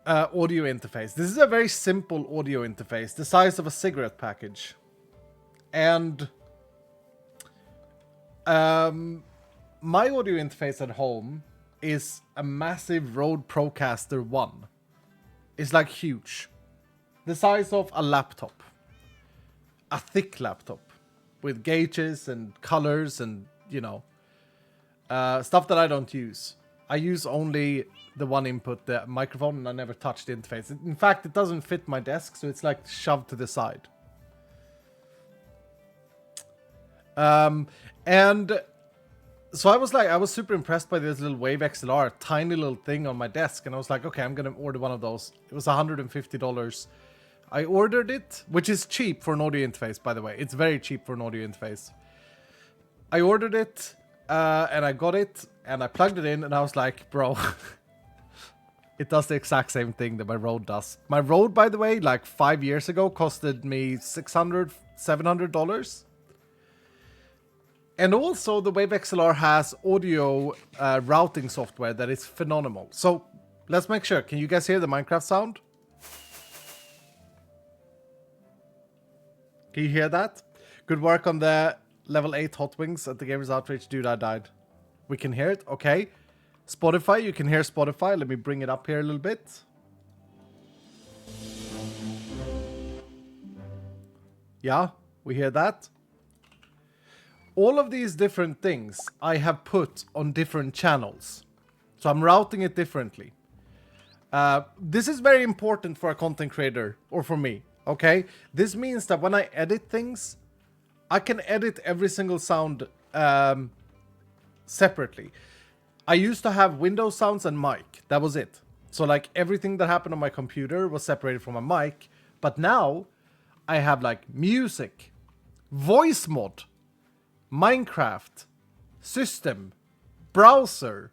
audio interface. This is a very simple audio interface, the size of a cigarette package. And my audio interface at home is a massive Rode Procaster 1. It's like huge. The size of a laptop. A thick laptop. With gauges and colors and, you know, stuff that I don't use. I use only the one input, the microphone, and I never touch the interface. In fact, it doesn't fit my desk, so it's like shoved to the side. And so I was super impressed by this little Wave XLR, tiny little thing on my desk, and I was like, okay, I'm gonna order one of those. It was $150. I ordered it, which is cheap for an audio interface, by the way. It's very cheap for an audio interface. I ordered it, and I got it, and I plugged it in, and I was like, bro, it does the exact same thing that my Rode does. My Rode, by the way, like 5 years ago, costed me $600, $700. And also, the Wave XLR has audio routing software that is phenomenal. So, let's make sure. Can you guys hear the Minecraft sound? Can you hear that? Good work on the level 8 Hot Wings at the Gamers Outrage. Dude, I died. We can hear it. Okay. Spotify, you can hear Spotify. Let me bring it up here a little bit. Yeah, we hear that. All of these different things I have put on different channels. So I'm routing it differently. This is very important for a content creator, or for me, okay? This means that when I edit things, I can edit every single sound separately. I used to have Windows sounds and mic. That was it. So like everything that happened on my computer was separated from my mic. But now I have like music, voice mod, Minecraft, system, browser.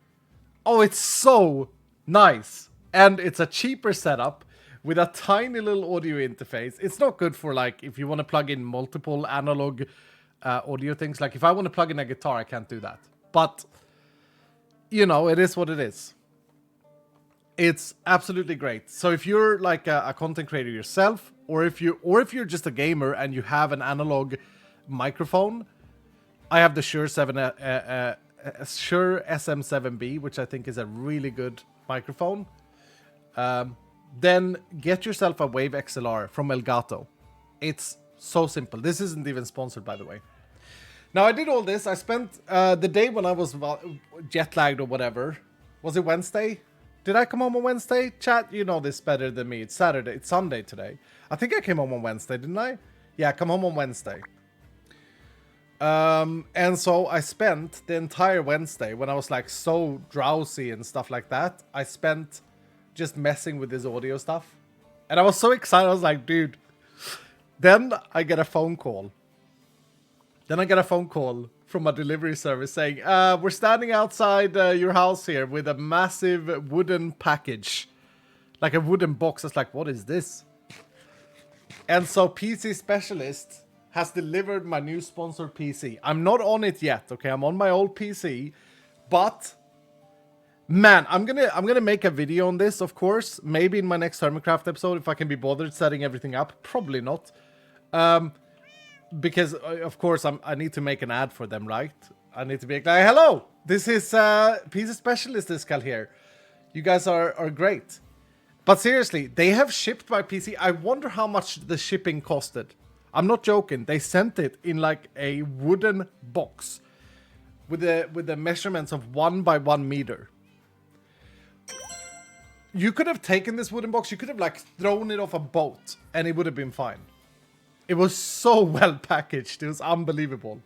Oh, it's so nice. And it's a cheaper setup with a tiny little audio interface. It's not good for like if you want to plug in multiple analog audio things. Like if I want to plug in a guitar, I can't do that. But you know, it is what it is. It's absolutely great. So if you're like a content creator yourself, or if you're just a gamer and you have an analog microphone, I have the Shure SM7B, which I think is a really good microphone. Then get yourself a Wave XLR from Elgato. It's so simple. This isn't even sponsored, by the way. Now, I did all this. I spent the day when I was jet lagged or whatever. Was it Wednesday? Did I come home on Wednesday? Chat, you know this better than me. It's Saturday. It's Sunday today. I think I came home on Wednesday, didn't I? Yeah, I come home on Wednesday. And so I spent the entire Wednesday when I was like so drowsy and stuff like that. I spent just messing with this audio stuff. And I was so excited. I was like, dude. Then I get a phone call. From a delivery service saying, we're standing outside your house here with a massive wooden package. Like a wooden box. I was like, what is this? And so PC Specialist has delivered my new sponsored PC. I'm not on it yet, okay? I'm on my old PC, but man, I'm gonna make a video on this, of course. Maybe in my next HermitCraft episode, if I can be bothered setting everything up. Probably not, because of course I need to make an ad for them, right? I need to be like, hello, this is PC Specialist Iskal here. You guys are great, but seriously, they have shipped my PC. I wonder how much the shipping costed. I'm not joking. They sent it in like a wooden box with the measurements of 1 by 1 meter. You could have taken this wooden box. You could have like thrown it off a boat and it would have been fine. It was so well packaged. It was unbelievable.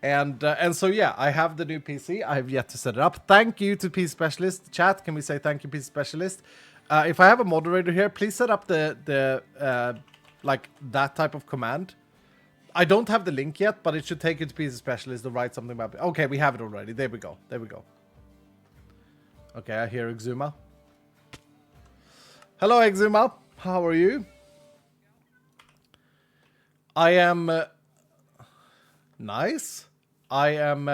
And so yeah, I have the new PC. I have yet to set it up. Thank you to PC Specialist. Chat, can we say thank you, PC Specialist? If I have a moderator here, please set up the like that type of command. I don't have the link yet, but it should take you to PC Specialist to write something about it. Okay, we have it already. There we go. Okay, I hear Exuma. Hello, Exuma. How are you? I am nice. I am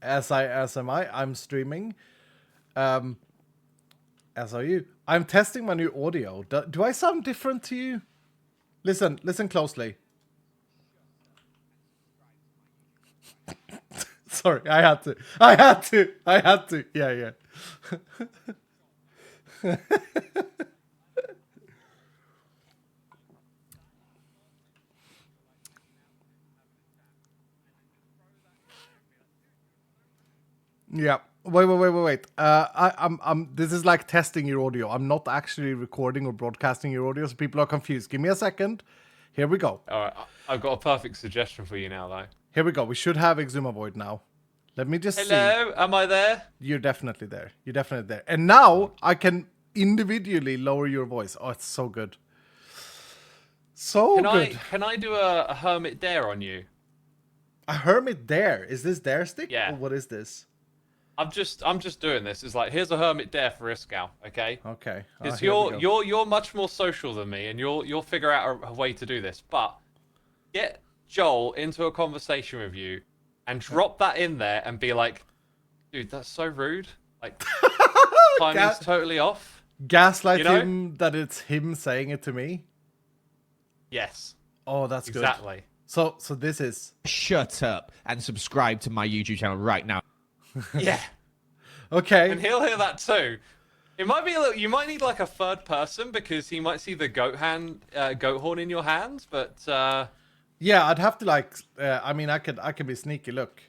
as am I. I'm streaming. As are you. I'm testing my new audio. Do I sound different to you? Listen closely. Sorry, I had to. Yeah. Yeah. Wait. I'm. This is like testing your audio. I'm not actually recording or broadcasting your audio, so people are confused. Give me a second. Here we go. All right, I've got a perfect suggestion for you now, though. Here we go. We should have Exumavoid now. Let me just see. Hello, am I there? You're definitely there. You're definitely there. And now I can individually lower your voice. Oh, it's so good. So good. Can I do a hermit dare on you? A hermit dare? Is this dare stick? Yeah. Or what is this? I'm just doing this. It's like, here's a hermit dare for Iskal, okay? Okay. Because Here we go. you're much more social than me, and you'll figure out a way to do this. But get Joel into a conversation with you, and drop that in there, and be like, dude, that's so rude. Like, timing's totally off. Gaslight him that it's him saying it to me. Yes. Oh, that's good. Exactly. So this is. Shut up and subscribe to my YouTube channel right now. Yeah. Okay. And he'll hear that too. It might be a little. You might need like a third person because he might see the goat horn in your hand. But yeah, I'd have to like. I mean, I could be sneaky. Look.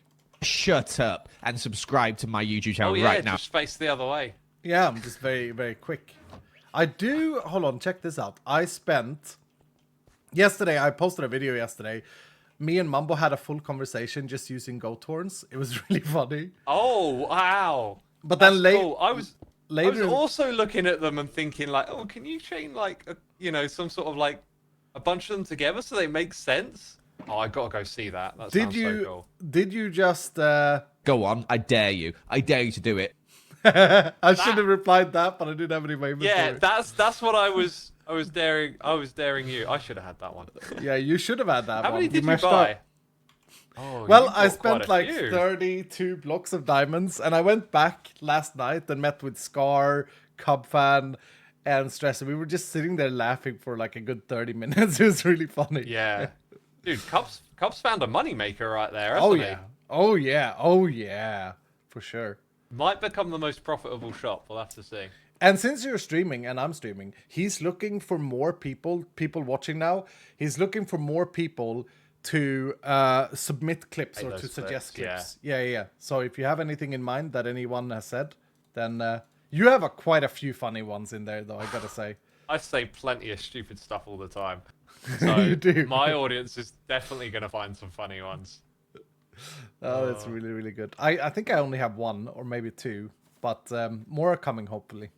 Shut up and subscribe to my YouTube channel right now. Just face the other way. Yeah, I'm just very quick. I do. Hold on, check this out. I spent yesterday. I posted a video yesterday. Me and Mambo had a full conversation just using goat horns. It was really funny. Oh wow! But then later, cool. I was also looking at them and thinking like, oh, can you chain like some sort of like a bunch of them together so they make sense? Oh, I gotta go see that. That sounds so cool. Did you just Go on, I dare you. I dare you to do it. I should have replied that, but I didn't have any way. Yeah, that's what I was daring you. I should have had that one. Yeah, you should have had that. How one. many did you buy? Oh, well, I spent like 32 blocks of diamonds, and I went back last night and met with Scar, Cubfan, and Stress. We were just sitting there laughing for like a good 30 minutes. It was really funny. Yeah, dude, Cubs found a moneymaker right there. Oh yeah. He? Oh yeah, for sure. Might become the most profitable shop. We'll have to see. And since you're streaming and I'm streaming, he's looking for more people watching now. He's looking for more people to submit clips or to suggest clips. Yeah. So if you have anything in mind that anyone has said, then you have quite a few funny ones in there, though, I gotta say. I say plenty of stupid stuff all the time. So you do. My audience is definitely going to find some funny ones. Oh, that's really good. I think I only have one or maybe two, but more are coming, hopefully.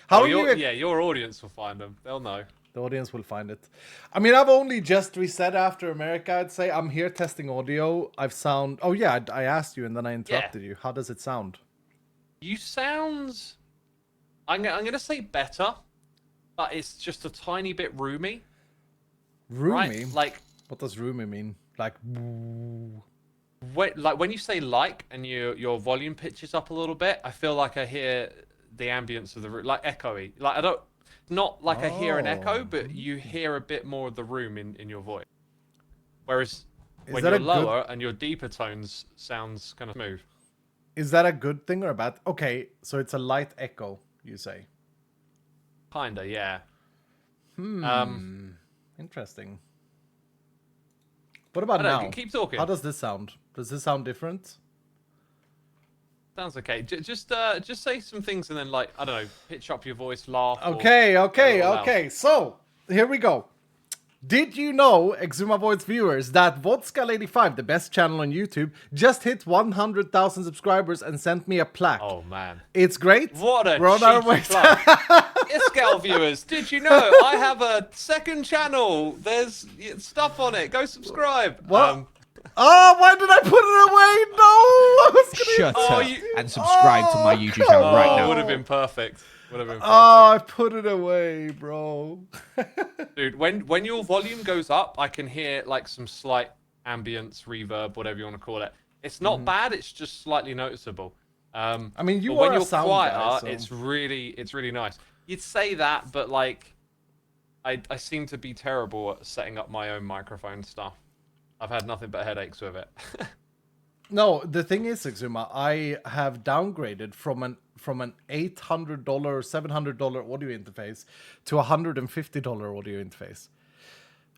Your audience will find them. They'll know. The audience will find it. I mean, I've only just reset after America, I'd say. I'm here testing audio. Oh, yeah, I asked you and then I interrupted you. How does it sound? You sound... I'm going to say better, but it's just a tiny bit roomy. Roomy? Right? Like... What does roomy mean? Like... Like when you say and your volume pitches up a little bit, I feel like I hear the ambience of the room, like echoey. Like I hear an echo, but you hear a bit more of the room in your voice. Whereas when you're lower and your deeper tones sounds kind of smooth. Is that a good thing or a bad? Okay, so it's a light echo, you say? Kinda, yeah. Interesting. What about now? Keep talking. How does this sound? Does this sound different? Sounds okay. Just say some things and then, like, I don't know, pitch up your voice, laugh. Okay. So, here we go. Did you know, Exumavoid's viewers, that Vodska85, the best channel on YouTube, just hit 100,000 subscribers and sent me a plaque? Oh, man. It's great. What a We're on our way. Iskal viewers, did you know I have a second channel? There's stuff on it. Go subscribe. What? Why did I put it away? No! I was gonna... Shut up and subscribe to my YouTube channel right now. Would have been perfect. I put it away, bro. Dude, when your volume goes up, I can hear like some slight ambience, reverb, whatever you want to call it. It's not bad, it's just slightly noticeable. I mean, you but when are a you're sound quieter, guy, so... it's really nice. You'd say that, but like, I seem to be terrible at setting up my own microphone stuff. I've had nothing but headaches with it. No, the thing is, Exuma, I have downgraded from an $800, $700 audio interface to a $150 audio interface.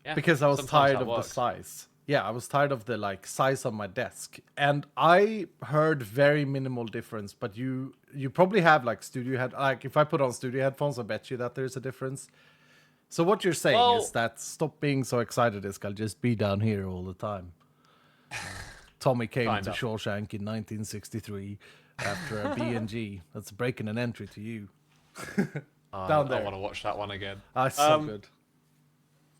Yeah, Because I was sometimes tired that of the works. size. Yeah, I was tired of the like size of my desk. And I heard very minimal difference, but you probably have like like if I put on studio headphones, I bet you that there's a difference. So what you're saying Well- is that stop being so excited, Iskal, just be down here all the time. Tommy came Kind to of. Shawshank in 1963 after a B&G. That's breaking an entry to you. Down there. I want to watch that one again. Ah, it's so good.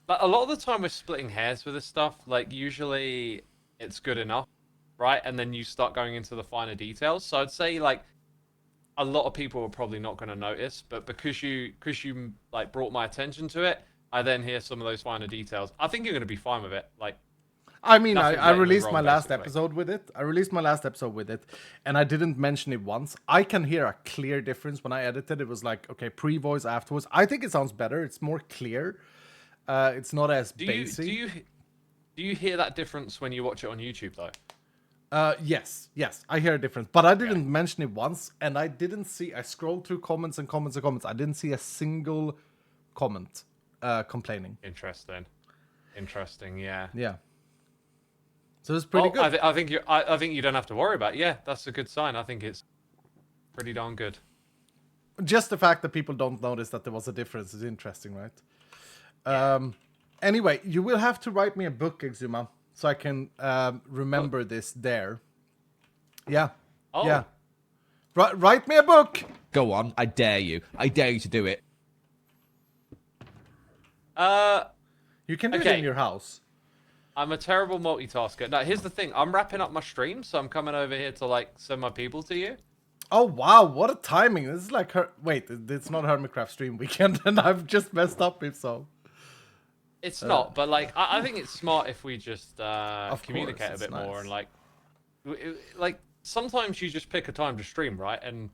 But a lot of the time we're splitting hairs with this stuff. Like usually it's good enough, right? And then you start going into the finer details. So I'd say like a lot of people are probably not going to notice, but because you like brought my attention to it, I then hear some of those finer details. I think you're going to be fine with it. Like, I mean, nothing I blatantly released wrong, my last basically. episode with it. And I didn't mention it once. I can hear a clear difference when I edited. It was like, okay, pre-voice, afterwards. I think it sounds better. It's more clear. It's not as bassy. Do you hear that difference when you watch it on YouTube though? Yes, I hear a difference. But I didn't mention it once, and I scrolled through comments and comments and comments. I didn't see a single comment complaining. Interesting, yeah. Yeah. So it's pretty good. I think you don't have to worry about it. Yeah, that's a good sign. I think it's pretty darn good. Just the fact that people don't notice that there was a difference is interesting, right? Anyway, you will have to write me a book, Exuma, so I can remember this there. Yeah. Oh. Yeah. Write me a book! Go on, I dare you. I dare you to do it. You can do it Okay. in your house. I'm a terrible multitasker. Now, here's the thing. I'm wrapping up my stream, so I'm coming over here to like send my people to you. Oh, wow, what a timing. This is like wait, it's not HermitCraft stream weekend, and I've just messed up if so. It's not, but like I think it's smart if we just Of communicate course, a bit it's more nice. and like sometimes you just pick a time to stream, right? And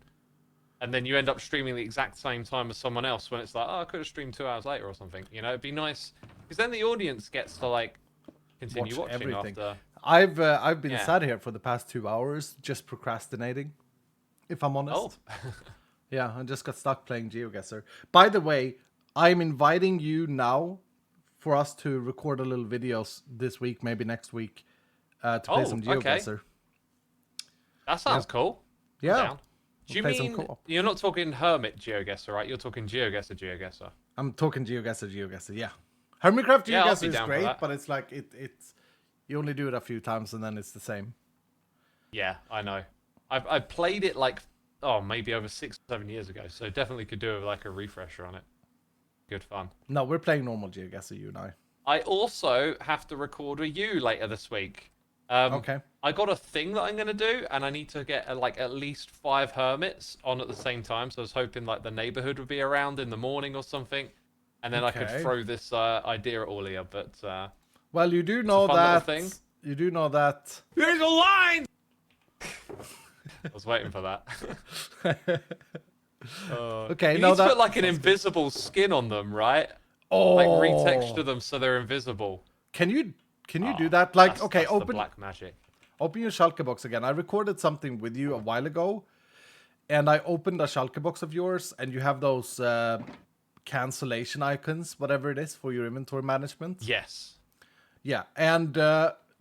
then you end up streaming the exact same time as someone else when it's like, oh, I could have streamed 2 hours later or something. You know, it'd be nice because then the audience gets to like continue Watch watching everything. after. I've been Yeah. sat here for the past 2 hours just procrastinating, if I'm honest. Oh, Yeah, I just got stuck playing GeoGuessr. By the way, I'm inviting you now for us to record a little videos this week, maybe next week, to play some okay. GeoGuessr. that sounds cool. I'm Yeah. down. Do you We'll play some mean co-op. you're not talking Hermit GeoGuessr, right? You're talking GeoGuessr. I'm talking GeoGuessr, yeah. HermitCraft Yeah, I'll GeoGuessr be is down for great, that. but it's like, it's you only do it a few times and then it's the same. Yeah, I know. I played it like maybe over 6 or 7 years ago, so definitely could do like a refresher on it. Good fun. No, we're playing normal GeoGuessr, you and I. I also have to record with you later this week. Okay. I got a thing that I'm gonna do, and I need to get like at least 5 hermits on at the same time. So I was hoping like the neighborhood would be around in the morning or something, and then I could Okay. throw this idea at all of you. But Well, you do know fun little that. thing. You do know that. There's a line! I was waiting for that. Okay, You no, need to that. put like an invisible skin on them, right? Oh, Like retexture them so they're invisible. Can you do that? Like, That's, okay, that's the open black magic. your Schalke box again. I recorded something with you a while ago, and I opened a Schalke box of yours, and you have those cancellation icons, whatever it is, for your inventory management. Yes. Yeah, and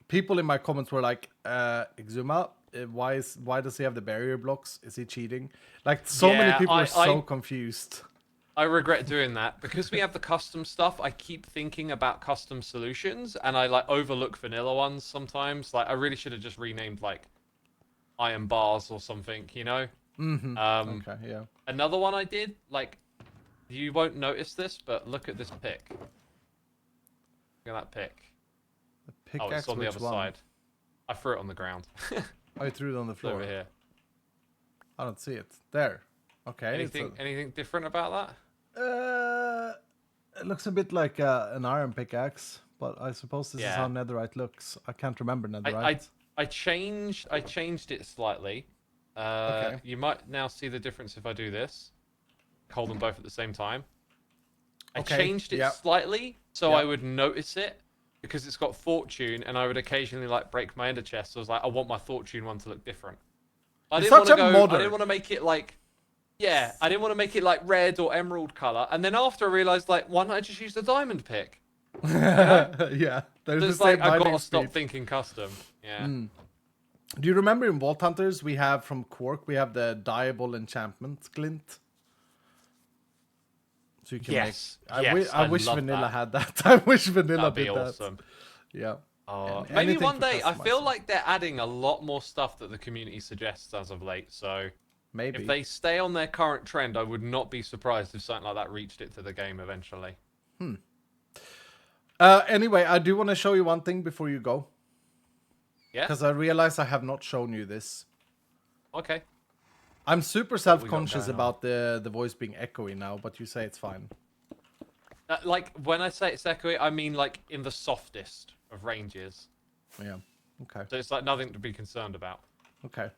people in my comments were like, Exuma, why does he have the barrier blocks? Is he cheating? Like, so many Yeah, people are so I- confused. I regret doing that because we have the custom stuff. I keep thinking about custom solutions, and I like overlook vanilla ones sometimes. Like I really should have just renamed like iron bars or something, you know. Mm-hmm. Okay, yeah. Another one I did, like you won't notice this, but look at this pick. Look at that pick. The Oh, pickaxe, it's on the which other one? side. I threw it on the ground. I threw it on the It's floor. over here. I don't see it. There. Okay. it's Anything different about that? it looks a bit like an iron pickaxe, but I suppose this is Yeah. how netherite looks. I can't remember netherite. I changed it slightly. Okay. You might now see the difference if I do this. Hold them both at the same time. I Okay, changed it yeah. slightly so Yeah. I would notice it because it's got fortune, and I would occasionally like break my ender chest. So I was like, I want my fortune one to look different. I It's didn't want such to a go. I modern. didn't want to make it like. Yeah, I didn't want to make it like red or emerald color. And then after I realized, like, why not I just use the diamond pick? Yeah, there's So the it's same like I binding gotta stop speed. thinking custom. Yeah. Do you remember in Vault Hunters we have from Quark, we have the Diable Enchantment Glint? So you can Yes, make... yes, I I wish love Vanilla that. had that. I wish Vanilla That'd be did awesome. that. Yeah. And Maybe anything one for day. I feel customizing. like they're adding a lot more stuff that the community suggests as of late. So Maybe. if they stay on their current trend, I would not be surprised if something like that reached it to the game eventually. Anyway, I do want to show you one thing before you go. Yeah. Because I realize I have not shown you this. Okay. I'm super we got self-conscious going about the voice being echoey now, but you say it's fine. Like when I say it's echoey, I mean like in the softest of ranges. Yeah. Okay. So it's like nothing to be concerned about. Okay.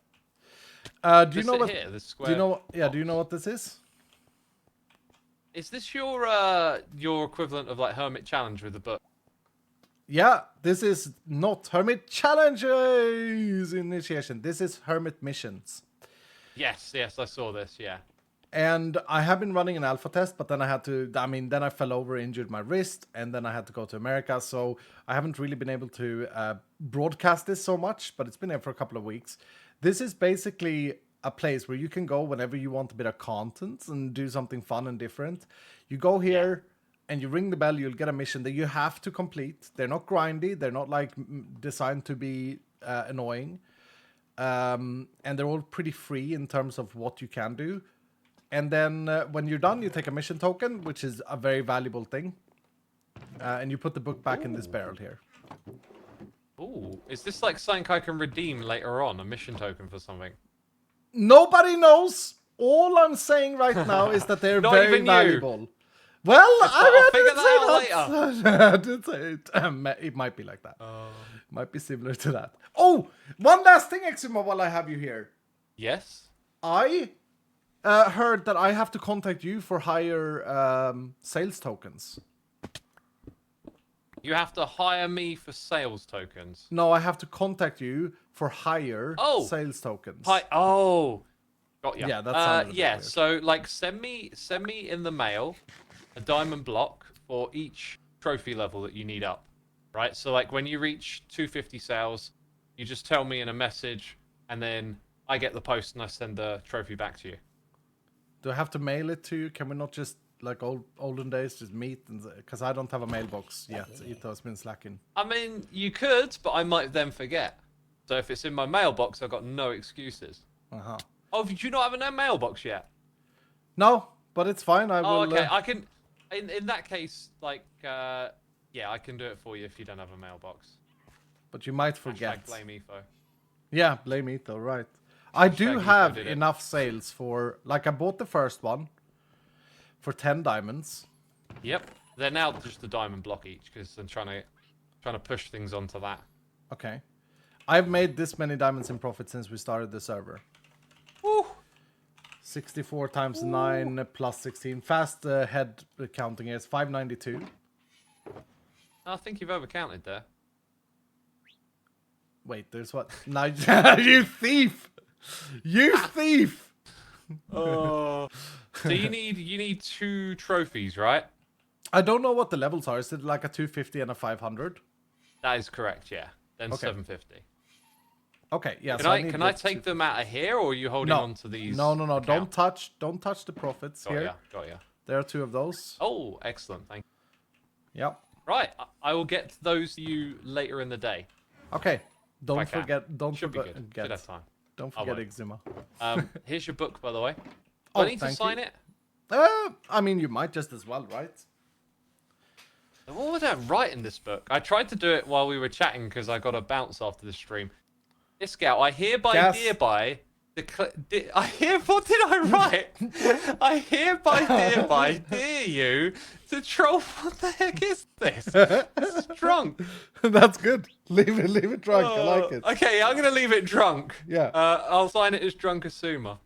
Do you Just know sit what? here, this Do square you know? Yeah. Do you box. know what this is? Is this your equivalent of like Hermit Challenge with the book? Yeah. This is not Hermit Challenges initiation. This is Hermit Missions. Yes, I saw this. Yeah. And I have been running an alpha test, but then I had to, then I fell over, injured my wrist, and then I had to go to America. So I haven't really been able to broadcast this so much, but it's been there for a couple of weeks. This is basically a place where you can go whenever you want a bit of content and do something fun and different. You go here and you ring the bell, you'll get a mission that you have to complete. They're not grindy. They're not like designed to be annoying. And they're all pretty free in terms of what you can do. And then when you're done, you take a mission token, which is a very valuable thing. And you put the book back in this barrel here. Ooh, is this like something I can redeem later on, a mission token for something? Nobody knows. All I'm saying right now is that they're Not very even you. valuable. Well, I'll figure that out I didn't say it. It might be like that. Might be similar to that. Oh, one last thing, Exuma, while I have you here. Yes. I heard that I have to contact you for higher sales tokens. You have to hire me for sales tokens. No, I have to contact you for higher sales tokens. Hi. Oh. Got ya. Yeah, that sounded a bit yeah. weird. So like, send me in the mail a diamond block for each trophy level that you need up. Right. So like, when you reach 250 sales, you just tell me in a message, and then I get the post and I send the trophy back to you. Do I have to mail it to you? Can we not just, like olden days, just meet? Because I don't have a mailbox yet. Ito's been slacking. I mean, you could, but I might then forget. So if it's in my mailbox, I've got no excuses. Uh-huh. Oh, do you not have a mailbox yet? No, but it's fine. I will... Oh, okay. I can... In that case, like, yeah, I can do it for you if you don't have a mailbox. But you might forget. Hashtag blame Etho. Yeah, blame Ito, right. I do Hashtag have Etho did it. enough sales for... Like, I bought the first one for 10 diamonds. Yep. They're now just a diamond block each, because I'm trying to push things onto that. Okay. I've made this many diamonds in profit since we started the server. Woo! 64 times 9 plus 16. Fast head counting is 592. I think you've overcounted there. Wait, there's what? No, you thief! You thief! Oh. So you need 2 trophies, right? I don't know what the levels are. Is it like a 250 and a 500? That is correct, yeah. Then Okay. 750. Okay, yeah. Can I take them out of here, or are you holding on to these? No. account? Don't touch the profits here. Got ya. There are 2 of those. Oh, excellent. Thank you. Yep. Right, I will get those to you later in the day. Okay. Don't I can. forget. Don't Should be forget. good. Should have time. Don't I forget won't. eczema. Here's your book, by the way. Do Oh, I need to thank sign you. it? I mean, you might just as well, right? What would I write in this book? I tried to do it while we were chatting because I got a bounce after the stream. This scout, I hereby I hear. What did I write? I hereby dare you to troll. What the heck is this? This is drunk. That's good. Leave it drunk. I like it. Okay, I'm gonna leave it drunk. Yeah. I'll sign it as drunk Asuma.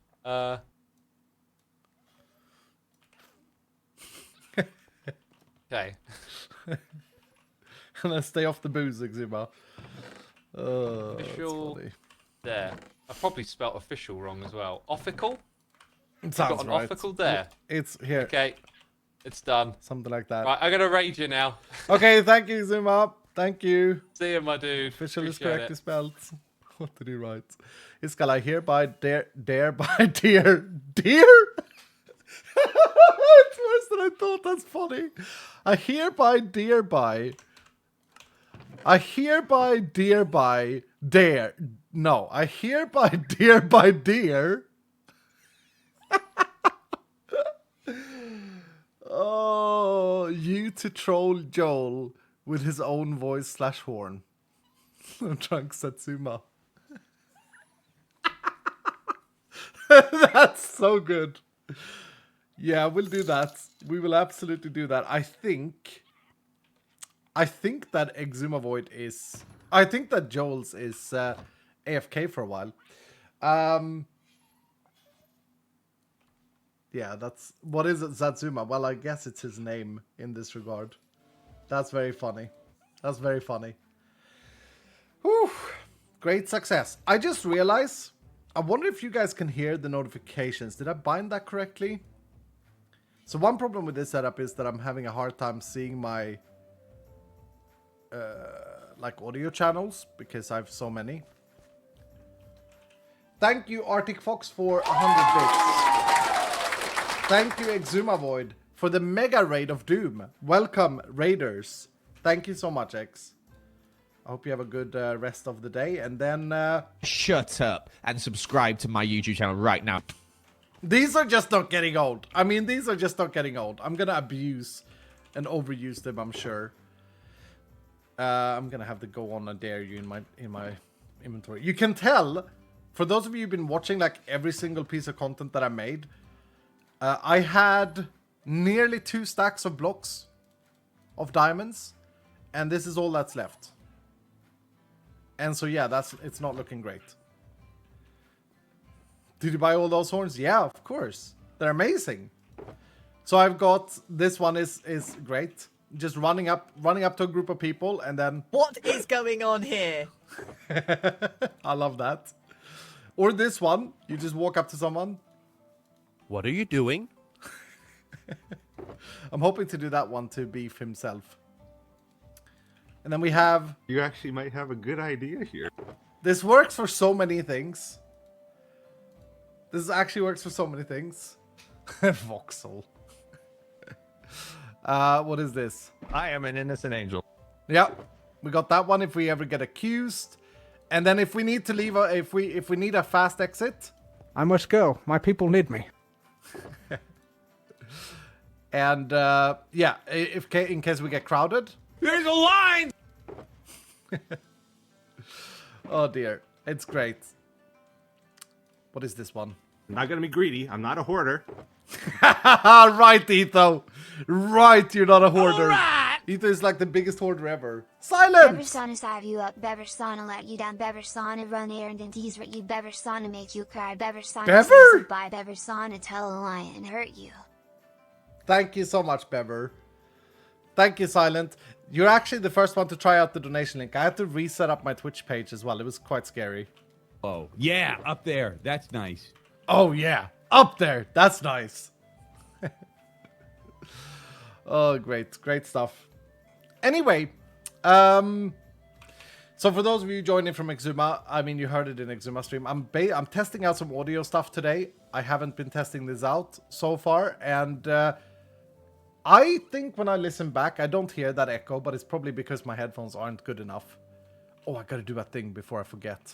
Okay. And then stay off the booze, Exuma. Official. There. I probably spelt official wrong as well. Offical? It sounds Got an right. offical there. It's here. Okay. It's done. Something like that. Right, I'm gonna rage you now. Okay, thank you, Exuma. Thank you. See you, my dude. Official is Appreciate correctly it. spelled. What did he write? Iskal, I hereby dare by dear. It's worse than I thought. That's funny. I hereby dare by dare. No, I hereby dare by dear. Oh, you to troll Joel with his own voice / horn. Drunk Satsuma. That's so good. Yeah, we'll do that. We will absolutely do that. I think that Exuma Void is... I think that Joel's is AFK for a while. Yeah, that's... What is it, Satsuma? Well, I guess it's his name in this regard. That's very funny. That's very funny. Whew. Great success. I just realized... I wonder if you guys can hear the notifications. Did I bind that correctly? So one problem with this setup is that I'm having a hard time seeing my like audio channels because I have so many. Thank you Arctic Fox for 100 bits. Thank you Exuma Void for the mega raid of Doom. Welcome raiders. Thank you so much X. I hope you have a good rest of the day and then Shut up and subscribe to my YouTube channel right now. these are just not getting old. I mean, these are just not getting old. I'm gonna abuse and overuse them, I'm sure. I'm gonna have to go on and dare you in my inventory. You can tell, for those of you who've been watching like every single piece of content that I made, I had nearly 2 stacks of blocks of diamonds, and this is all that's left. And so yeah, it's not looking great. Did you buy all those horns? Yeah, of course. They're amazing. So I've got this one is great. Just running up to a group of people and then What is going on here? I love that. Or this one, you just walk up to someone. What are you doing? I'm hoping to do that one to beef himself. And then we have You actually might have a good idea here. this works for so many things. This actually works for so many things. Voxel. What is this? I am an innocent angel. Yeah, we got that one if we ever get accused. And then if we need to leave, if we need a fast exit. I must go. My people need me. And yeah, in case we get crowded. There's a line! Oh dear, it's great. What is this one? I'm not gonna be greedy. I'm not a hoarder. Right, Etho. Right, you're not a hoarder. Alright! Etho is like the biggest hoarder ever. Bever Silence! Sana save you up, Bever Sana let you down, Bever Sana run errand and tease you, Bever Sana make you cry, Bever Sana Bever? say bye, Bever Sana tell a lie and hurt you. Thank you so much, Bever. Thank you, Silent. You're actually the first one to try out the donation link. I had to reset up my Twitch page as well. It was quite scary. Oh, yeah, up there. That's nice. Oh, yeah. Up there. That's nice. Oh, great. Great stuff. Anyway, so for those of you joining from Exuma, I mean, you heard it in Exuma stream. I'm testing out some audio stuff today. I haven't been testing this out so far, and I think when I listen back, I don't hear that echo, but it's probably because my headphones aren't good enough. Oh, I gotta do a thing before I forget.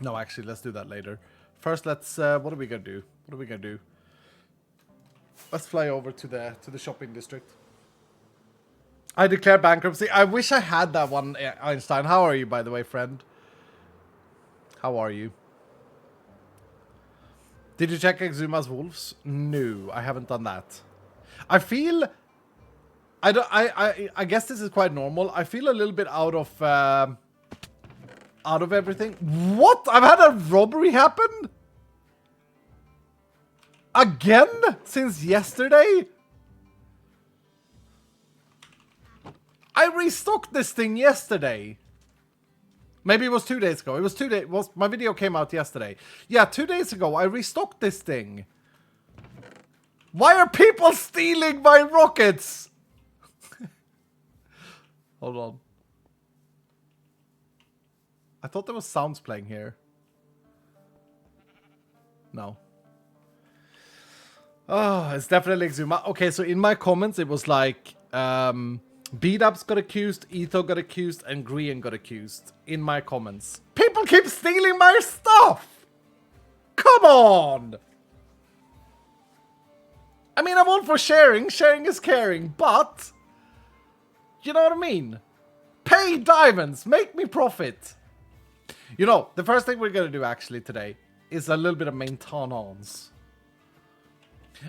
No, actually, let's do that later. First, let's. What are we gonna do? What are we gonna do? Let's fly over to the shopping district. I declare bankruptcy. I wish I had that one, Einstein. How are you, by the way, friend? How are you? Did you check Exuma's wolves? No, I haven't done that. I feel... I guess this is quite normal. I feel a little bit out of everything. What? I've had a robbery happen? Again? Since yesterday? I restocked this thing yesterday. Maybe it was 2 days ago. It was 2 days. My video came out yesterday. Yeah, 2 days ago I restocked this thing. Why are people stealing my rockets? Hold on. I thought there was sounds playing here. No. Oh, it's definitely Exuma. Okay, so in my comments it was like B-Dubs got accused, Etho got accused, and Grian got accused. In my comments. People keep stealing my stuff! Come on! I mean, I'm all for sharing. Sharing is caring, but... You know what I mean? Pay diamonds! Make me profit! You know, the first thing we're gonna do actually today is a little bit of maintenance.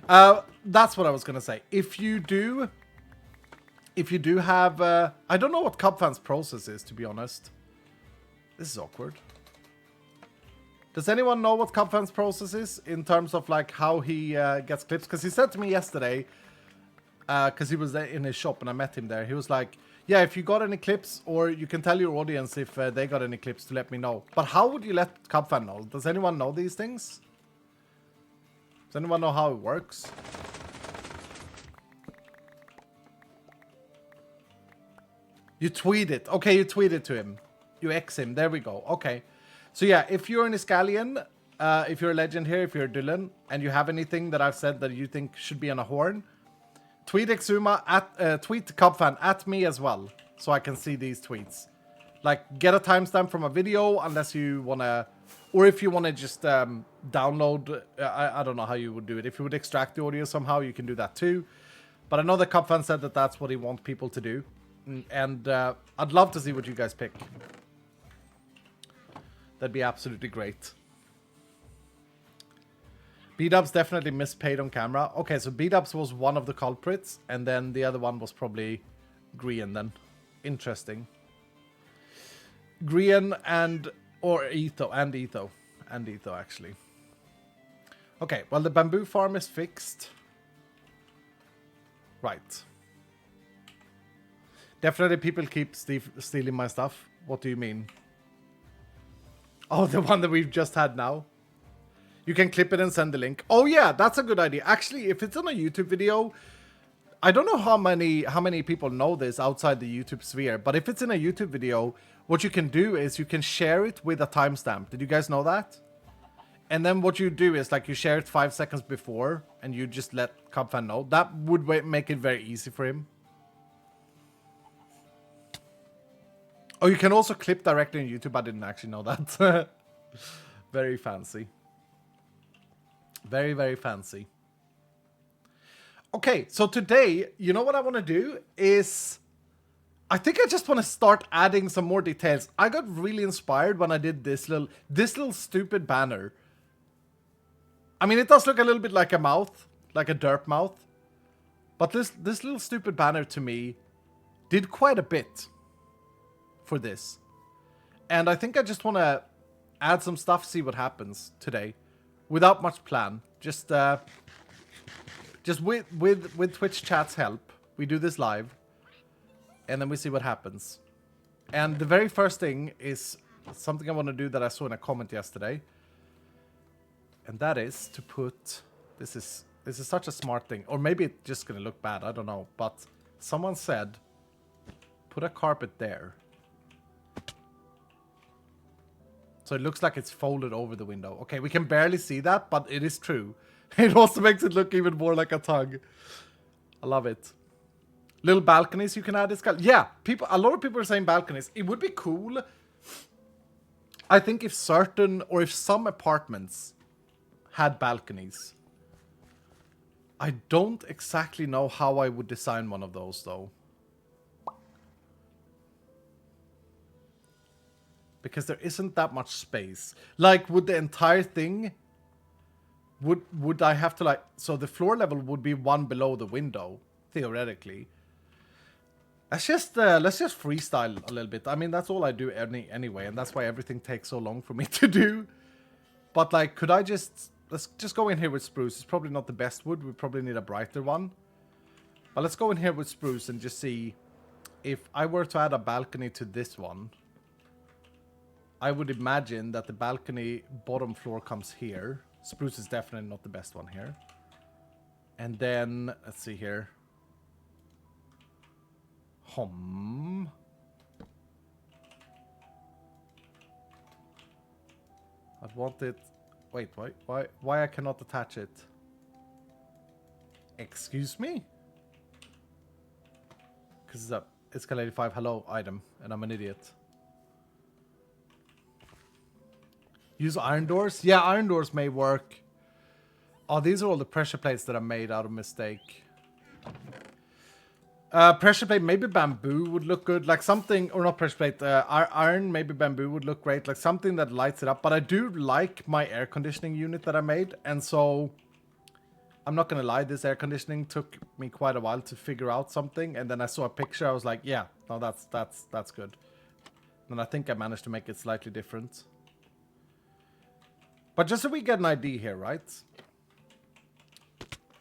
That's what I was gonna say. If you do have, I don't know what Cubfan's process is, to be honest. This is awkward. Does anyone know what Cubfan's process is in terms of like how he gets clips? Because he said to me yesterday, because he was there in his shop and I met him there. He was like, yeah, if you got any clips, or you can tell your audience if they got any clips to let me know. But how would you let Cubfan know? Does anyone know these things? Does anyone know how it works? You tweet it. Okay, you tweet it to him. You X him. There we go. Okay. So yeah, if you're an Iscalian, if you're a legend here, if you're a Dylan, and you have anything that I've said that you think should be on a horn, tweet Exuma at tweet Cubfan at me as well, so I can see these tweets. Like, get a timestamp from a video, unless you wanna, or if you wanna just download. I don't know how you would do it. If you would extract the audio somehow, you can do that too. But I know that Cubfan said that that's what he wants people to do, and I'd love to see what you guys pick. That'd be absolutely great. B-Dubs definitely mispaid on camera. Okay, so B-Dubs was one of the culprits, and then the other one was probably Grian then. Interesting. Grian or Etho, and Etho, actually. Okay, well, the bamboo farm is fixed. Right. Definitely people keep stealing my stuff. What do you mean? Oh, the one that we've just had now. You can clip it and send the link. Oh yeah, that's a good idea. Actually, if it's on a YouTube video, I don't know how many people know this outside the YouTube sphere, but if it's in a YouTube video, what you can do is you can share it with a timestamp. Did you guys know that? And then what you do is like you share it 5 seconds before, and you just let Cubfan know. That would make it very easy for him. Oh, you can also clip directly on YouTube. I didn't actually know that. Very fancy. Very, very fancy. Okay, so today, you know what I want to do is... I think I just want to start adding some more details. I got really inspired when I did this little stupid banner. I mean, it does look a little bit like a mouth, like a derp mouth. But this little stupid banner to me did quite a bit for this. And I think I just want to add some stuff, see what happens today. Without much plan. Just with Twitch chat's help, we do this live. And then we see what happens. And the very first thing is something I want to do that I saw in a comment yesterday. And that is to put... This is such a smart thing. Or maybe it's just going to look bad, I don't know. But someone said, put a carpet there. So it looks like it's folded over the window. Okay, we can barely see that, but it is true. It also makes it look even more like a tongue. I love it. Little balconies you can add this guy. Yeah, a lot of people are saying balconies. It would be cool. I think if some apartments had balconies. I don't exactly know how I would design one of those though. Because there isn't that much space. Like, would the entire thing would I have to like, so the floor level would be one below the window, theoretically. Let's just freestyle a little bit. I mean, that's all I do anyway, and that's why everything takes so long for me to do. But like, could I just, let's just go in here with spruce. It's probably not the best wood. We probably need a brighter one. But let's go in here with spruce and just see if I were to add a balcony to this one. I would imagine that the balcony bottom floor comes here. Spruce is definitely not the best one here. And then, let's see here. I'd want it... Wait, why I cannot attach it? Excuse me? Because it's up. Escal 85, hello, item. And I'm an idiot. Use iron doors? Yeah, iron doors may work. Oh, these are all the pressure plates that I made out of mistake. Pressure plate, maybe bamboo would look good. Like something, or not pressure plate, iron, maybe bamboo would look great. Like something that lights it up. But I do like my air conditioning unit that I made. And so, I'm not going to lie, this air conditioning took me quite a while to figure out something. And then I saw a picture, I was like, yeah, no, that's good. And I think I managed to make it slightly different. But just so we get an idea here, right?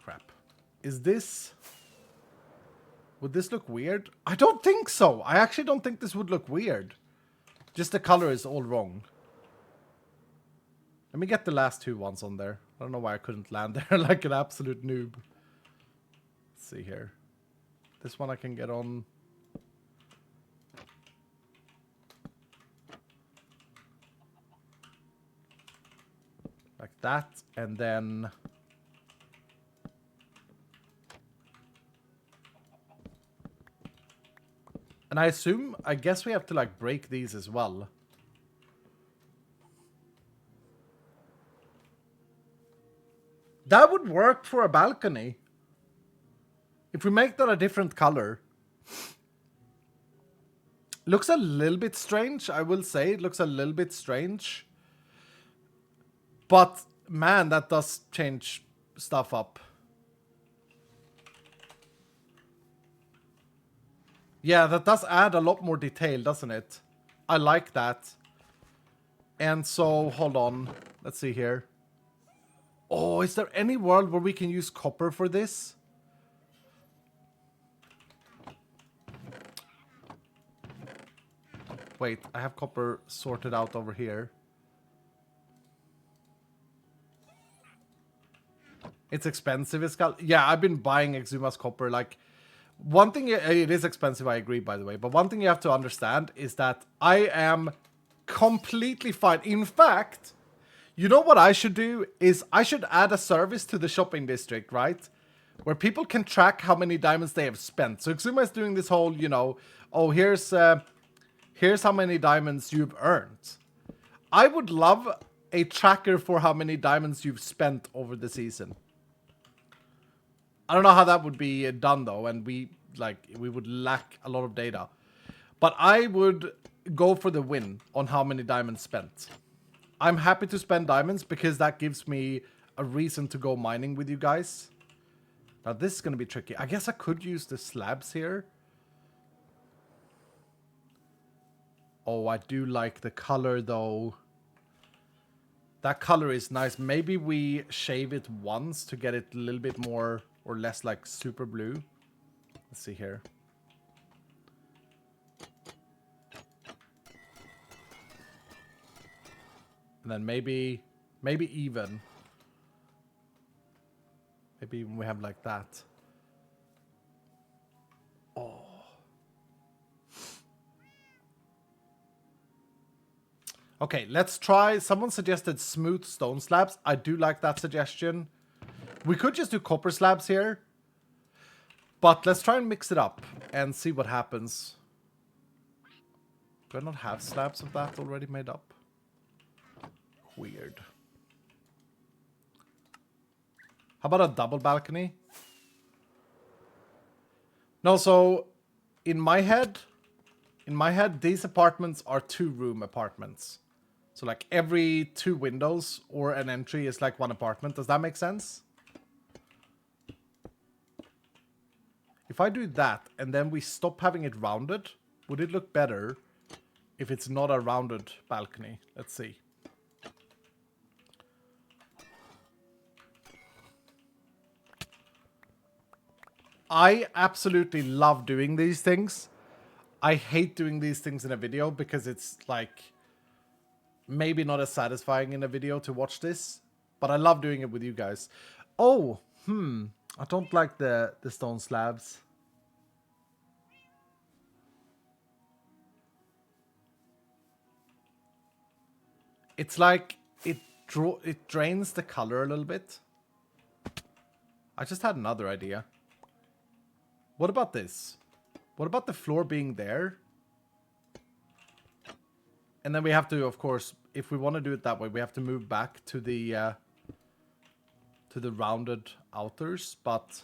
Crap. Is this... Would this look weird? I don't think so. I actually don't think this would look weird. Just the color is all wrong. Let me get the last two ones on there. I don't know why I couldn't land there like an absolute noob. Let's see here. This one I can get on. Like that. And then... And I guess we have to like break these as well. That would work for a balcony. If we make that a different color. Looks a little bit strange, I will say. It looks a little bit strange. But, man, that does change stuff up. Yeah, that does add a lot more detail, doesn't it? I like that. And so, hold on. Let's see here. Oh, is there any world where we can use copper for this? Wait, I have copper sorted out over here. It's expensive, yeah, I've been buying Exuma's copper, like... One thing, it is expensive, I agree, by the way. But one thing you have to understand is that I am completely fine. In fact, you know what I should do? Is I should add a service to the shopping district, right? Where people can track how many diamonds they have spent. So Exuma is doing this whole, you know, oh, here's how many diamonds you've earned. I would love a tracker for how many diamonds you've spent over the season. I don't know how that would be done though, and we would lack a lot of data. But I would go for the win on how many diamonds spent. I'm happy to spend diamonds because that gives me a reason to go mining with you guys. Now this is going to be tricky. I guess I could use the slabs here. Oh, I do like the color though. That color is nice. Maybe we shave it once to get it a little bit more... Or less like super blue. Let's see here. And then maybe even. Maybe even we have like that. Oh. Okay, let's try. Someone suggested smooth stone slabs. I do like that suggestion. We could just do copper slabs here. But let's try and mix it up and see what happens. Do I not have slabs of that already made up? Weird. How about a double balcony? No, so in my head, these apartments are 2-room apartments. So like every 2 windows or an entry is like 1 apartment. Does that make sense? If I do that and then we stop having it rounded, would it look better if it's not a rounded balcony? Let's see. I absolutely love doing these things. I hate doing these things in a video because it's like maybe not as satisfying in a video to watch this, but I love doing it with you guys. Oh, I don't like the stone slabs. It's like it drains the color a little bit. I just had another idea. What about this? What about the floor being there? And then we have to, of course, if we want to do it that way, we have to move back to the rounded outers, but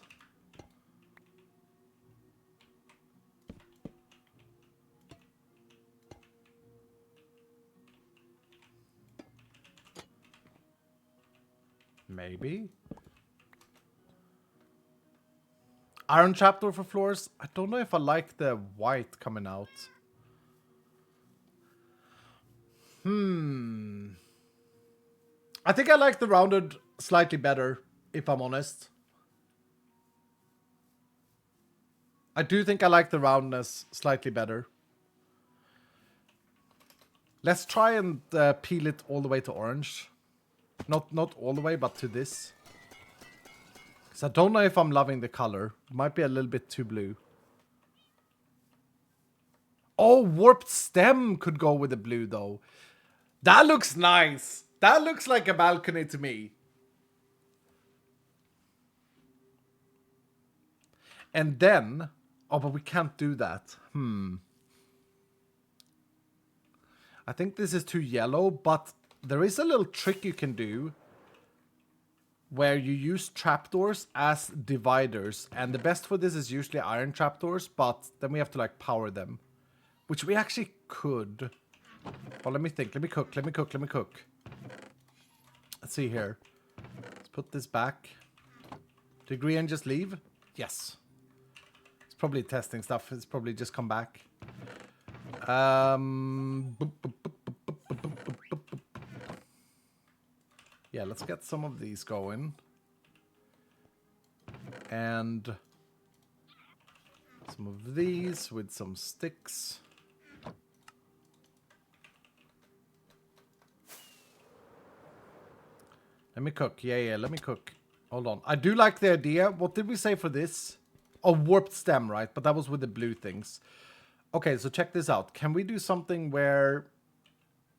maybe. Iron trapdoor for floors. I don't know if I like the white coming out. I think I like the rounded slightly better, if I'm honest. I do think I like the roundness slightly better. Let's try and peel it all the way to orange. Not all the way, but to this. Because I don't know if I'm loving the color. It might be a little bit too blue. Oh, warped stem could go with the blue, though. That looks nice. That looks like a balcony to me. And then... Oh, but we can't do that. I think this is too yellow, but there is a little trick you can do where you use trapdoors as dividers. And the best for this is usually iron trapdoors, but then we have to like power them. Which we actually could. Oh, let me think. Let me cook. Let's see here. Let's put this back. Do you agree and just leave? Yes. It's probably testing stuff. It's probably just come back. Yeah, let's get some of these going. And some of these with some sticks. Let me cook. Yeah, let me cook. Hold on. I do like the idea. What did we say for this? Oh, warped stem, right? But that was with the blue things. Okay, so check this out. Can we do something where...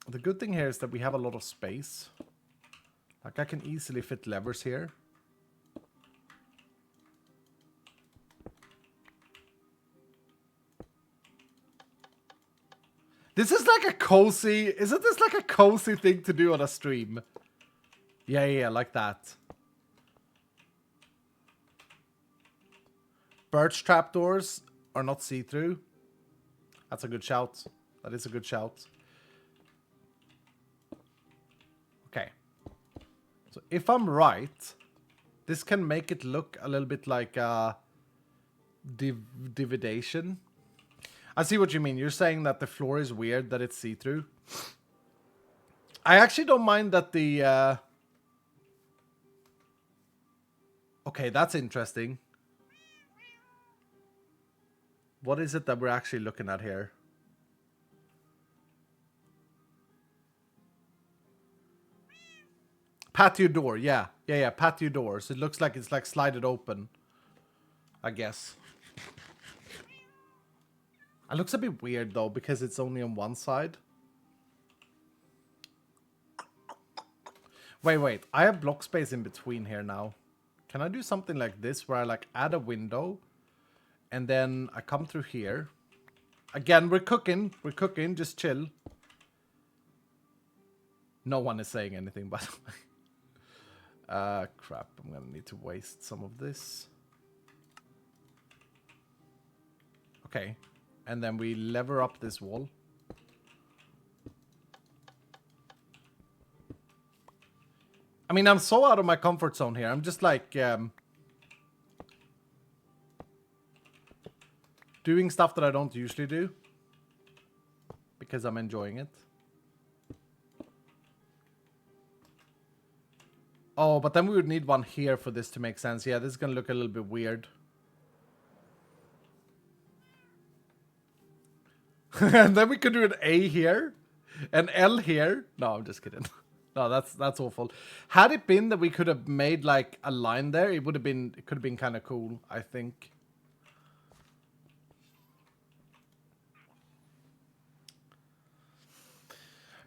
The good thing here is that we have a lot of space. Like, I can easily fit levers here. This is like a cozy... Isn't this like a cozy thing to do on a stream? Yeah, like that. Birch trapdoors are not see-through. That's a good shout. That is a good shout. Okay. So if I'm right, this can make it look a little bit like a dividation. I see what you mean. You're saying that the floor is weird, that it's see-through. I actually don't mind that the... Okay, that's interesting. What is it that we're actually looking at here? Patio door, yeah, patio doors. It looks like it's like slided open, I guess. It looks a bit weird though because it's only on one side. Wait, I have block space in between here now. Can I do something like this where I like add a window and then I come through here? Again, we're cooking, just chill. No one is saying anything, by the way. Crap, I'm gonna need to waste some of this. Okay, and then we lever up this wall. I mean, I'm so out of my comfort zone here. I'm just like doing stuff that I don't usually do because I'm enjoying it. Oh, but then we would need one here for this to make sense. Yeah, this is gonna look a little bit weird. And then we could do an A here, an L here. No, I'm just kidding. No, that's awful. Had it been that we could have made like a line there, it could have been kind of cool, I think.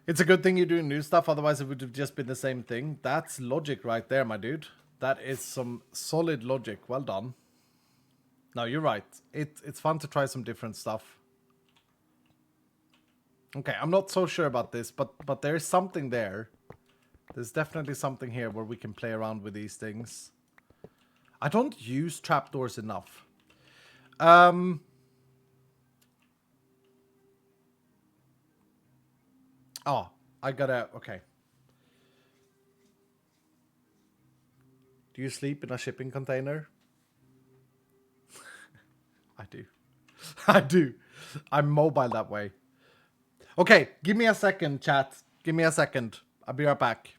It's a good thing you're doing new stuff, otherwise it would have just been the same thing. That's logic right there, my dude. That is some solid logic. Well done. No, you're right. It's fun to try some different stuff. Okay, I'm not so sure about this, but there is something there. There's definitely something here where we can play around with these things. I don't use trapdoors enough. Oh, I gotta... Okay. Do you sleep in a shipping container? I do. I do. I'm mobile that way. Okay, give me a second, chat. Give me a second. I'll be right back.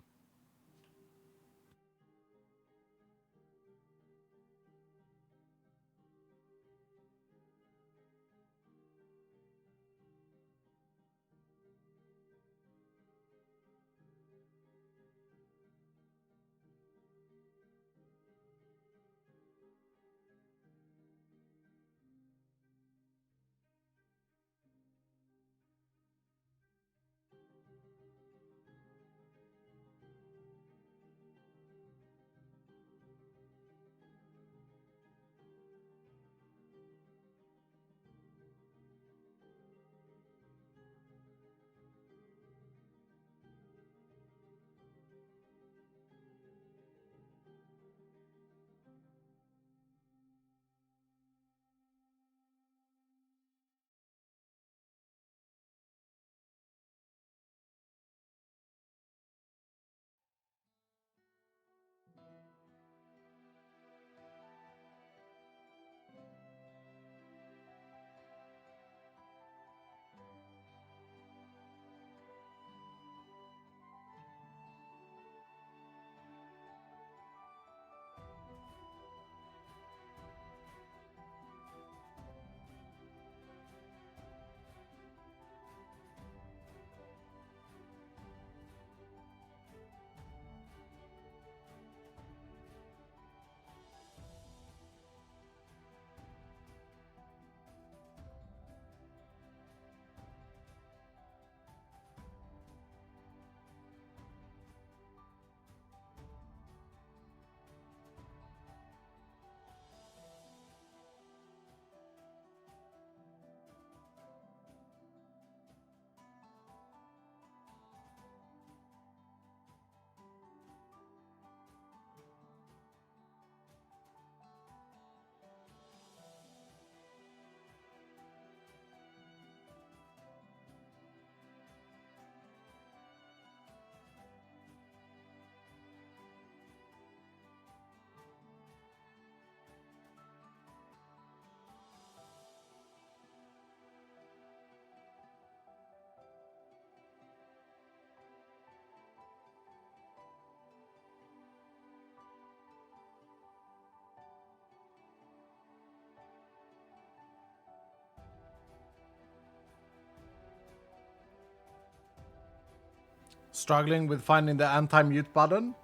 Struggling with finding the anti-mute button?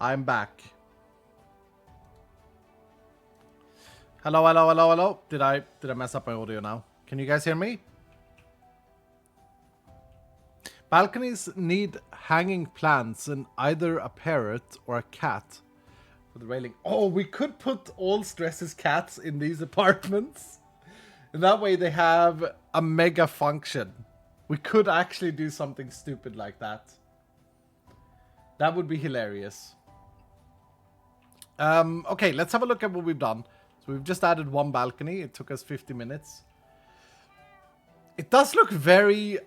I'm back. Hello, hello, hello, hello. Did I mess up my audio now? Can you guys hear me? Balconies need hanging plants and either a parrot or a cat for the railing. Oh, we could put all Stress's cats in these apartments. And that way they have a mega function. We could actually do something stupid like that. That would be hilarious. Okay, let's have a look at what we've done. So we've just added one balcony. It took us 50 minutes. It does look very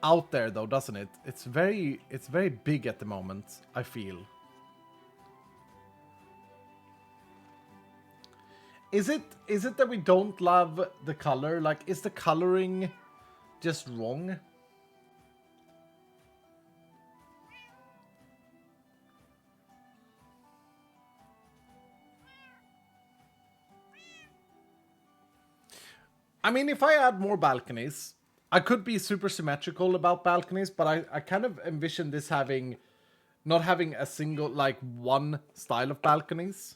out there though, doesn't it? It's very big at the moment, I feel. Is it that we don't love the color? Like, is the coloring just wrong? I mean, if I add more balconies, I could be super symmetrical about balconies, but I kind of envision this having, not having a single, like, one style of balconies.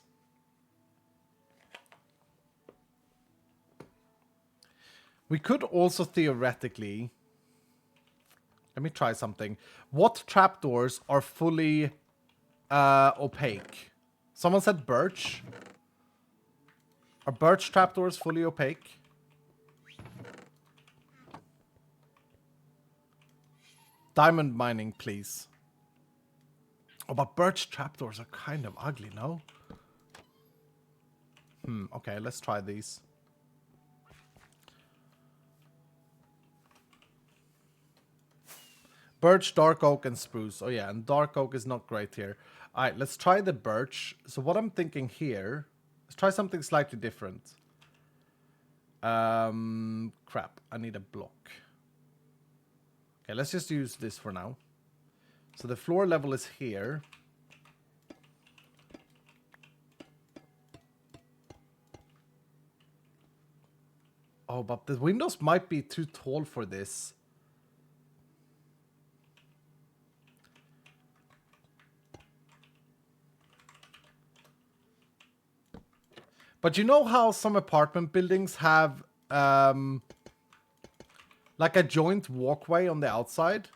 We could also theoretically, let me try something. What trapdoors are fully opaque? Someone said birch. Are birch trapdoors fully opaque? Diamond mining, please. Oh, but birch trapdoors are kind of ugly, no? Okay, let's try these. Birch, dark oak, and spruce. Oh yeah, and dark oak is not great here. Alright, let's try the birch. So what I'm thinking here, let's try something slightly different. Crap, I need a block. Okay, let's just use this for now. So the floor level is here. Oh, but the windows might be too tall for this. But you know how some apartment buildings have like a joint walkway on the outside?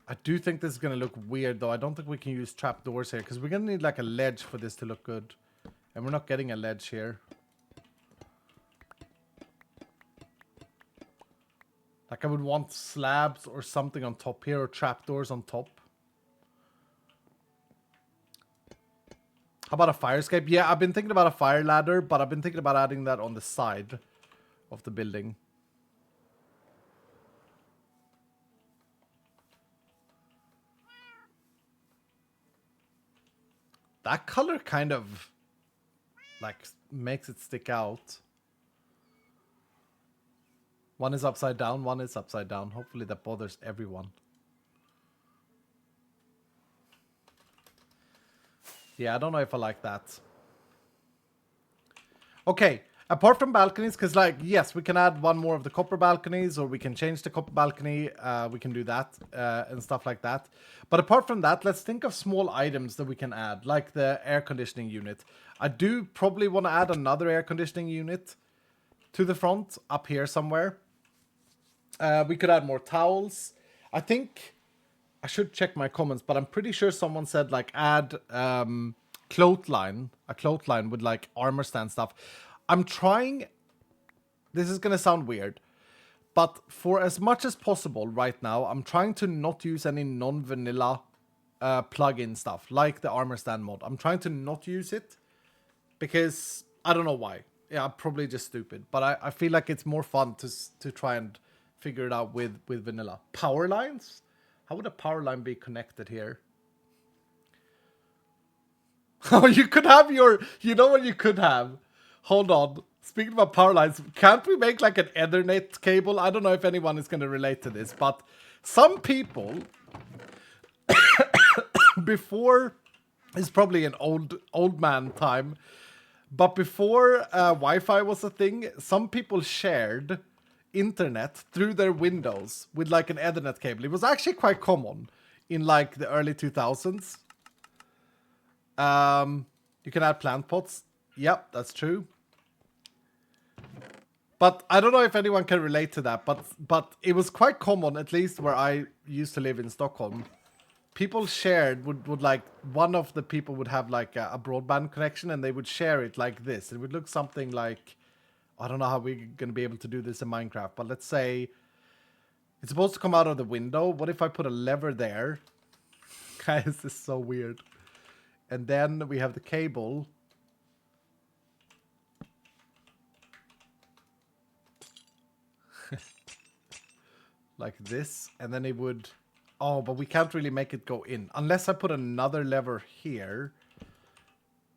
I do think this is going to look weird though. I don't think we can use trapdoors here because we're going to need like a ledge for this to look good. And we're not getting a ledge here. Like I would want slabs or something on top here or trapdoors on top. How about a fire escape? Yeah, I've been thinking about a fire ladder, but I've been thinking about adding that on the side of the building. That color kind of like makes it stick out. One is upside down, one is upside down. Hopefully that bothers everyone. Yeah, I don't know if I like that. Okay, apart from balconies, because like, yes, we can add one more of the copper balconies, or we can change the copper balcony. We can do that and stuff like that. But apart from that, let's think of small items that we can add, like the air conditioning unit. I do probably want to add another air conditioning unit to the front, up here somewhere. We could add more towels. I think I should check my comments, but I'm pretty sure someone said like add a clothesline with like armor stand stuff. I'm trying, this is gonna sound weird, but for as much as possible right now, I'm trying to not use any non-vanilla plug-in stuff like the armor stand mod. I'm trying to not use it because I don't know why. Yeah, I'm probably just stupid, but I feel like it's more fun to try and figure it out with vanilla. Power lines? How would a power line be connected here? Oh, you could have your... You know what you could have? Hold on. Speaking about power lines, can't we make like an Ethernet cable? I don't know if anyone is going to relate to this, but some people... before... It's probably an old man time. But before Wi-Fi was a thing, some people shared internet through their windows with like an Ethernet cable. It was actually quite common in like the early 2000s. You can add plant pots. Yep, that's true. But I don't know if anyone can relate to that, but it was quite common, at least where I used to live in Stockholm. People shared, would like, one of the people would have like a broadband connection and they would share it like this. It would look something like, I don't know how we're going to be able to do this in Minecraft, but let's say it's supposed to come out of the window. What if I put a lever there? Guys, this is so weird. And then we have the cable. like this, and then it would... Oh, but we can't really make it go in. Unless I put another lever here.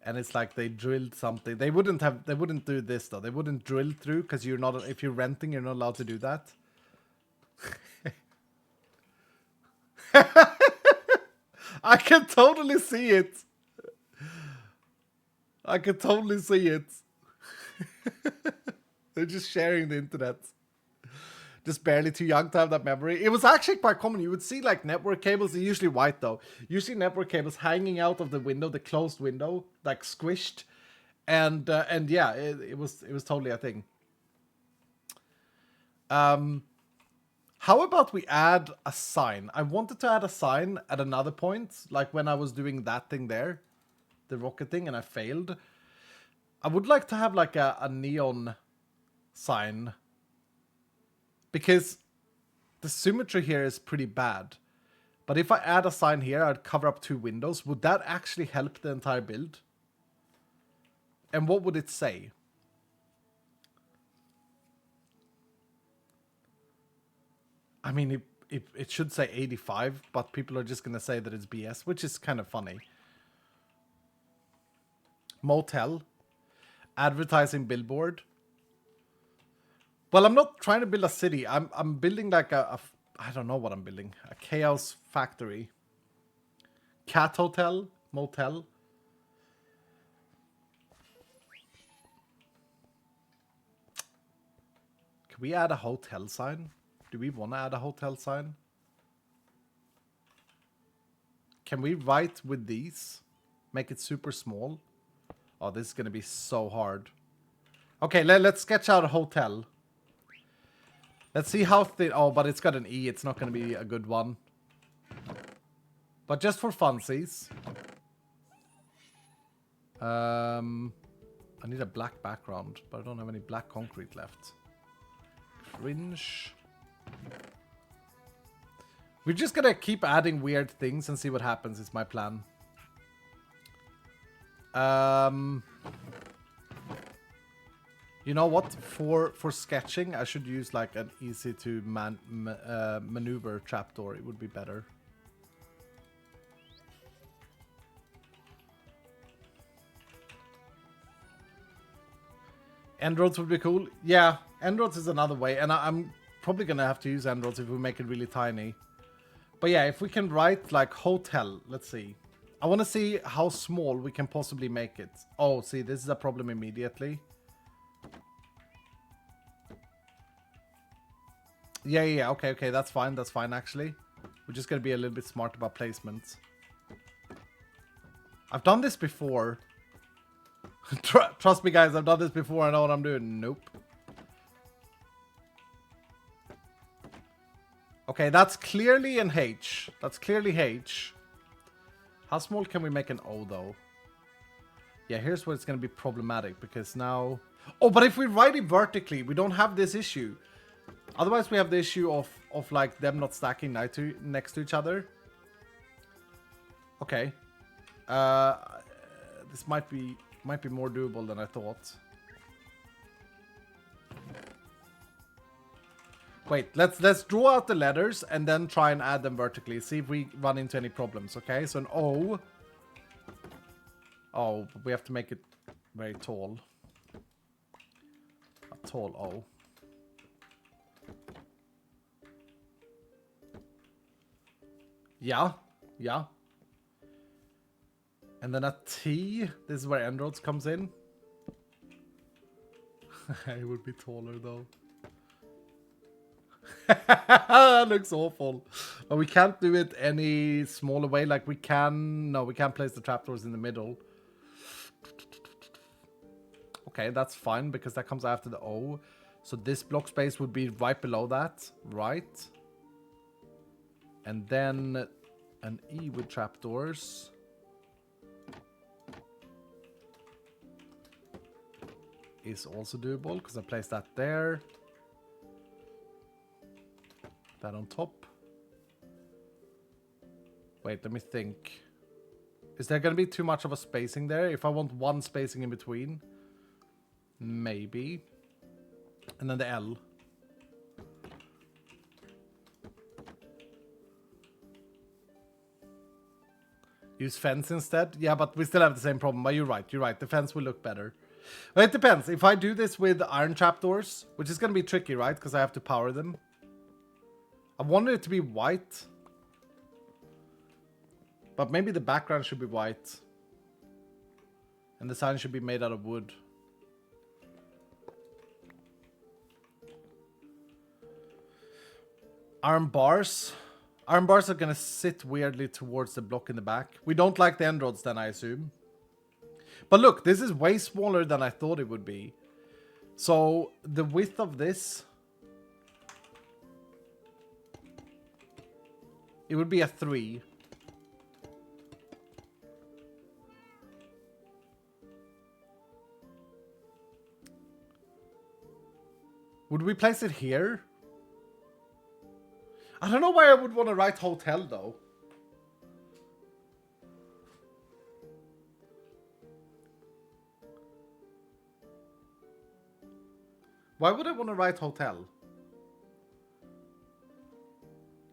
And it's like they drilled something. They wouldn't do this though. They wouldn't drill through because you're not, if you're renting, you're not allowed to do that. I can totally see it. I can totally see it. They're just sharing the internet. Just barely too young to have that memory. It was actually quite common. You would see like network cables, they're usually white though. You see network cables hanging out of the window, the closed window, like squished. And yeah, it was totally a thing. How about we add a sign? I wanted to add a sign at another point, like when I was doing that thing there, the rocket thing, and I failed. I would like to have like a neon sign. Because the symmetry here is pretty bad. But if I add a sign here, I'd cover up 2 windows. Would that actually help the entire build? And what would it say? I mean, it should say 85, but people are just going to say that it's BS, which is kind of funny. Motel. Advertising billboard. Well, I'm not trying to build a city. I'm building like I don't know what I'm building. A chaos factory. Cat hotel, motel. Can we add a hotel sign? Do we want to add a hotel sign? Can we write with these? Make it super small. Oh, this is going to be so hard. Okay, let's sketch out a hotel. Let's see how thin... Oh, but it's got an E. It's not going to be a good one. But just for funsies. I need a black background, but I don't have any black concrete left. Cringe. We're just going to keep adding weird things and see what happens is my plan. You know what? For sketching, I should use like an easy to maneuver trapdoor. It would be better. End roads would be cool. Yeah, end roads is another way, and I'm probably gonna have to use end roads if we make it really tiny. But yeah, if we can write like hotel, let's see. I want to see how small we can possibly make it. Oh, see, this is a problem immediately. Yeah, okay, that's fine, actually. We're just gonna be a little bit smart about placement. I've done this before. Trust me, guys, I've done this before, I know what I'm doing. Nope. Okay, that's clearly an H. That's clearly H. How small can we make an O, though? Yeah, here's where it's gonna be problematic, because now... Oh, but if we write it vertically, we don't have this issue. Otherwise, we have the issue of like them not stacking next to each other. Okay. This might be more doable than I thought. Wait, let's draw out the letters and then try and add them vertically. See if we run into any problems. Okay, so an O. Oh, we have to make it very tall. A tall O. Yeah. And then a T. This is where end roads comes in. It would be taller though. That looks awful. But we can't do it any smaller way. Like we can... No, we can't place the trapdoors in the middle. Okay, that's fine because that comes after the O. So this block space would be right below that. Right. And then an E with trapdoors. Is also doable because I placed that there. That on top. Wait, let me think. Is there going to be too much of a spacing there? If I want one spacing in between. Maybe. And then the L. Use fence instead? Yeah, but we still have the same problem. But you're right. You're right. The fence will look better. But it depends. If I do this with iron trapdoors, which is going to be tricky, right? Because I have to power them. I wanted it to be white. But maybe the background should be white. And the sign should be made out of wood. Iron bars. Iron bars are going to sit weirdly towards the block in the back. We don't like the end rods then, I assume. But look, this is way smaller than I thought it would be. So the width of this, it would be a 3. Would we place it here? I don't know why I would want to write hotel though. Why would I want to write hotel?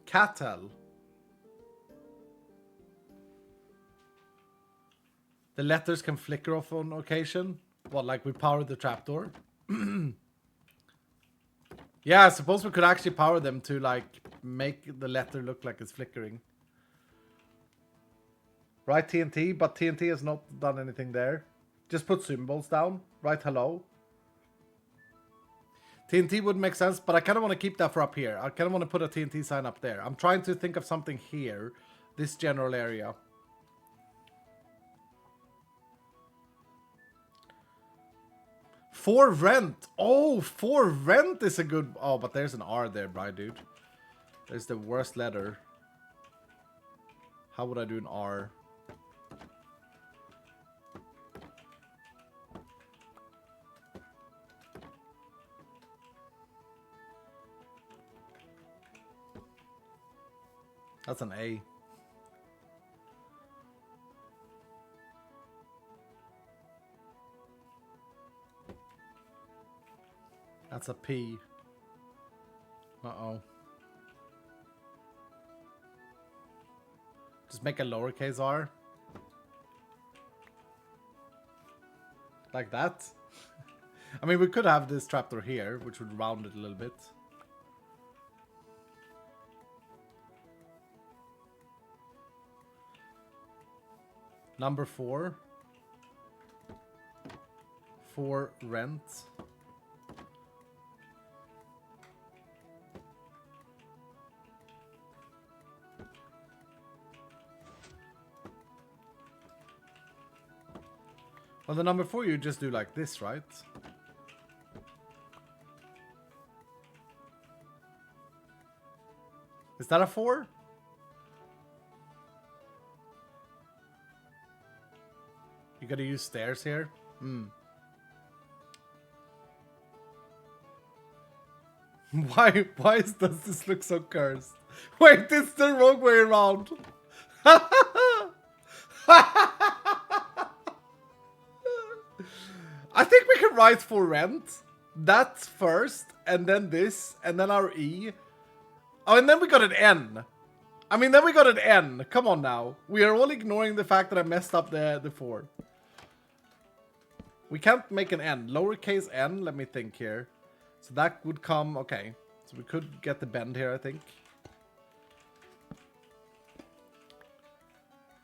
Catel. The letters can flicker off on occasion. What, like we powered the trapdoor? Yeah, I suppose we could actually power them to like make the letter look like it's flickering. Write TNT, but TNT has not done anything there. Just put symbols down. Write hello. TNT would make sense, but I kind of want to keep that for up here. I kind of want to put a TNT sign up there. I'm trying to think of something here. This general area. For rent. Oh, for rent is a good... Oh, but there's an R there, bro, dude. There's the worst letter. How would I do an R? That's an A. That's a P. Uh-oh. Just make a lowercase r. Like that. I mean, we could have this trapdoor here, which would round it a little bit. Number 4. For rent. Well, the number 4 you just do like this, right? Is that a 4? You gotta use stairs here? Hmm. Why does this look so cursed? Wait, it's the wrong way around. I think we can write for rent. That's first, and then this, and then our E. Oh, and then we got an N. I mean, then we got an N. Come on now. We are all ignoring the fact that I messed up the 4. We can't make an N. Lowercase n, let me think here. So that would come, okay. So we could get the bend here, I think.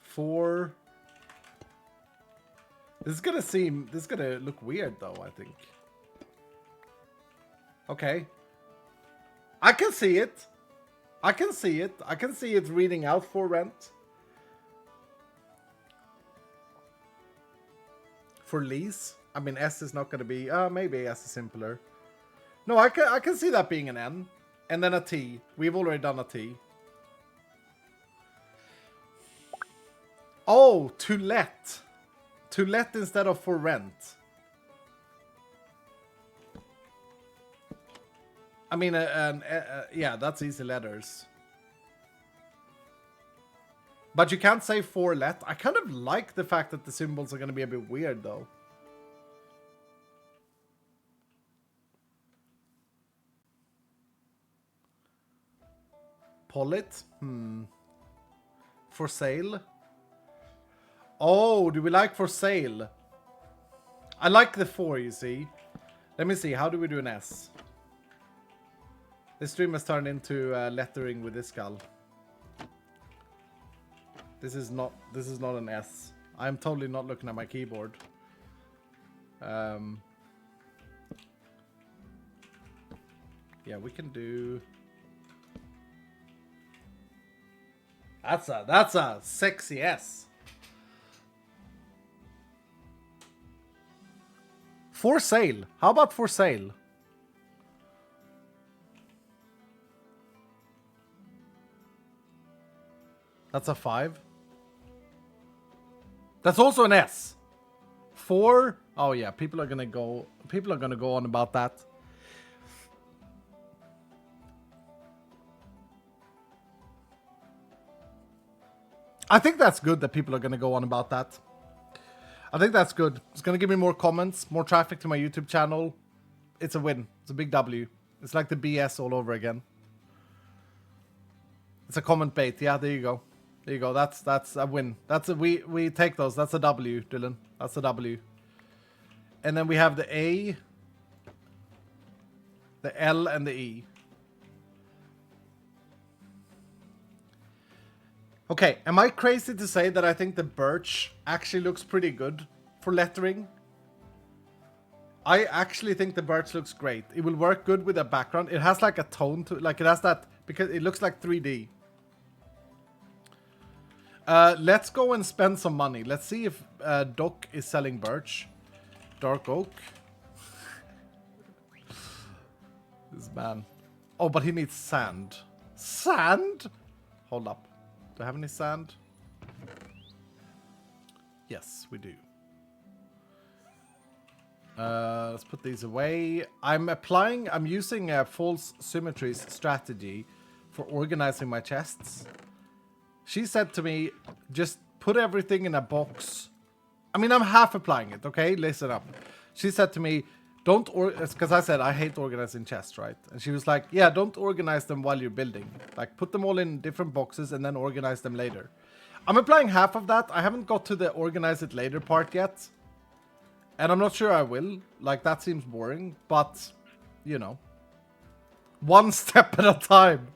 4. This is gonna look weird though, I think. Okay. I can see it. I can see it. I can see it reading out for rent. For lease. I mean, S is not going to be... maybe S is simpler. No, I can see that being an N. And then a T. We've already done a T. Oh, to let. To let instead of for rent. I mean, yeah, that's easy letters. But you can't say for let. I kind of like the fact that the symbols are going to be a bit weird, though. Pull it? For sale? Oh, do we like for sale? I like the 4, you see. Let me see, how do we do an S? This stream has turned into lettering with this skull. This is not an S. I'm totally not looking at my keyboard. Yeah, we can do. That's a sexy S. For sale. How about for sale? That's a 5. That's also an S. 4. Oh yeah, people are gonna go on about that. I think that's good that people are gonna go on about that. I think that's good. It's gonna give me more comments, more traffic to my YouTube channel. It's a win. It's a big W. It's like the BS all over again. It's a comment bait. Yeah, there you go. There you go. That's a win. That's a we take those. That's a W, Dylan. That's a W. And then we have the A, the L, and the E. Okay, am I crazy to say that I think the birch actually looks pretty good for lettering? I actually think the birch looks great. It will work good with a background. It has like a tone to it. Like it has that, because it looks like 3D. Let's go and spend some money. Let's see if Doc is selling birch. Dark oak. This man. Oh, but he needs sand. Sand? Hold up. Do I have any sand? Yes, we do. Let's put these away. I'm using a false symmetries strategy for organizing my chests. She said to me, just put everything in a box. I mean, I'm half applying it, okay? Listen up. She said to me, because I said I hate organizing chests, right? And she was like, yeah, don't organize them while you're building. Like, put them all in different boxes and then organize them later. I'm applying half of that. I haven't got to the organize it later part yet. And I'm not sure I will. Like, that seems boring. But, you know. One step at a time.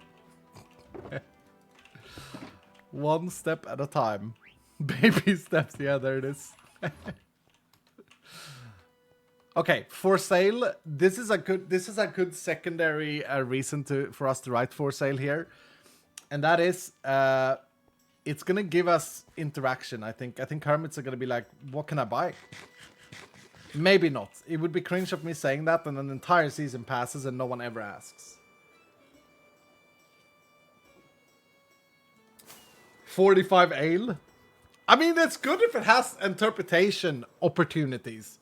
One step at a time. Baby steps. Yeah, there it is. Okay, for sale. This is a good secondary reason for us to write for sale here. And that is it's gonna give us interaction, I think. I think hermits are gonna be like, what can I buy? Maybe not. It would be cringe of me saying that and an entire season passes and no one ever asks. 45 ale? I mean, it's good if it has interpretation opportunities.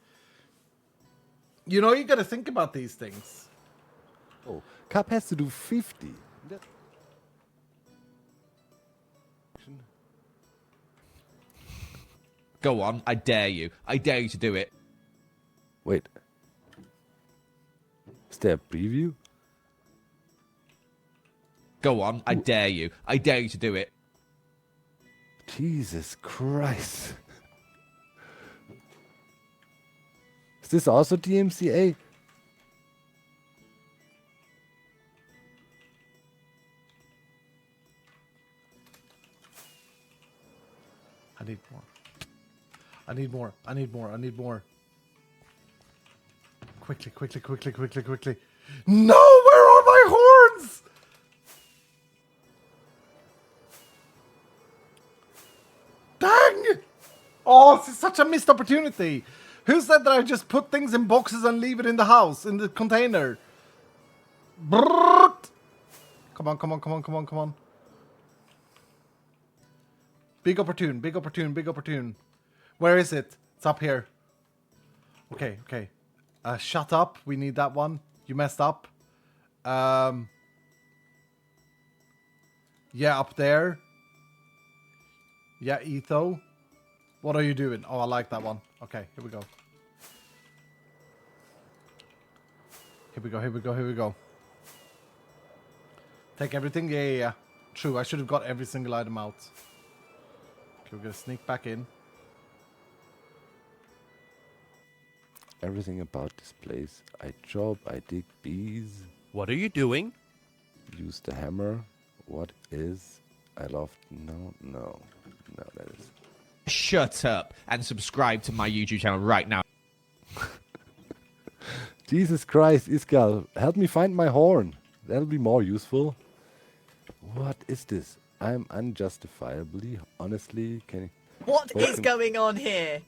You know, you gotta think about these things. Oh, Cup has to do 50. Go on, I dare you. I dare you to do it. Wait. Is there a preview? Go on, I dare you. I dare you to do it. Jesus Christ. Is this also DMCA? I need more. I need more. I need more. I need more. Quickly, quickly, quickly, quickly, quickly. No! Where are my horns? Dang! Oh, this is such a missed opportunity. Who said that I just put things in boxes and leave it in the house, in the container? Brrrt. Come on, come on, come on, come on, come on. Big opportune, big opportune, big opportune. Where is it? It's up here. Okay, okay. Shut up. We need that one. You messed up. Yeah, up there. Yeah, Etho. What are you doing? Oh, I like that one. Okay, here we go. Here we go, here we go, here we go. Take everything? Yeah, yeah, yeah. True, I should have got every single item out. Okay, we're gonna sneak back in. everything about this place. I chop, I dig bees, What are you doing? use the hammer. What is... I love... No, that is... Shut up and subscribe to my YouTube channel right now. Jesus Christ, Iskal, help me find my horn. That'll be more useful. What is this? I'm unjustifiably, honestly, can What is Spoken- going on here?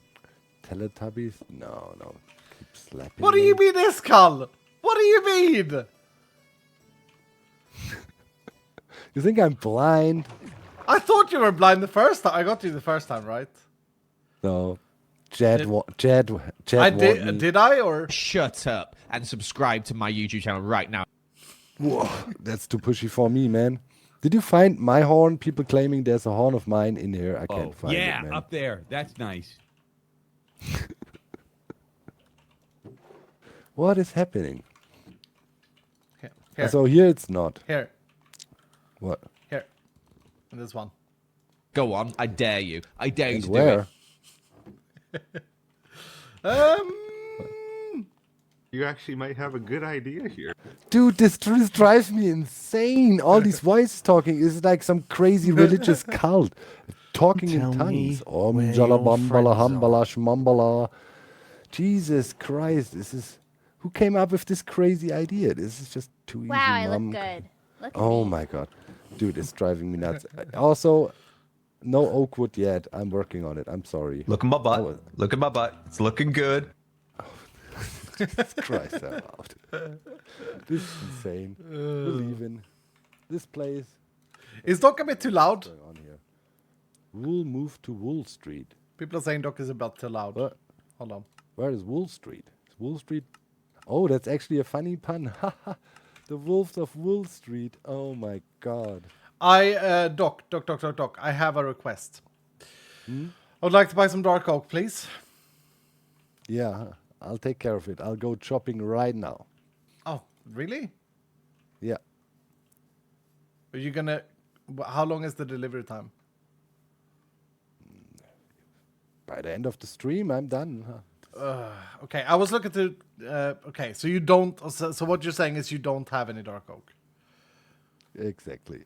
Teletubbies? No. Keep slapping What do you me. mean, Iskal? What do you mean? You think I'm blind? I thought you were blind the first time. I got you the first time, right? No. Chad Did- warned me. Did I or? Shut up and subscribe to my YouTube channel right now. Whoa, that's too pushy for me, man. Did you find my horn? People claiming there's a horn of mine in here. I can't find yeah, it, man. up there. That's nice. What is happening? Here, So here it's not. here, What? here. And this one. Go on, I dare you. I dare you And to where? do it. You actually might have a good idea here. Dude, this drives me insane. All these voices talking is like some crazy religious cult. Talking in Tell me tongues. Om where jala your bambala friends hambala shmambala. Jesus Christ, this is... Who came up with this crazy idea? This is just too easy, Wow, I look Mom. good. Look at Oh me. my god. Dude, it's driving me nuts. Also, no oak wood yet. I'm working on it. I'm sorry. Look at my I butt. was- Look at my butt. It's looking good. Christ out loud. This is insane. We're leaving. This place. Is Doc a bit too loud? What's going on here? Wool move to Wool Street. People are saying Doc is a bit too loud. What? Hold on. Where is Wool Street? Is Wool Street? Oh, that's actually a funny pun. The Wolves of Wool Street. Oh my god. Doc. I have a request. I would like to buy some dark oak, please. Yeah, I'll take care of it. I'll go shopping right now. Oh, really? Yeah. Are you gonna? How long is the delivery time? By the end of the stream, I'm done. Okay, I was looking to. Okay, so you don't. So what you're saying is you don't have any dark oak. Exactly.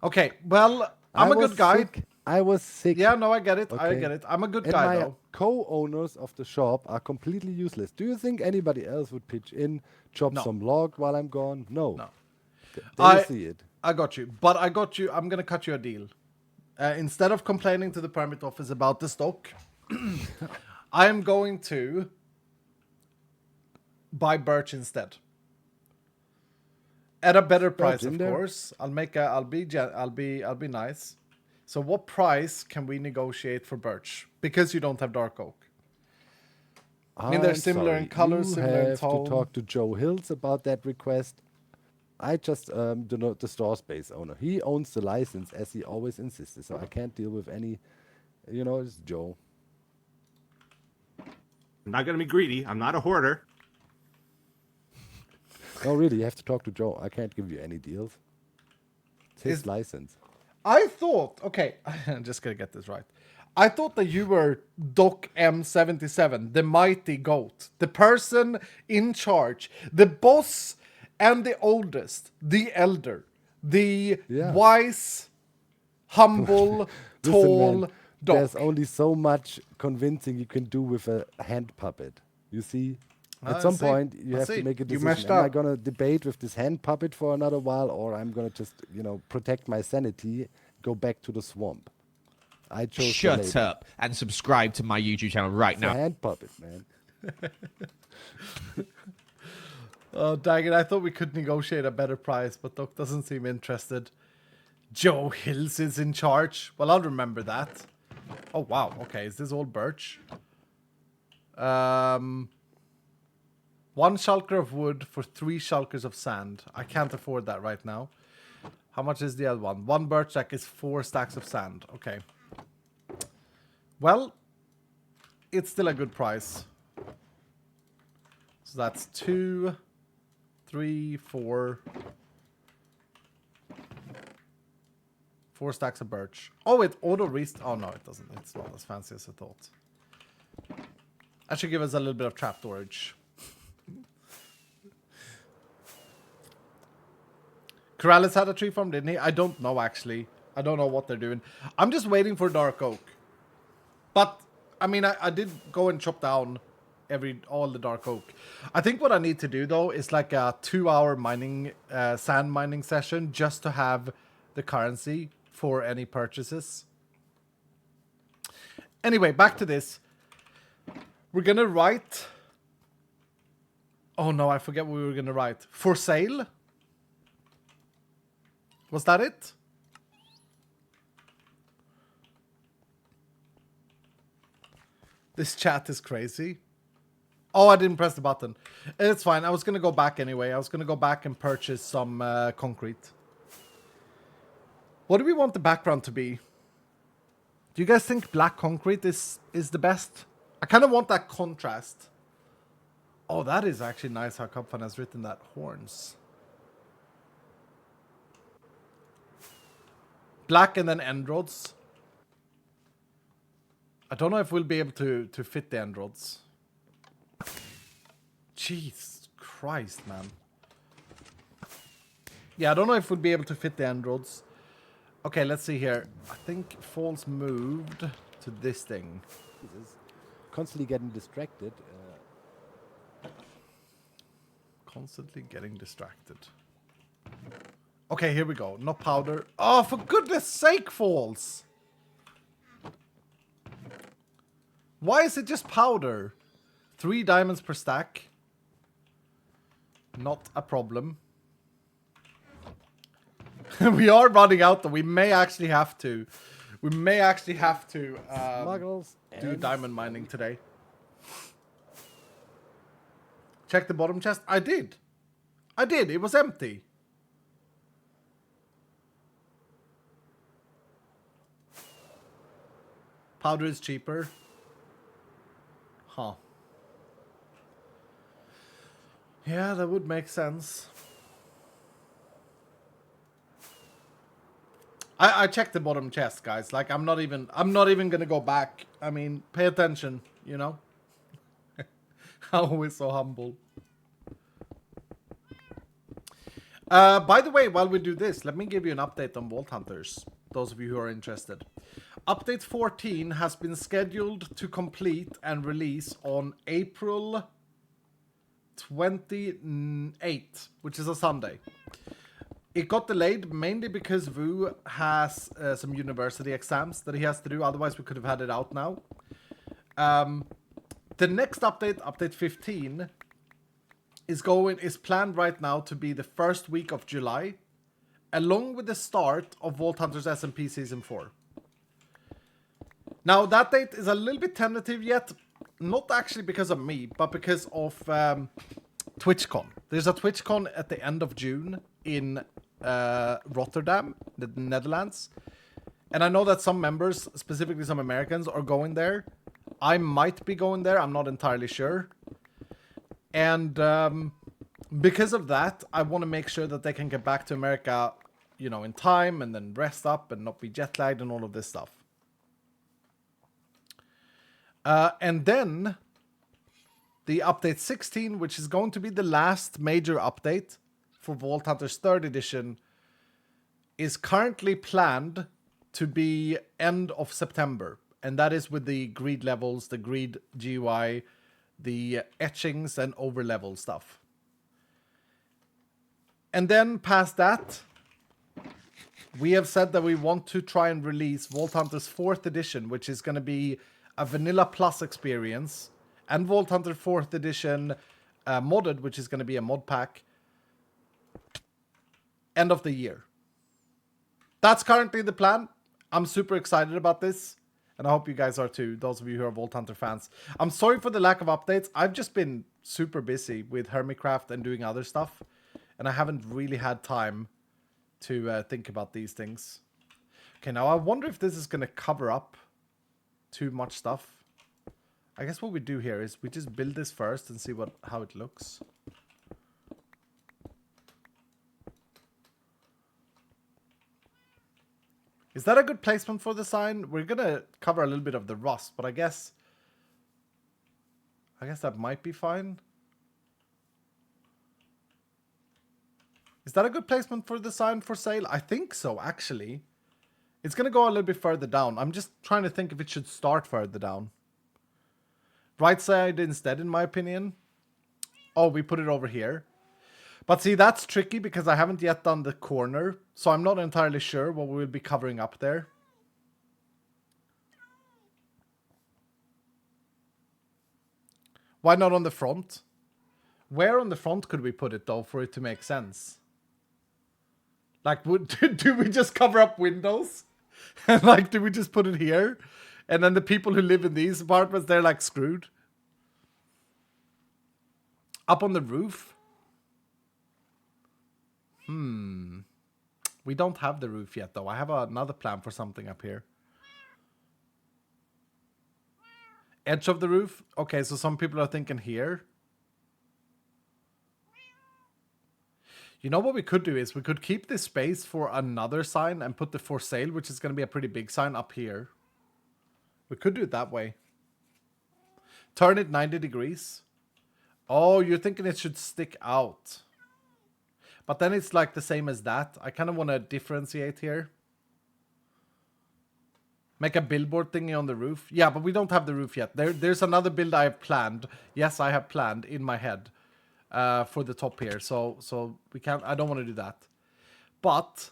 Okay, well, I'm I a good was guy. sick. I was sick. Yeah, no, I get it. I Okay. get it. I'm a good And guy my though. co-owners of the shop are completely useless. Do you think anybody else would pitch in, chop No. some log while I'm gone? No. No. They I- see it. I got you, but I got you. I'm gonna cut you a deal. Instead of complaining to the permit office about the stock, I am going to buy birch instead. At a better price, in of there? course. I'll be nice. So what price can we negotiate for birch? Because you don't have dark oak. I mean, they're I'm similar in sorry. color, you similar in have tone. to talk to Joe Hills about that request. I just the store space owner. He owns the license as he always insisted. So I can't deal with any. It's Joe. I'm not gonna be greedy. I'm not a hoarder. No, really, you have to talk to Joe. I can't give you any deals. It's his Is- license. I thought, okay, I'm just gonna get this right. I thought that you were Doc M77, the mighty goat, the person in charge, the boss and the oldest, the elder, the Yeah. wise, humble, Listen, tall man, Doc. there's only so much convincing you can do with a hand puppet. You see? I At some see. point, you I have see. to make a You decision. messed Am I up. going to debate with this hand puppet for another while, or I'm going to just, protect my sanity, go back to the swamp? I chose the Shut later. up and subscribe to my YouTube channel right It's a now. hand puppet, man. Oh, dang it, I thought we could negotiate a better price, but Doc doesn't seem interested. Joe Hills is in charge. Well, I'll remember that. Oh, wow. Okay, is this all birch? 1 shulker of wood for 3 shulkers of sand. I can't afford that right now. How much is the other one? 1 birch stack is 4 stacks of sand. Okay. Well, it's still a good price. So that's 2, 3, 4. 4 stacks of birch. Oh, it auto rest. Oh no, it doesn't. It's not as fancy as I thought. That should give us a little bit of trap storage. Corrales had a tree farm, didn't he? I don't know, actually. I don't know what they're doing. I'm just waiting for dark oak. But, I mean, I did go and chop down all the dark oak. I think what I need to do, though, is like a 2-hour mining, sand mining session just to have the currency for any purchases. Anyway, back to this. We're gonna write... Oh no, I forget what we were gonna write. For sale? Was that it? This chat is crazy. Oh, I didn't press the button. It's fine. I was going to go back anyway. I was going to go back and purchase some concrete. What do we want the background to be? Do you guys think black concrete is the best? I kind of want that contrast. Oh, that is actually nice how Cupfan has written that. Horns. Black and then end rods. I don't know if we'll be able to fit the end rods. Jeez Christ, man. Yeah, I don't know if we'll be able to fit the end rods. Okay, let's see here. I think Falls moved to this thing. Jesus. Constantly getting distracted. Constantly getting distracted. Okay, here we go. No powder. Oh, for goodness sake, Falls! Why is it just powder? 3 diamonds per stack. Not a problem. We are running out though. We may actually have to. We may actually have to do diamond mining today. Check the bottom chest. I did. I did. It was empty. Powder is cheaper. Huh. Yeah, that would make sense. I checked the bottom chest, guys. Like I'm not even gonna go back. I mean, pay attention, you know? Always so humble. By the way, while we do this, let me give you an update on Vault Hunters. Those of you who are interested. Update 14 has been scheduled to complete and release on April 28th, which is a Sunday. It got delayed mainly because Vu has some university exams that he has to do. Otherwise, we could have had it out now. The next update, update 15, is planned right now to be the first week of July, along with the start of Vault Hunters SMP Season 4. Now, that date is a little bit tentative yet, not actually because of me, but because of TwitchCon. There's a TwitchCon at the end of June in Rotterdam, the Netherlands. And I know that some members, specifically some Americans, are going there. I might be going there, I'm not entirely sure. And because of that, I want to make sure that they can get back to America, you know, in time and then rest up and not be jet lagged and all of this stuff. And then the update 16, which is going to be the last major update for Vault Hunters 3rd edition, is currently planned to be end of September. And that is with the greed levels, the greed GUI, the etchings and overlevel stuff. And then past that, we have said that we want to try and release Vault Hunters 4th edition, which is going to be a Vanilla Plus experience, and Vault Hunter 4th edition modded, which is going to be a mod pack, end of the year. That's currently the plan. I'm super excited about this, and I hope you guys are too, those of you who are Vault Hunter fans. I'm sorry for the lack of updates. I've just been super busy with HermitCraft and doing other stuff, and I haven't really had time to think about these things. Okay, now I wonder if this is going to cover up too much stuff. I guess what we do here is we just build this first and see how it looks. Is that a good placement for the sign? We're gonna cover a little bit of the rust, but I guess I guess that might be fine. Is that a good placement for the sign for sale? I think so, actually. It's going to go a little bit further down. I'm just trying to think if it should start further down. Right side instead, in my opinion. Oh, we put it over here. But see, that's tricky because I haven't yet done the corner. So I'm not entirely sure what we will be covering up there. Why not on the front? Where on the front could we put it, though, for it to make sense? Like, do we just cover up windows? And, like, do we just put it here? And then the people who live in these apartments, they're, like, screwed. Up on the roof? We don't have the roof yet, though. I have another plan for something up here. Edge of the roof? Okay, so some people are thinking here. You know what we could do is we could keep this space for another sign and put the for sale, which is going to be a pretty big sign up here. We could do it that way. Turn it 90 degrees. Oh, you're thinking it should stick out. But then it's like the same as that. I kind of want to differentiate here. Make a billboard thingy on the roof. Yeah, but we don't have the roof yet. There's another build I have planned. Yes, I have planned in my head for the top here. So we can't. I don't want to do that. But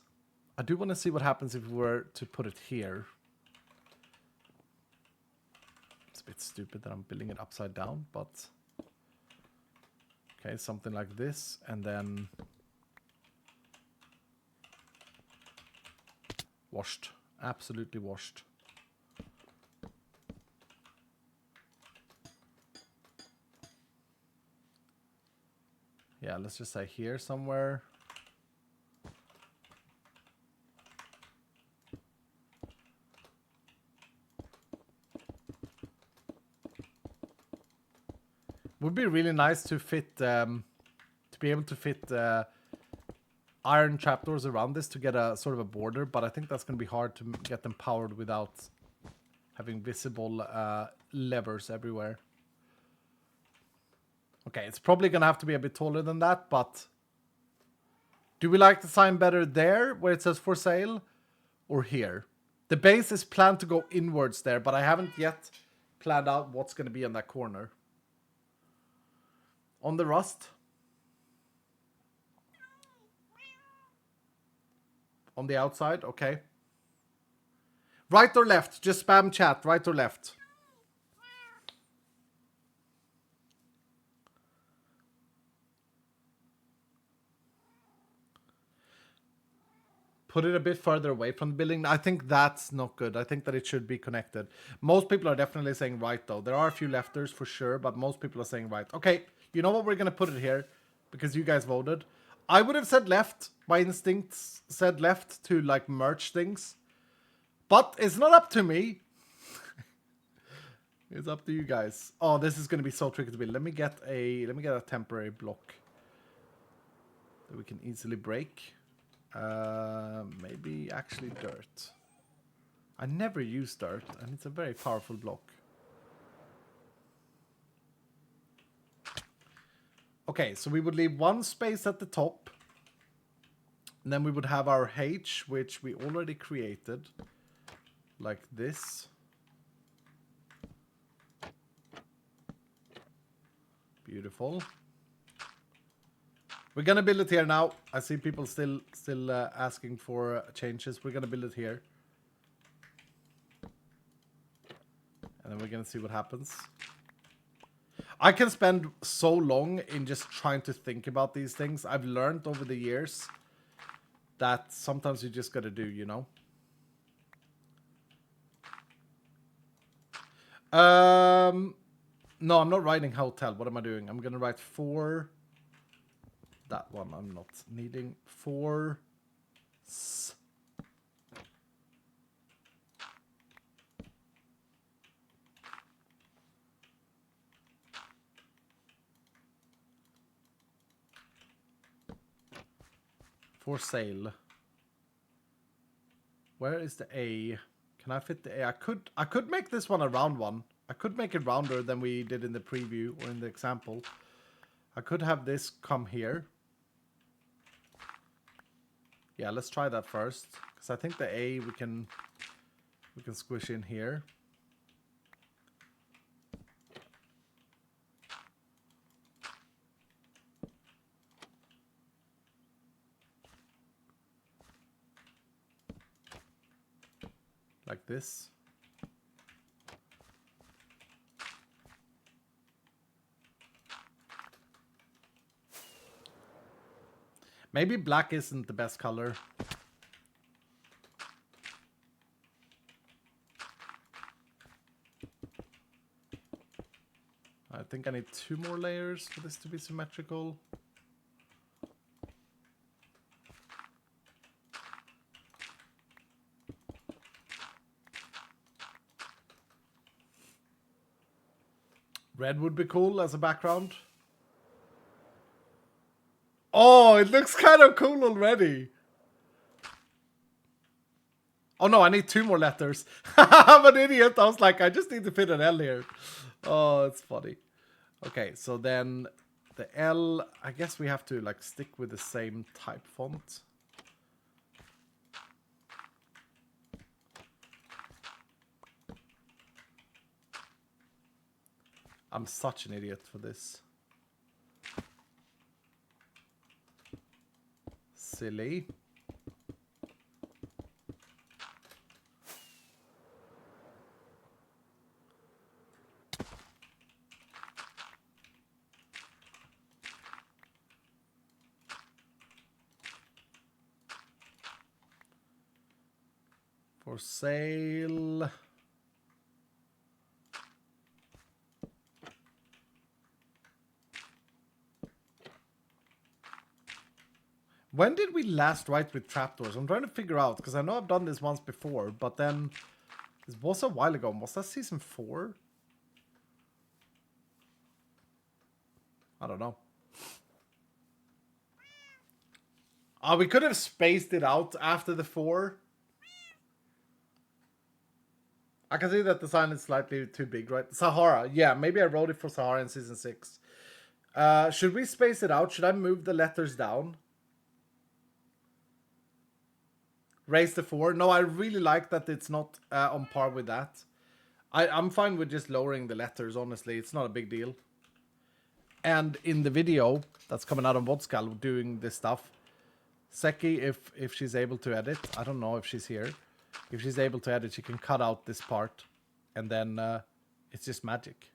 I do want to see what happens if we were to put it here. It's a bit stupid that I'm building it upside down, but okay, something like this, and then washed. Absolutely washed. Yeah, let's just say here somewhere. Would be really nice to fit, to be able to fit iron trapdoors around this to get a sort of a border, but I think that's going to be hard to get them powered without having visible levers everywhere. Okay, it's probably going to have to be a bit taller than that, but do we like the sign better there, where it says for sale, or here? The base is planned to go inwards there, but I haven't yet planned out what's going to be in that corner. On the rust. On the outside, okay. Right or left? Just spam chat, right or left? Put it a bit further away from the building. I think that's not good. I think that it should be connected. Most people are definitely saying right, though. There are a few lefters for sure, but most people are saying right. Okay, you know what? We're going to put it here because you guys voted. I would have said left. My instincts said left to, like, merge things. But it's not up to me. It's up to you guys. Oh, this is going to be so tricky to build. Let me get a temporary block that we can easily break. Maybe actually dirt. I never use dirt, and it's a very powerful block. Okay, so we would leave one space at the top. And then we would have our H, which we already created. Like this. Beautiful. We're gonna build it here now. I see people still asking for changes. We're gonna build it here. And then we're gonna see what happens. I can spend so long in just trying to think about these things. I've learned over the years that sometimes you just gotta do, you know? No, I'm not writing hotel. What am I doing? I'm gonna write for... That one I'm not needing. For... For sale. Where is the A? Can I fit the A? I could make this one a round one. I could make it rounder than we did in the preview or in the example. I could have this come here. Yeah, let's try that first. Because I think the A we can squish in here. Like this. Maybe black isn't the best color. I think I need 2 more layers for this to be symmetrical. Red would be cool as a background. Oh, it looks kind of cool already. Oh no, I need 2 more letters. I'm an idiot. I was like, I just need to fit an L here. Oh, it's funny. Okay, so then the L, I guess we have to like stick with the same type font. I'm such an idiot for this. Silly. For sale. When did we last write with trapdoors? I'm trying to figure out, because I know I've done this once before, but then this was a while ago. Was that season 4? I don't know. Oh, we could have spaced it out after the 4. I can see that the sign is slightly too big, right? Sahara. Yeah, maybe I wrote it for Sahara in season 6. Should we space it out? Should I move the letters down? Raise the 4. No, I really like that it's not on par with that. I'm fine with just lowering the letters, honestly. It's not a big deal. And in the video that's coming out on Vodskal doing this stuff, Seki, if she's able to edit, I don't know if she's here. If she's able to edit, she can cut out this part. And then it's just magic.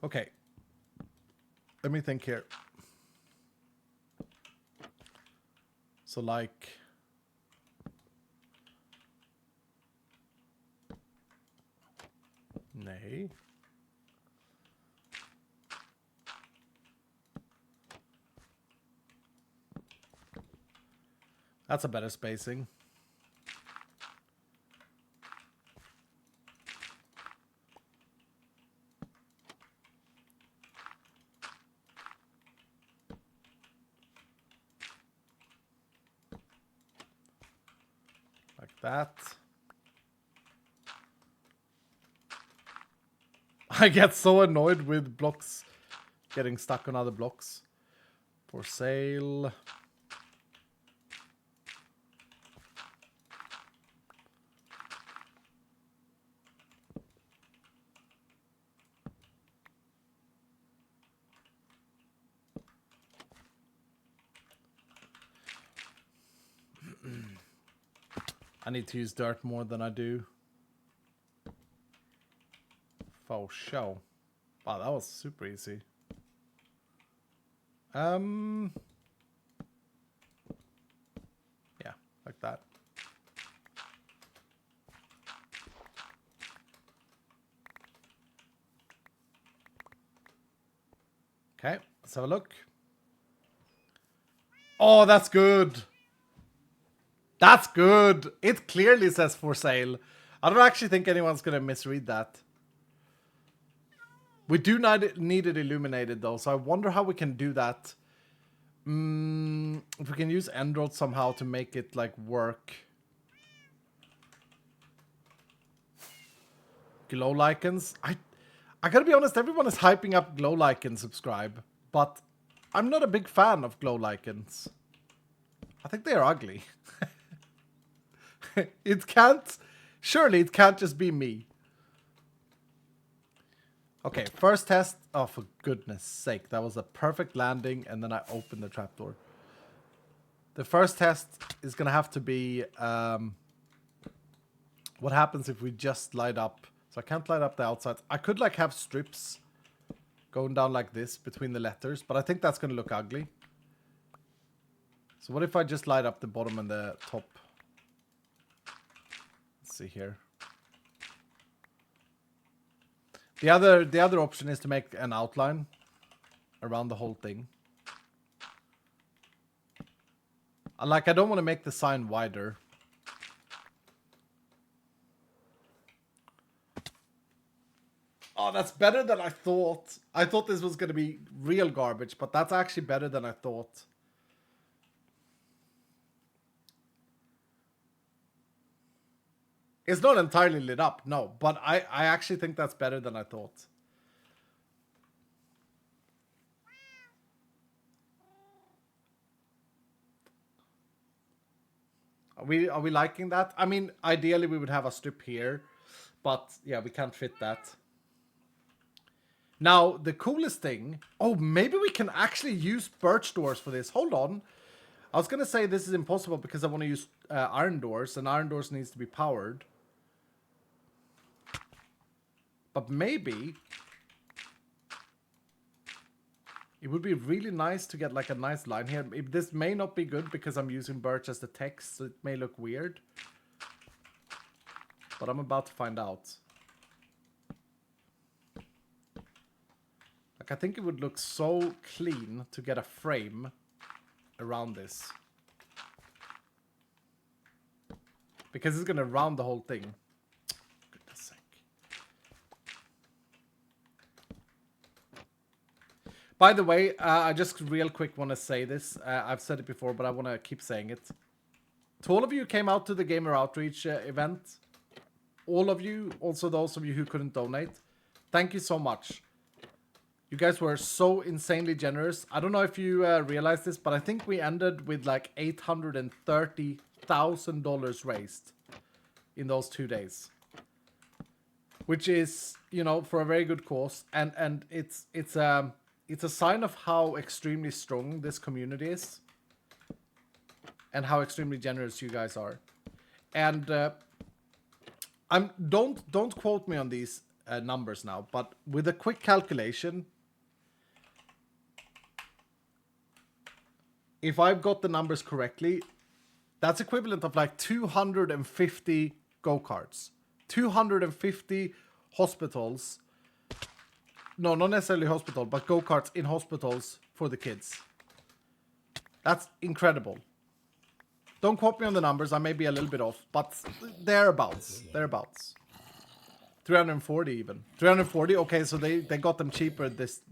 Okay. Let me think here. So like... Nay. That's a better spacing. Like that. I get so annoyed with blocks getting stuck on other blocks. For sale. I need to use dirt more than I do. For show. Wow, that was super easy. Yeah, like that. Okay, let's have a look. Oh, that's good. That's good. It clearly says for sale. I don't actually think anyone's going to misread that. We do not need it illuminated though, so I wonder how we can do that. If we can use Android somehow to make it like work. glow lichens. I gotta be honest, everyone is hyping up glow lichen subscribe, but I'm not a big fan of glow lichens. I think they're ugly. Surely it can't just be me. Okay, first test. Oh, for goodness sake, that was a perfect landing, and then I opened the trapdoor. The first test is gonna have to be what happens if we just light up. So I can't light up the outside. I could like have strips going down like this between the letters, but I think that's gonna look ugly. So what if I just light up the bottom and the top? Let's see here. The other option is to make an outline around the whole thing. I don't want to make the sign wider. Oh, that's better than I thought. I thought this was going to be real garbage, but that's actually better than I thought. It's not entirely lit up, no, but I actually think that's better than I thought. Are we liking that? I mean, ideally we would have a strip here, but yeah, we can't fit that. Now, the coolest thing... Oh, maybe we can actually use birch doors for this. Hold on. I was going to say this is impossible because I want to use iron doors, and iron doors needs to be powered. But maybe... It would be really nice to get like a nice line here. This may not be good because I'm using birch as the text, so it may look weird. But I'm about to find out. Like, I think it would look so clean to get a frame around this. Because it's going to round the whole thing. Goodness sake. By the way, I just real quick want to say this. I've said it before, but I want to keep saying it. To all of you who came out to the Gamer Outreach event, all of you, also those of you who couldn't donate, thank you so much. You guys were so insanely generous. I don't know if you realized this, but I think we ended with like $830,000 raised in those 2 days. Which is, you know, for a very good cause. And it's a sign of how extremely strong this community is. And how extremely generous you guys are. And don't quote me on these numbers now, but with a quick calculation, if I've got the numbers correctly, that's equivalent of like 250 go-karts, 250 hospitals. No, not necessarily hospital, but go-karts in hospitals for the kids. That's incredible. Don't quote me on the numbers. I may be a little bit off, but thereabouts. Thereabouts. 340 even. 340? Okay, so they got them cheaper this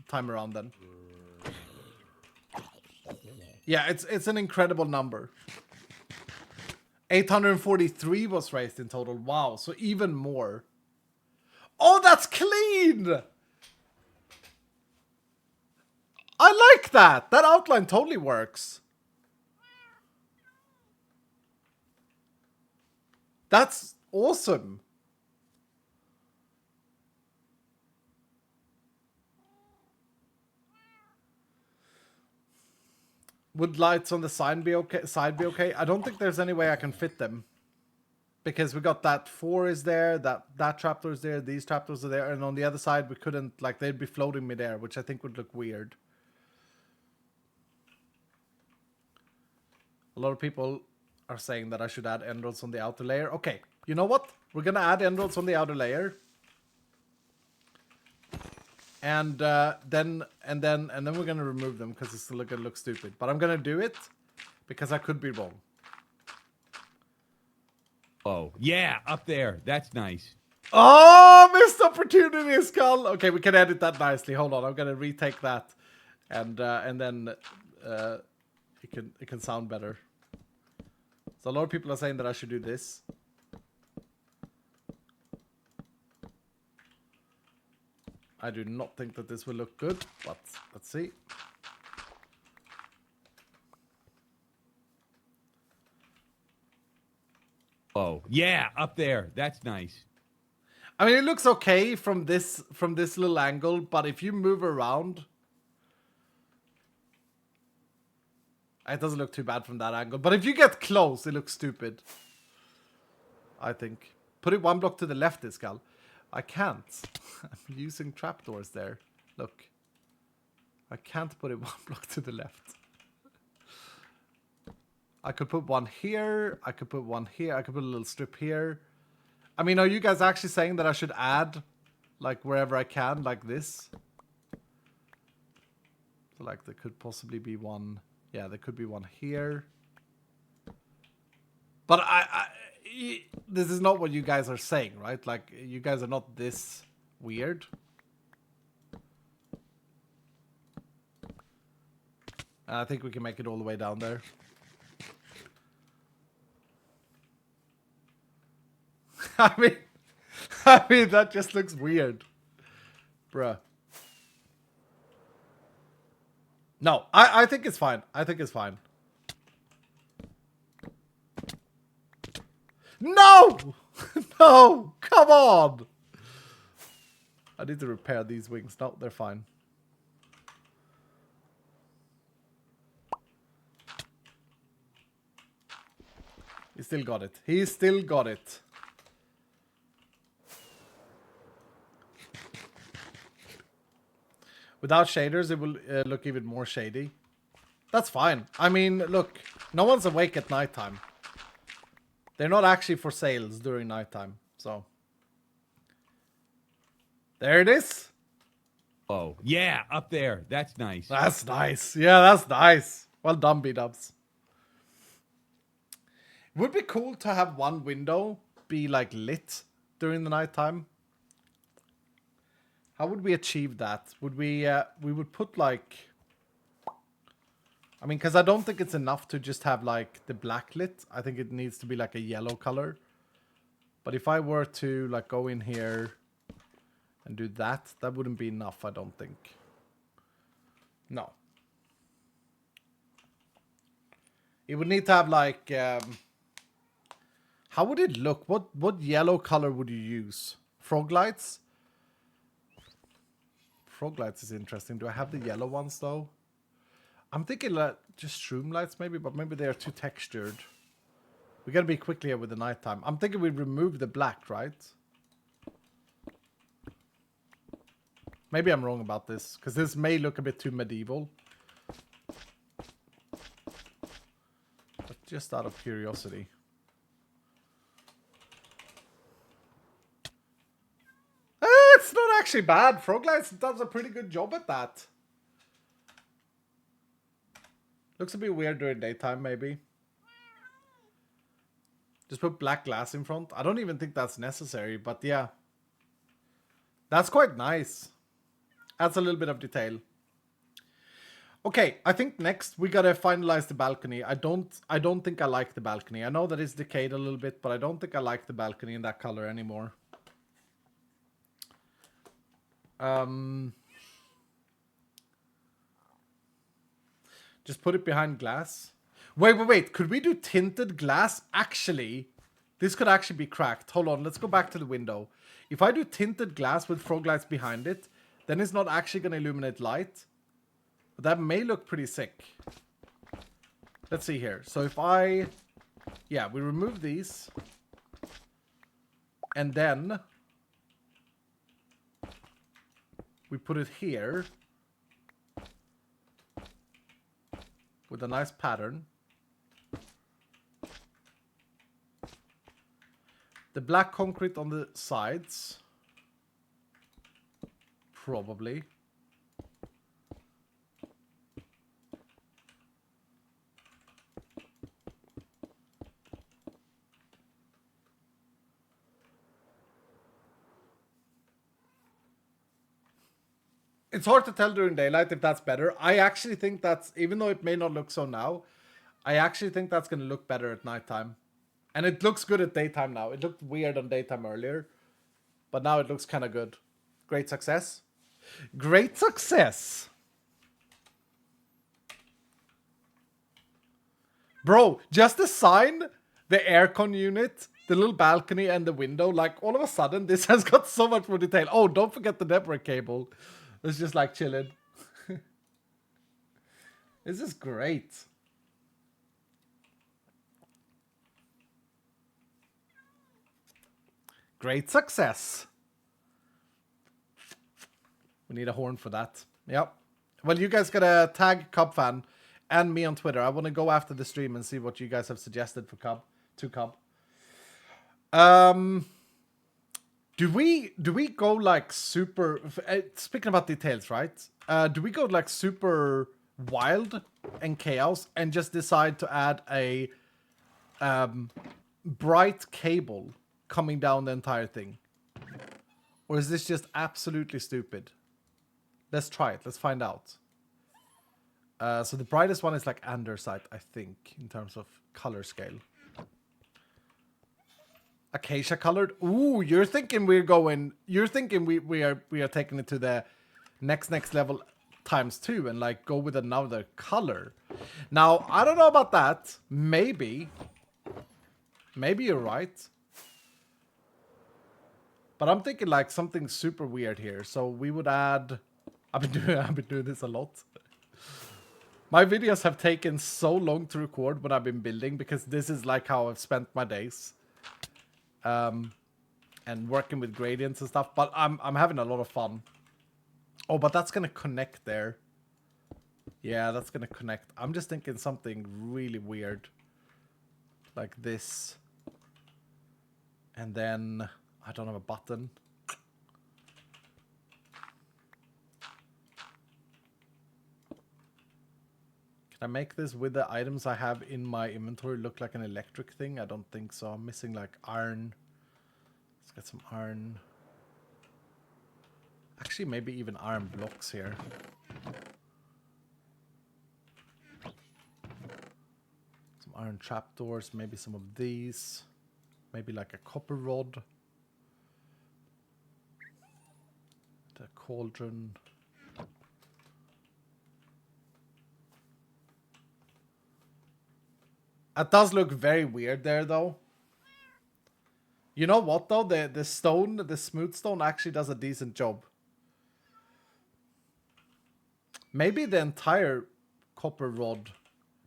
time around then. Yeah, it's an incredible number. 843 was raised in total. Wow, so even more. Oh, that's clean! I like that! That outline totally works. That's awesome. Would lights on the side be okay? I don't think there's any way I can fit them. Because we got that 4 is there, that trapdoor is there, these trapdoors are there, and on the other side we couldn't, like, they'd be floating midair, which I think would look weird. A lot of people are saying that I should add emeralds on the outer layer. Okay, you know what? We're gonna add emeralds on the outer layer. And then we're gonna remove them because it's still gonna look stupid. But I'm gonna do it because I could be wrong. Oh, yeah, up there. That's nice. Oh, missed opportunity, Skull. Okay, we can edit that nicely. Hold on, I'm gonna retake that, and then it can sound better. So a lot of people are saying that I should do this. I do not think that this will look good, but let's see. Oh, yeah, up there. That's nice. I mean, it looks okay from this little angle, but if you move around, it doesn't look too bad from that angle. But if you get close, it looks stupid. I think. Put it one block to the left, Iskal. I can't. I'm using trapdoors there. Look. I can't put it one block to the left. I could put one here. I could put one here. I could put a little strip here. I mean, are you guys actually saying that I should add, like, wherever I can, like this? So, like, there could possibly be one. Yeah, there could be one here. But this is not what you guys are saying, right? Like, you guys are not this weird. And I think we can make it all the way down there. I mean, that just looks weird. Bruh. No, I think it's fine. I think it's fine. No! No! Come on! I need to repair these wings. No, they're fine. He still got it. He still got it. Without shaders, it will look even more shady. That's fine. I mean, look, no one's awake at nighttime. They're not actually for sales during nighttime, so. There it is. Oh, yeah, up there. That's nice. That's nice. Yeah, that's nice. Well done, B-dubs. It would be cool to have one window be, like, lit during the nighttime. How would we achieve that? Would we would put, like... I mean, because I don't think it's enough to just have, like, the black lit. I think it needs to be, like, a yellow color. But if I were to, like, go in here and do that, that wouldn't be enough, I don't think. No. It would need to have, like... how would it look? What yellow color would you use? Frog lights? Frog lights is interesting. Do I have the yellow ones, though? I'm thinking just shroom lights, maybe, but maybe they are too textured. We gotta be quick here with the nighttime. I'm thinking we remove the black, right? Maybe I'm wrong about this, because this may look a bit too medieval. But just out of curiosity. It's not actually bad. Froglights does a pretty good job at that. Looks a bit weird during daytime, maybe. Just put black glass in front. I don't even think that's necessary, but yeah. That's quite nice. Adds a little bit of detail. Okay, I think next we gotta finalize the balcony. I don't think I like the balcony. I know that it's decayed a little bit, but I don't think I like the balcony in that color anymore. Just put it behind glass. Wait. Could we do tinted glass? Actually, this could actually be cracked. Hold on, let's go back to the window. If I do tinted glass with frog lights behind it, then it's not actually going to illuminate light. But that may look pretty sick. Let's see here. So if I... Yeah, we remove these. And then... we put it here. With a nice pattern. The black concrete on the sides. Probably. It's hard to tell during daylight if that's better. I actually think that's, even though it may not look so now, I actually think that's going to look better at nighttime. And it looks good at daytime now. It looked weird on daytime earlier, but now it looks kind of good. Great success. Great success. Bro, just the sign, the aircon unit, the little balcony and the window, like all of a sudden this has got so much more detail. Oh, don't forget the network cable. It's just like chilling. This is great. Great success. We need a horn for that. Yep. Well, you guys gotta tag Cubfan and me on Twitter. I want to go after the stream and see what you guys have suggested for Cub. To Cub. Do we go like super? Speaking about details, right? Do we go like super wild and chaos and just decide to add a bright cable coming down the entire thing, or is this just absolutely stupid? Let's try it. Let's find out. So the brightest one is like andesite, I think, in terms of color scale. Acacia colored. Ooh, you're thinking we're going. You're thinking we are taking it to the next level ×2 and like go with another color. Now I don't know about that. Maybe you're right. But I'm thinking like something super weird here. So we would add. I've been doing this a lot. My videos have taken so long to record when I've been building because this is like how I've spent my days. And working with gradients and stuff, but I'm having a lot of fun. Oh, but that's gonna connect there. Yeah, that's gonna connect. I'm just thinking something really weird. Like this. And then I don't have a button. Can I make this with the items I have in my inventory look like an electric thing? I don't think so. I'm missing like iron. Let's get some iron. Actually, maybe even iron blocks here. Some iron trapdoors, maybe some of these. Maybe like a copper rod. The cauldron. It does look very weird there, though. You know what, though? The stone, the smooth stone, actually does a decent job. Maybe the entire copper rod.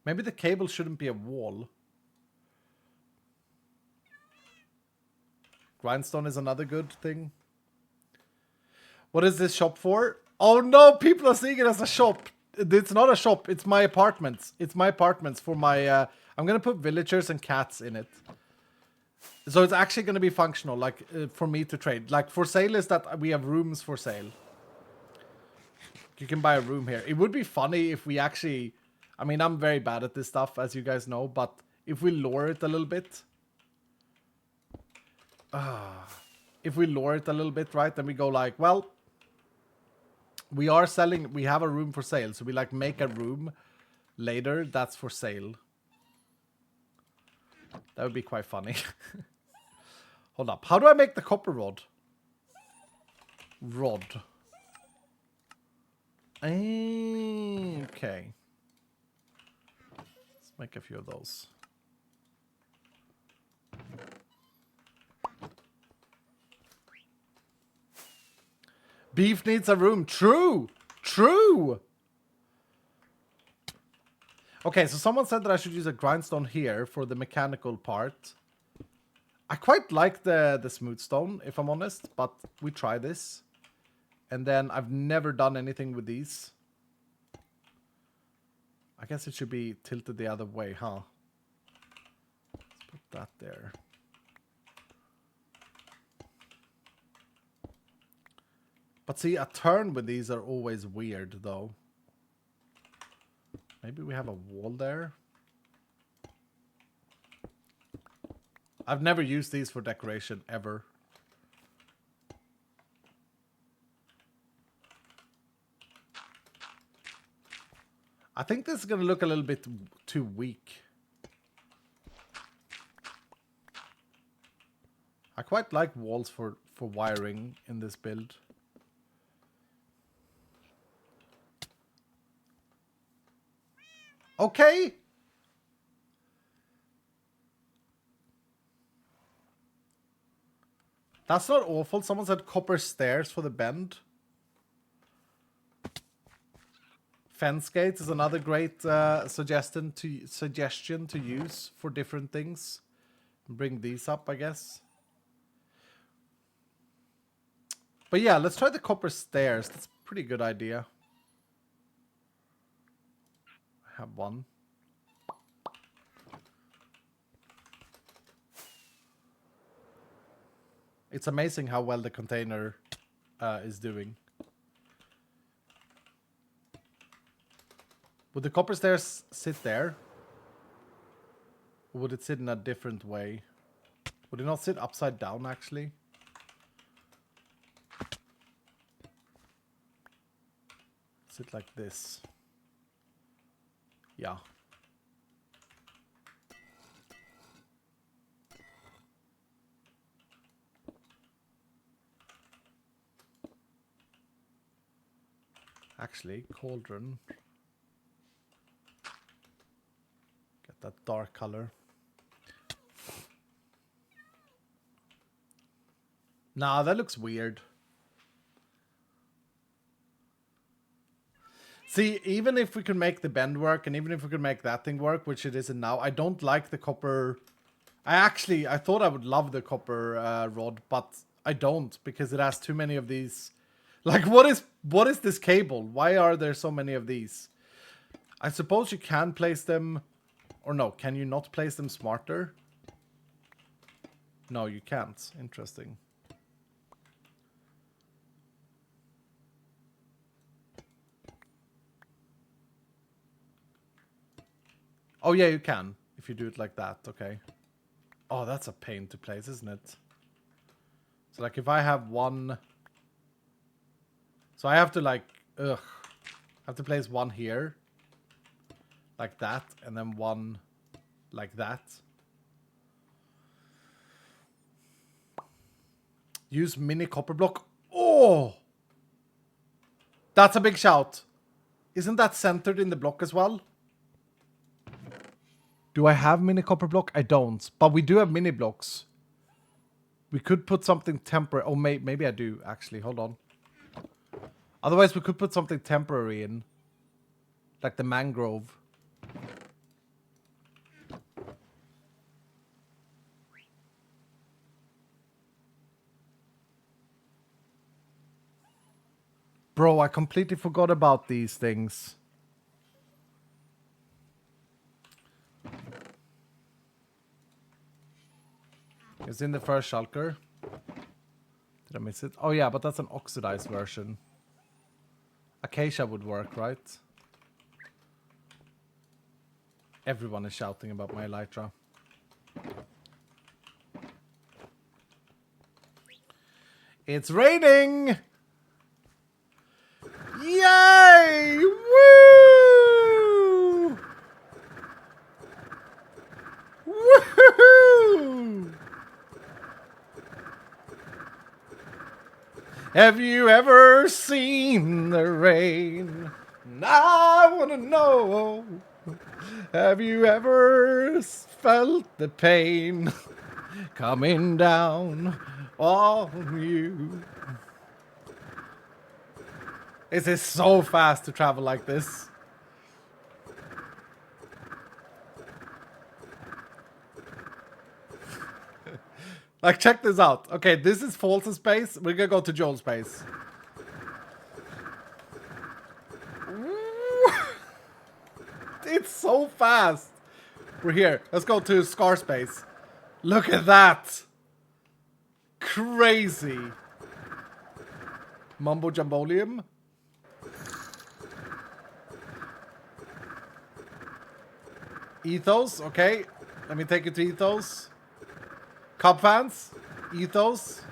Maybe the cable shouldn't be a wall. Grindstone is another good thing. What is this shop for? Oh no, people are seeing it as a shop. It's not a shop, it's my apartments. It's my apartments for my... I'm gonna put villagers and cats in it. So it's actually gonna be functional, like, for me to trade. Like, for sale is that we have rooms for sale. You can buy a room here. It would be funny if we actually... I mean, I'm very bad at this stuff, as you guys know, but if we lower it a little bit... if we lower it a little bit, right, then we go like, well... We are selling... We have a room for sale, so we, like, make a room later that's for sale. That would be quite funny. Hold up. How do I make the copper rod? Rod. Okay. Let's make a few of those. Beef needs a room. True. True. Okay, so someone said that I should use a grindstone here for the mechanical part. I quite like the smooth stone, if I'm honest, but we try this. And then I've never done anything with these. I guess it should be tilted the other way, huh? Let's put that there. But see, a turn with these are always weird, though. Maybe we have a wall there. I've never used these for decoration, ever. I think this is going to look a little bit too weak. I quite like walls for wiring in this build. Okay. That's not awful. Someone said copper stairs for the bend. Fence gates is another great suggestion to use for different things. Bring these up, I guess. But yeah, let's try the copper stairs. That's a pretty good idea. I have one. It's amazing how well the container is doing. Would the copper stairs sit there? Or would it sit in a different way? Would it not sit upside down, actually? Sit like this. Yeah. Actually, cauldron. Get that dark color. Nah, that looks weird. See, even if we could make the bend work, and even if we could make that thing work, which it isn't now, I don't like the copper. I thought I would love the copper rod, but I don't, because it has too many of these. Like, what is this cable? Why are there so many of these? I suppose you can place them, or no, can you not place them smarter? No, you can't. Interesting. Oh yeah, you can, if you do it like that, okay. Oh, that's a pain to place, isn't it? So like if I have one... So I have to like, I have to place one here. Like that, and then one like that. Use mini copper block. Oh! That's a big shout. Isn't that centered in the block as well? Do I have mini copper block? I don't. But we do have mini blocks. We could put something temporary. Oh, maybe I do, actually. Hold on. Otherwise, we could put something temporary in. Like the mangrove. Bro, I completely forgot about these things. It's in the first shulker. Did I miss it? Oh yeah, but that's an oxidized version. Acacia would work, right? Everyone is shouting about my elytra. It's raining! Yay! Woo! Woohoo! Have you ever seen the rain? I wanna know. Have you ever felt the pain coming down on you? This is so fast to travel like this. Like, check this out. Okay, this is False's space. We're gonna go to Joel's space. It's so fast. We're here. Let's go to Scar space. Look at that. Crazy. Mumbo Jumbolium. Ethos, okay. Let me take you to Ethos. Cub fans, Ethos.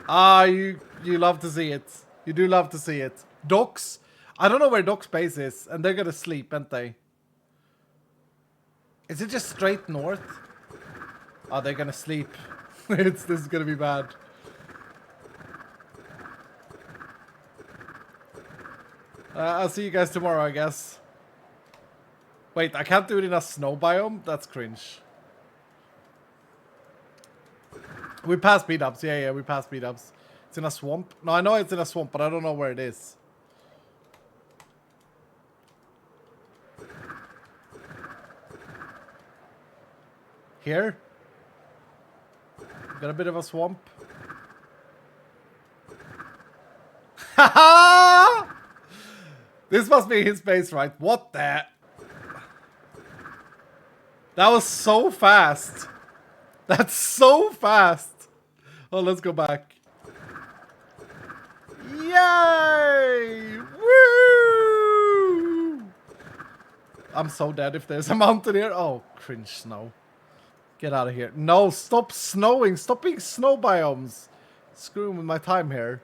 Ah, you love to see it. You do love to see it. Docks. I don't know where Docks base is, and they're gonna sleep, aren't they? Is it just straight north? Oh, they're gonna sleep. This is gonna be bad. I'll see you guys tomorrow, I guess. Wait, I can't do it in a snow biome? That's cringe. We passed beat-ups. Yeah, we passed beat-ups. It's in a swamp. No, I know it's in a swamp, but I don't know where it is. Here? Got a bit of a swamp. Haha! This must be his base, right? What the? That was so fast. That's so fast. Oh, let's go back. Yay! Woo! I'm so dead if there's a mountain here. Oh, cringe snow. Get out of here. No, stop snowing. Stop being snow biomes. Screwing with my time here.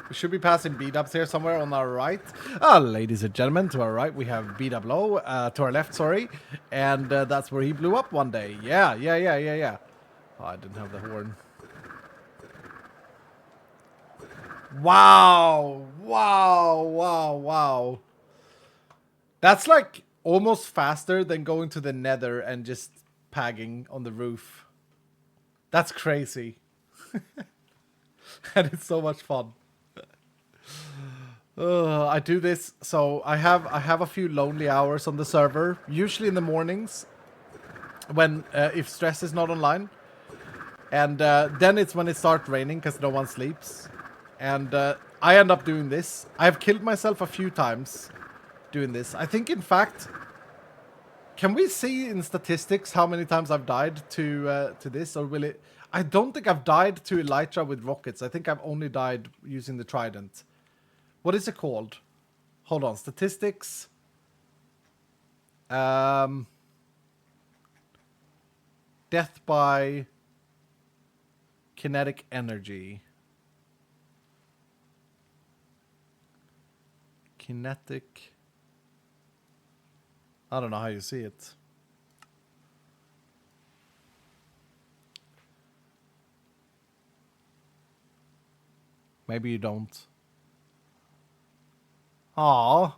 We should be passing beat-ups here somewhere on our right. Ladies and gentlemen, to our right we have beat-up low. To our left, sorry. And that's where he blew up one day. Yeah. Oh, I didn't have the horn. Wow. That's like almost faster than going to the nether and just pagging on the roof. That's crazy. And it's so much fun. I do this, so I have a few lonely hours on the server, usually in the mornings, when if stress is not online, and then it's when it starts raining because no one sleeps, and I end up doing this. I've killed myself a few times doing this. I think, in fact, can we see in statistics how many times I've died to this, or will it? I don't think I've died to Elytra with rockets. I think I've only died using the trident. What is it called? Hold on. Statistics. Death by kinetic energy. Kinetic. I don't know how you see it. Maybe you don't. Aww.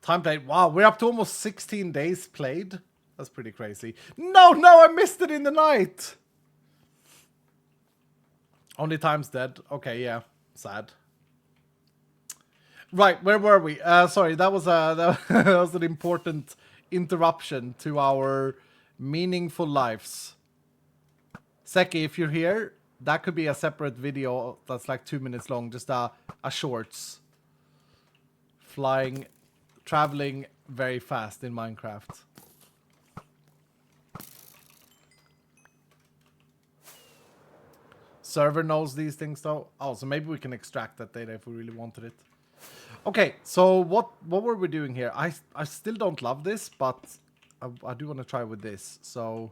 Time played. Wow, we're up to almost 16 days played. That's pretty crazy. No, I missed it in the night. Only time's dead. Okay, yeah. Sad. Right, where were we? Sorry, that was that was an important interruption to our meaningful lives. Seki, if you're here, that could be a separate video that's like 2 minutes long, just a shorts. Traveling very fast in Minecraft. Server knows these things though. Oh, so maybe we can extract that data if we really wanted it. Okay, so what were we doing here? I still don't love this, but I do want to try with this. So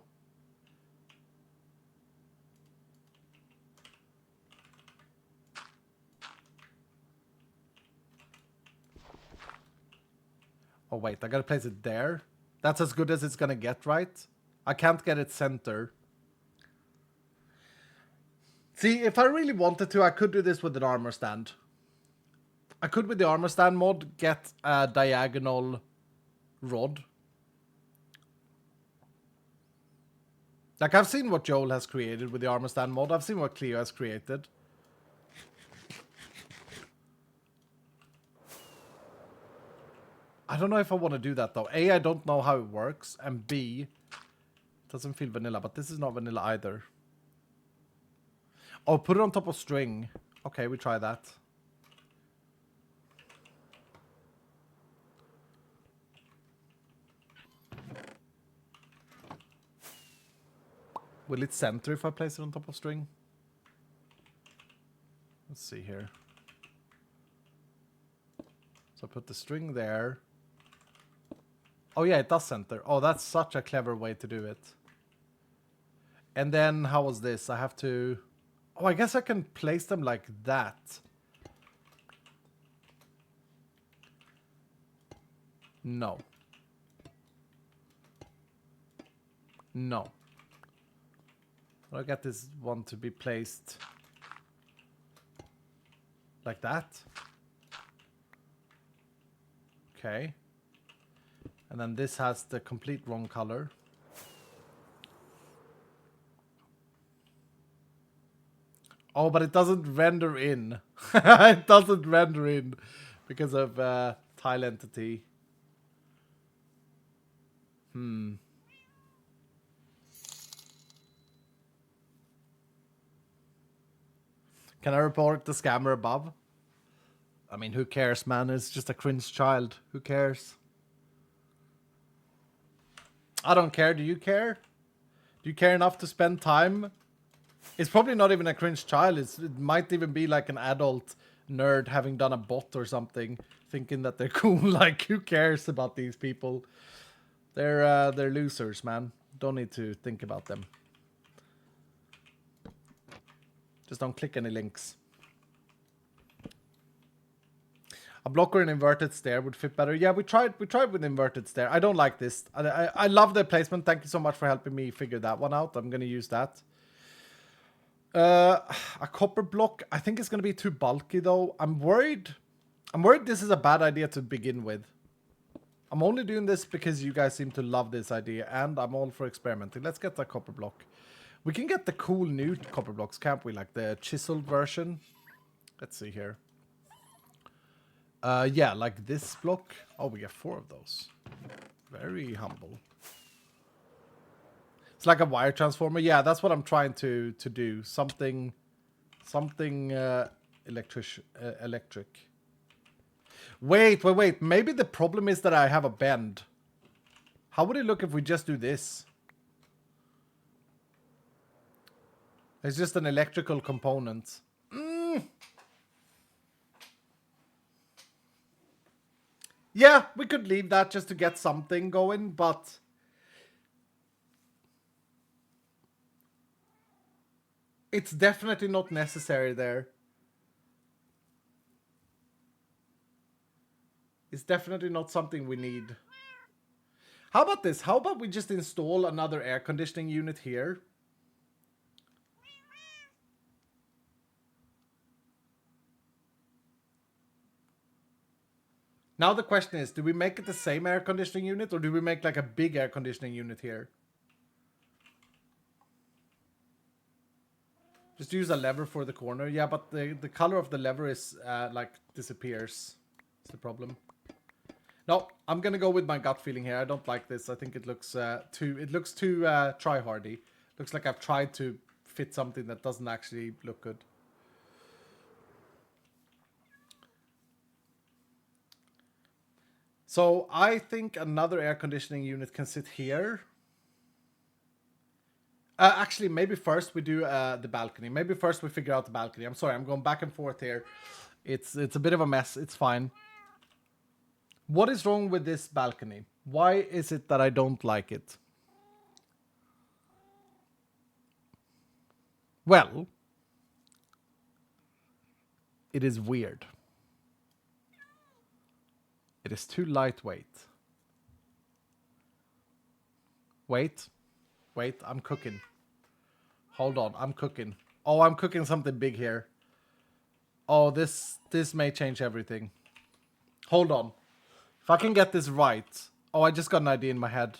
oh wait, I gotta place it there. That's as good as it's gonna get, right? I can't get it center. See, if I really wanted to, I could do this with an armor stand. I could, with the armor stand mod, get a diagonal rod. Like, I've seen what Joel has created with the armor stand mod. I've seen what Cleo has created. I don't know if I want to do that, though. A, I don't know how it works. And B, it doesn't feel vanilla. But this is not vanilla either. Oh, put it on top of string. Okay, we try that. Will it center if I place it on top of string? Let's see here. So I put the string there. Oh yeah, it does center. Oh, that's such a clever way to do it. And then, how was this? I have to... Oh, I guess I can place them like that. No. No. I'll get this one to be placed like that. Okay. And then this has the complete wrong color. Oh, but it doesn't render in. It doesn't render in because of tile entity. Can I report the scammer above? I mean, who cares, man? It's just a cringe child. Who cares? I don't care. Do you care? Do you care enough to spend time? It's probably not even a cringe child. It might even be like an adult nerd having done a bot or something, thinking that they're cool. Like, who cares about these people? They're losers, man. Don't need to think about them. Just don't click any links. A blocker and inverted stair would fit better. Yeah, we tried with inverted stair. I don't like this. I love the placement. Thank you so much for helping me figure that one out. I'm gonna use that. A copper block. I think it's gonna be too bulky though. I'm worried this is a bad idea to begin with. I'm only doing this because you guys seem to love this idea, and I'm all for experimenting. Let's get the copper block. We can get the cool new copper blocks, can't we? Like the chiseled version. Let's see here. Yeah, like this block. Oh, we get 4 of those. Very humble. It's like a wire transformer. Yeah, that's what I'm trying to do. Something electric. Wait. Maybe the problem is that I have a bend. How would it look if we just do this? It's just an electrical component. Yeah, we could leave that just to get something going, but it's definitely not necessary there. It's definitely not something we need. How about this? How about we just install another air conditioning unit here? Now the question is, do we make it the same air conditioning unit or do we make like a big air conditioning unit here? Just use a lever for the corner. Yeah, but the color of the lever is like disappears. That's the problem. No, I'm gonna go with my gut feeling here. I don't like this. I think it looks too try-hardy. Looks like I've tried to fit something that doesn't actually look good. So I think another air conditioning unit can sit here. Actually, maybe first we do the balcony. Maybe first we figure out the balcony. I'm sorry, I'm going back and forth here. It's a bit of a mess. It's fine. What is wrong with this balcony? Why is it that I don't like it? Well, it is weird. It is too lightweight. Wait, I'm cooking. Hold on, I'm cooking. Oh, I'm cooking something big here. Oh, this may change everything. Hold on. If I can get this right. Oh, I just got an idea in my head.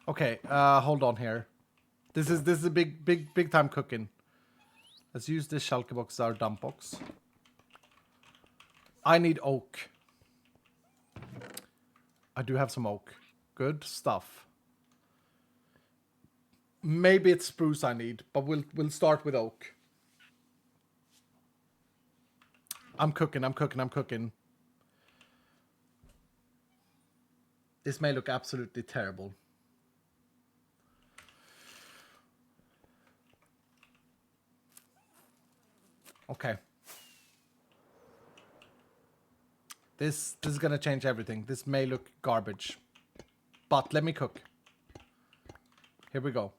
Okay, hold on here. This is a big time cooking. Let's use this shulker box as our dump box. I need oak. I do have some oak. Good stuff. Maybe it's spruce I need, but we'll start with oak. I'm cooking. This may look absolutely terrible. Okay. This is gonna change everything. This may look garbage. But let me cook. Here we go.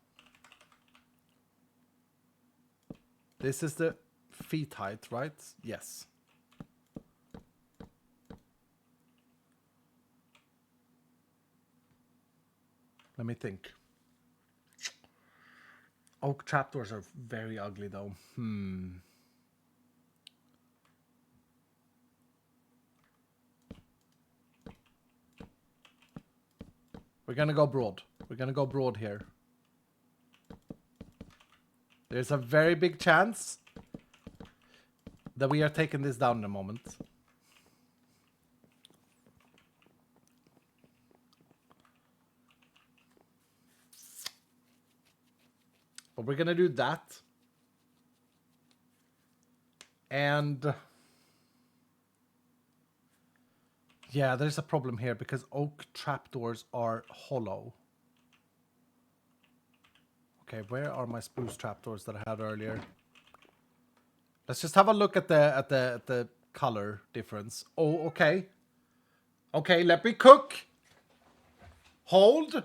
This is the feet height, right? Yes. Let me think. Oak trapdoors are very ugly, though. We're gonna go broad. We're gonna go broad here. There's a very big chance that we are taking this down in a moment. But we're gonna do that. And yeah, there's a problem here because oak trapdoors are hollow. Okay, where are my spruce trapdoors that I had earlier? Let's just have a look at the color difference. Oh, okay. Okay, let me cook. Hold.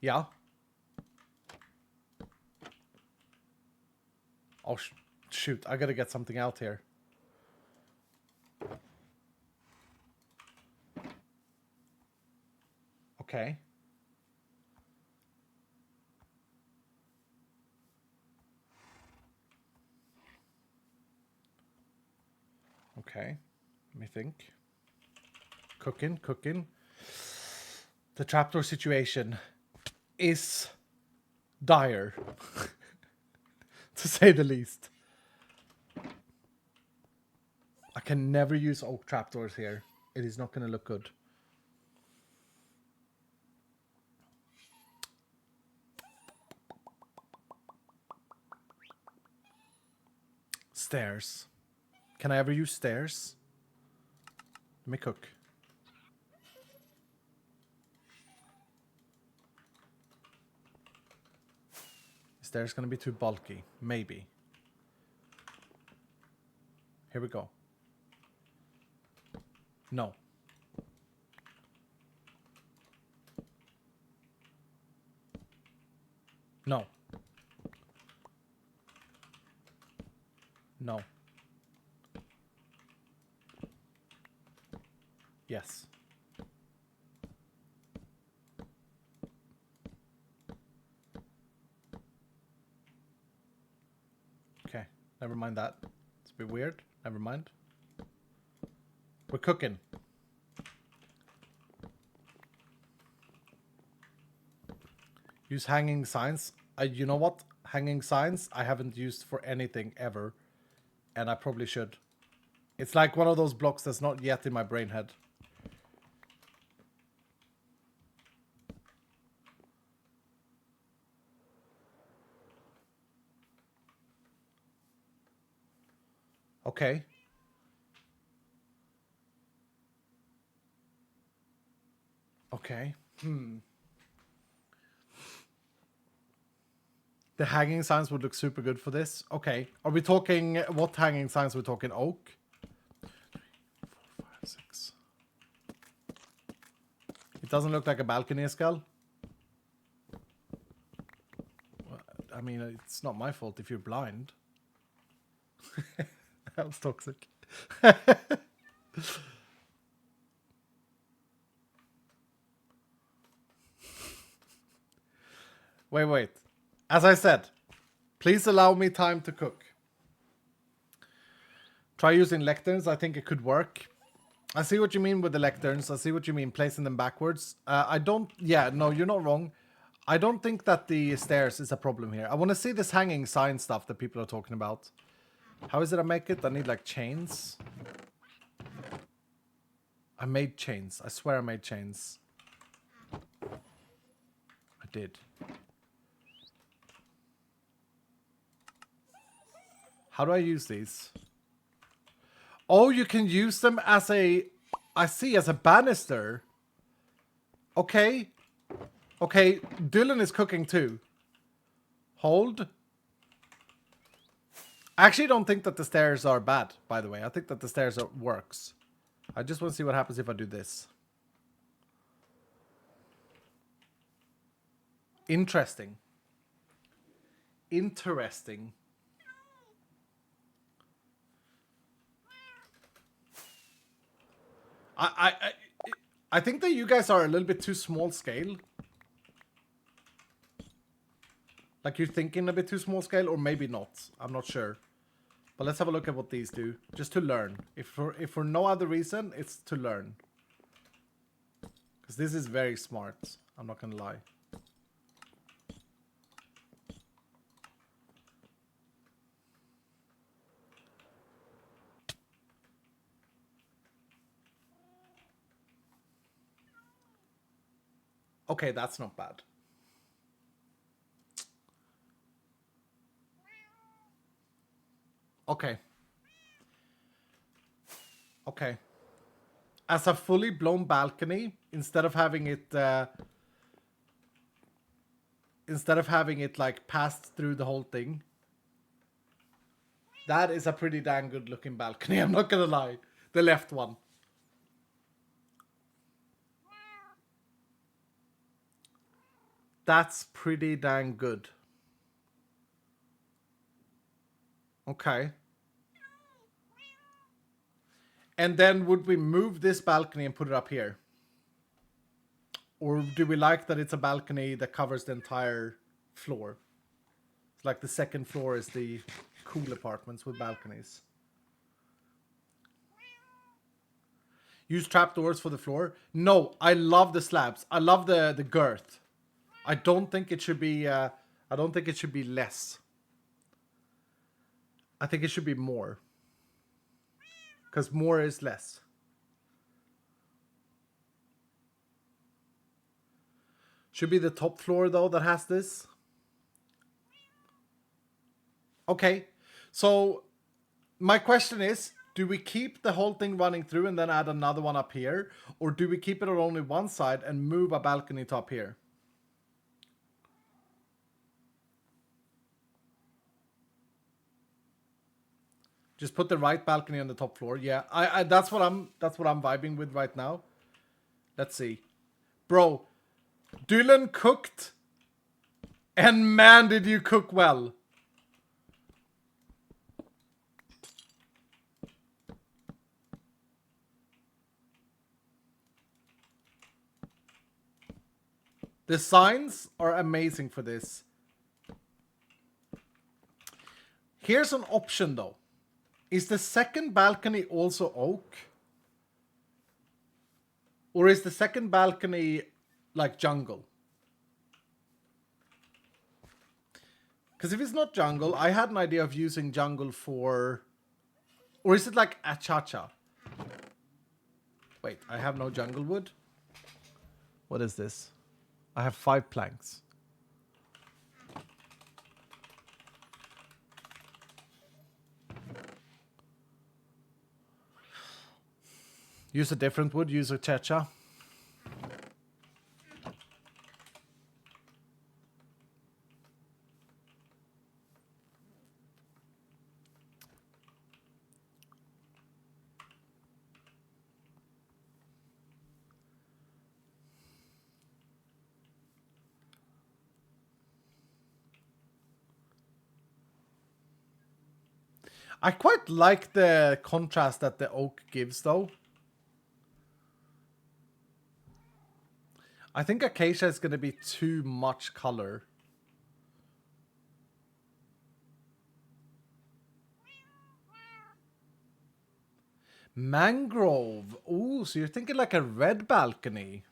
Yeah. Oh, shoot. I gotta get something out here. Okay. Okay. Let me think. Cooking. The trapdoor situation is dire, to say the least. I can never use oak trapdoors here. It is not going to look good. Stairs. Can I ever use stairs? Let me cook. Stairs going to be too bulky. Maybe. Here we go. No. No. No. Yes. Okay. Never mind that. It's a bit weird. Never mind. We're cooking. Use hanging signs. You know what? Hanging signs I haven't used for anything ever. And I probably should. It's like one of those blocks that's not yet in my brain head. Okay. Okay. The hanging signs would look super good for this. Okay. Are we talking... What hanging signs? We're talking oak? 3, 4, 5, 6. It doesn't look like a balcony skull. Well, I mean, it's not my fault if you're blind. That was toxic. Wait. As I said, please allow me time to cook. Try using lecterns. I think it could work. I see what you mean with the lecterns. I see what you mean, placing them backwards. I don't... Yeah, no, you're not wrong. I don't think that the stairs is a problem here. I want to see this hanging sign stuff that people are talking about. How is it I make it? I need, like, chains. I made chains. I swear I made chains. I did. How do I use these? Oh, you can use them as a... I see, as a banister. Okay. Okay, Dylan is cooking too. Hold. I actually don't think that the stairs are bad, by the way. I think that the stairs works. I just want to see what happens if I do this. Interesting. Interesting. I think that you guys are a little bit too small scale. Like you're thinking a bit too small scale, or maybe not. I'm not sure. But let's have a look at what these do, just to learn. If for no other reason, it's to learn. Because this is very smart. I'm not gonna lie. Okay, that's not bad. Okay. Okay. As a fully blown balcony, instead of having it like passed through the whole thing, that is a pretty dang good looking balcony. I'm not gonna lie. The left one. That's pretty dang good. Okay. And then would we move this balcony and put it up here? Or do we like that it's a balcony that covers the entire floor? It's like the second floor is the cool apartments with balconies. Use trapdoors for the floor? No, I love the slabs. I love the girth. I don't think it should be less. I think it should be more. Because more is less. Should be the top floor though that has this. Okay. So my question is, do we keep the whole thing running through and then add another one up here? Or do we keep it on only one side and move a balcony to up here? Just put the right balcony on the top floor. Yeah, that's what I'm vibing with right now. Let's see. Bro, Dylan cooked. And man, did you cook well. The signs are amazing for this. Here's an option though. Is the second balcony also oak? Or is the second balcony like jungle? Because if it's not jungle, I had an idea of using jungle for... Or is it like achacha? Wait, I have no jungle wood? What is this? I have 5 planks. Use a different wood, use a checha. I quite like the contrast that the oak gives though. I think acacia is going to be too much color. Mangrove. Ooh, so you're thinking like a red balcony.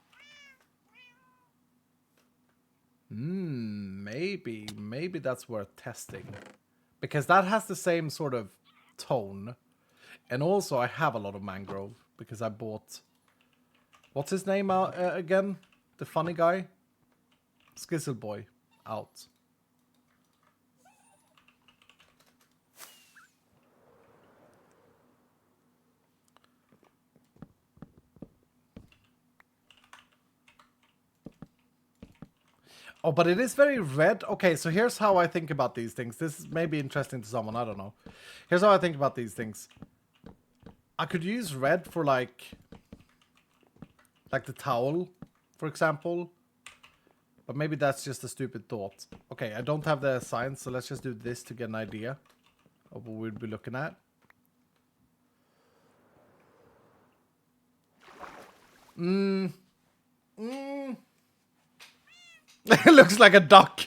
Maybe that's worth testing. Because that has the same sort of tone. And also I have a lot of mangrove because I bought... What's his name again? The funny guy? Skizzle Boy. Out. Oh, but it is very red. Okay, so here's how I think about these things. This may be interesting to someone, I don't know. Here's how I think about these things. I could use red for like the towel, for example. But maybe that's just a stupid thought. Okay, I don't have the signs, so let's just do this to get an idea of what we'd be looking at. It looks like a duck.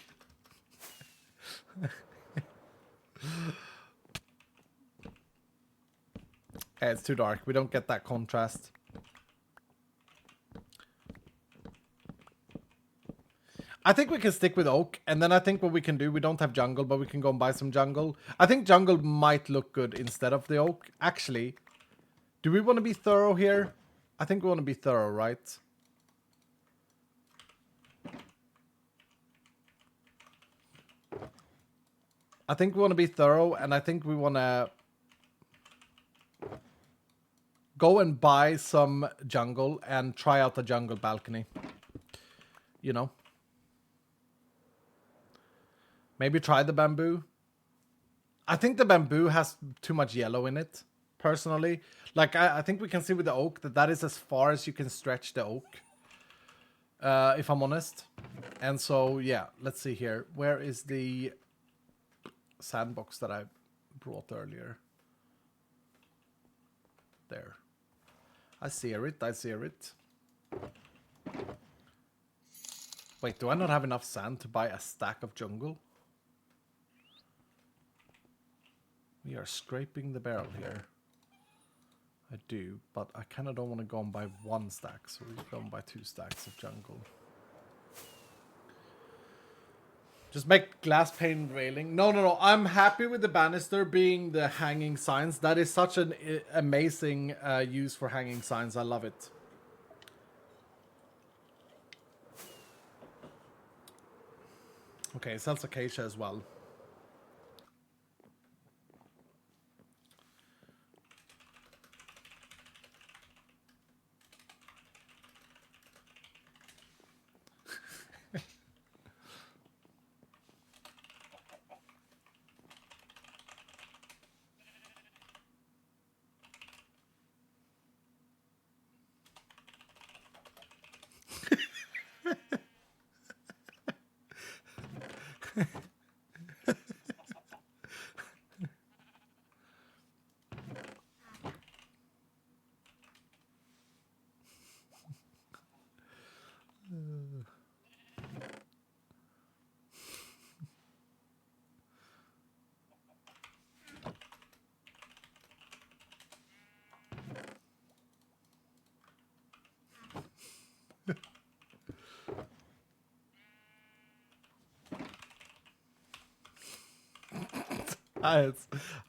Yeah, it's too dark. We don't get that contrast. I think we can stick with oak, and then I think what we can do, we don't have jungle, but we can go and buy some jungle. I think jungle might look good instead of the oak. Actually, do we want to be thorough here? I think we want to be thorough, right? I think we want to be thorough, and I think we want to go and buy some jungle and try out the jungle balcony. You know? Maybe try the bamboo. I think the bamboo has too much yellow in it, personally. Like, I think we can see with the oak that is as far as you can stretch the oak. If I'm honest. And so, yeah, let's see here. Where is the sandbox that I brought earlier? There. I see it. I see it. Wait, do I not have enough sand to buy a stack of jungle? We are scraping the barrel here. I do, but I kind of don't want to go and buy one stack, so we're going to buy 2 stacks of jungle. Just make glass pane railing. No. I'm happy with the banister being the hanging signs. That is such an amazing use for hanging signs. I love it. Okay, it sells acacia as well.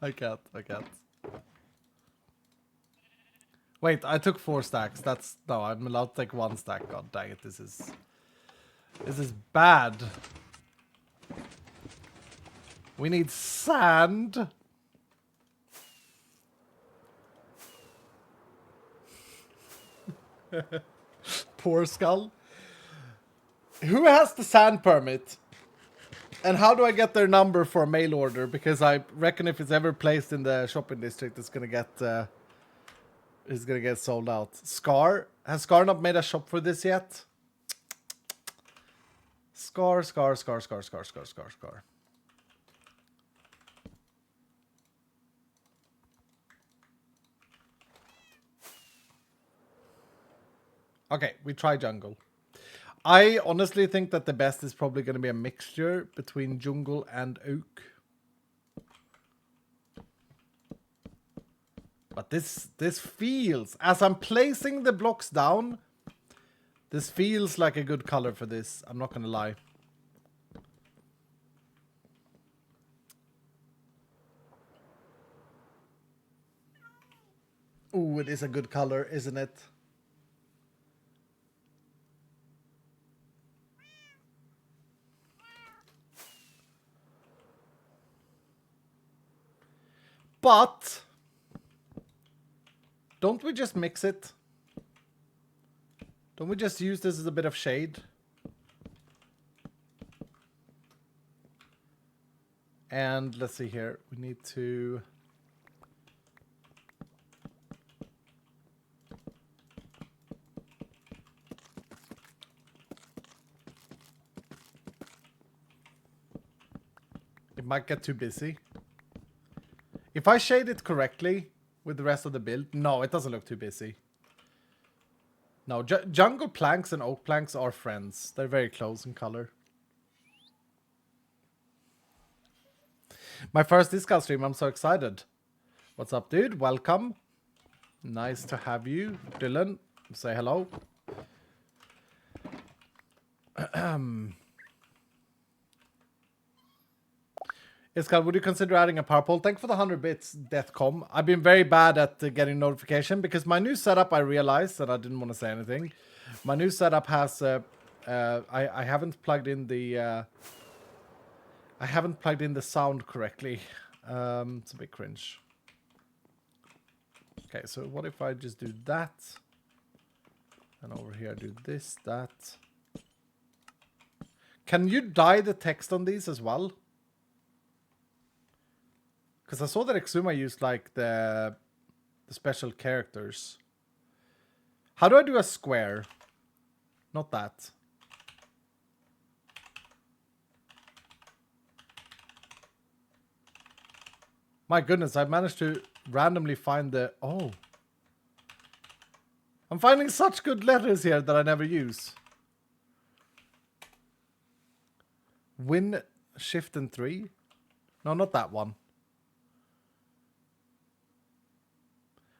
I can't. Wait, I took 4 stacks. No, I'm allowed to take 1 stack. God dang it, this is bad. We need sand. Poor skull. Who has the sand permit? And how do I get their number for a mail order? Because I reckon if it's ever placed in the shopping district, it's gonna get sold out. Scar? Has Scar not made a shop for this yet? Scar. Okay, we try jungle. I honestly think that the best is probably going to be a mixture between jungle and oak. But this feels, as I'm placing the blocks down, this feels like a good color for this. I'm not going to lie. Ooh, it is a good color, isn't it? But don't we just mix it? Don't we just use this as a bit of shade? And let's see here. We need to... It might get too busy. If I shade it correctly with the rest of the build... No, it doesn't look too busy. No, jungle planks and oak planks are friends. They're very close in color. My first discount stream, I'm so excited. What's up, dude? Welcome. Nice to have you. Dylan, say hello. Iskal, would you consider adding a power pole? Thank you for the 100 bits, Deathcom. I've been very bad at getting notification because my new setup, I realized, and I didn't want to say anything. My new setup has, I haven't plugged in the, sound correctly. It's a bit cringe. Okay, so what if I just do that? And over here, do this, that. Can you dye the text on these as well? Because I saw that Exuma used like the special characters. How do I do a square? Not that. My goodness, I managed to randomly find the... Oh. I'm finding such good letters here that I never use. Win, shift, and 3. No, not that one.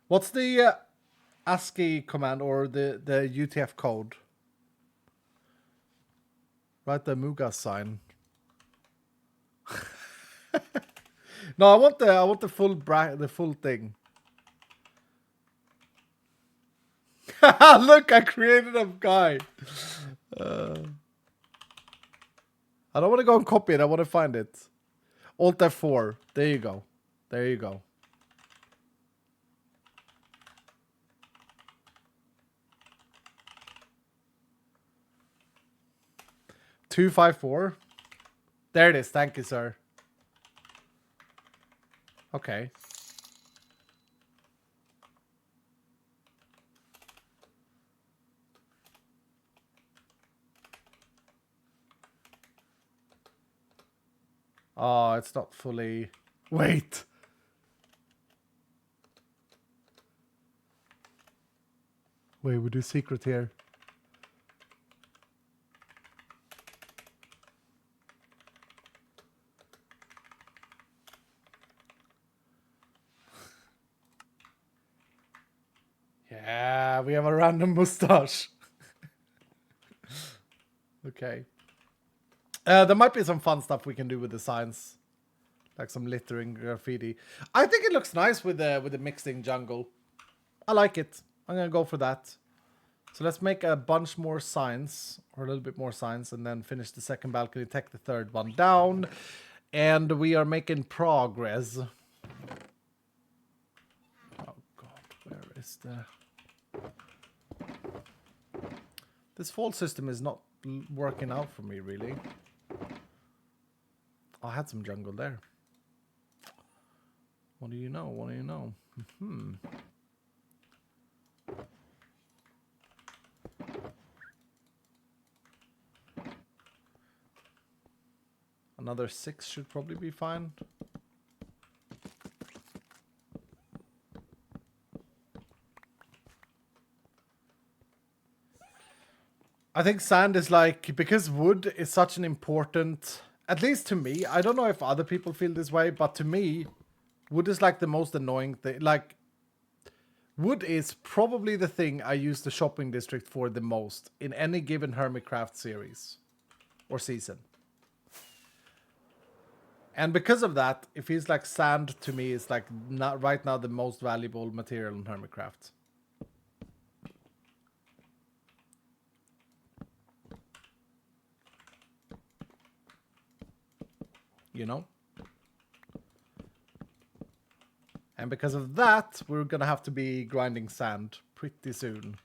What's the ASCII command or the UTF code? Write the Muga sign. No, I want the full thing. Look, I created a guy. I don't want to go and copy it. I want to find it. Alt F4. There you go. There you go. $254. There it is. Thank you, sir. Okay. Oh, it's not fully... Wait. Wait, we do secret here. Yeah, we have a random mustache. Okay. There might be some fun stuff we can do with the signs. Like some littering graffiti. I think it looks nice with the mixing jungle. I like it. I'm gonna go for that. So let's make a bunch more signs. Or a little bit more signs. And then finish the second balcony. Take the third one down. And we are making progress. Oh god, where is the... This fall system is not working out for me, really. I had some jungle there. What do you know? What do you know? Another 6 should probably be fine. I think sand is like, because wood is such an important, at least to me, I don't know if other people feel this way, but to me, wood is like the most annoying thing. Like, wood is probably the thing I use the shopping district for the most in any given HermitCraft series or season. And because of that, it feels like sand to me is like not right now the most valuable material in HermitCraft. You know? And because of that, we're gonna have to be grinding sand pretty soon.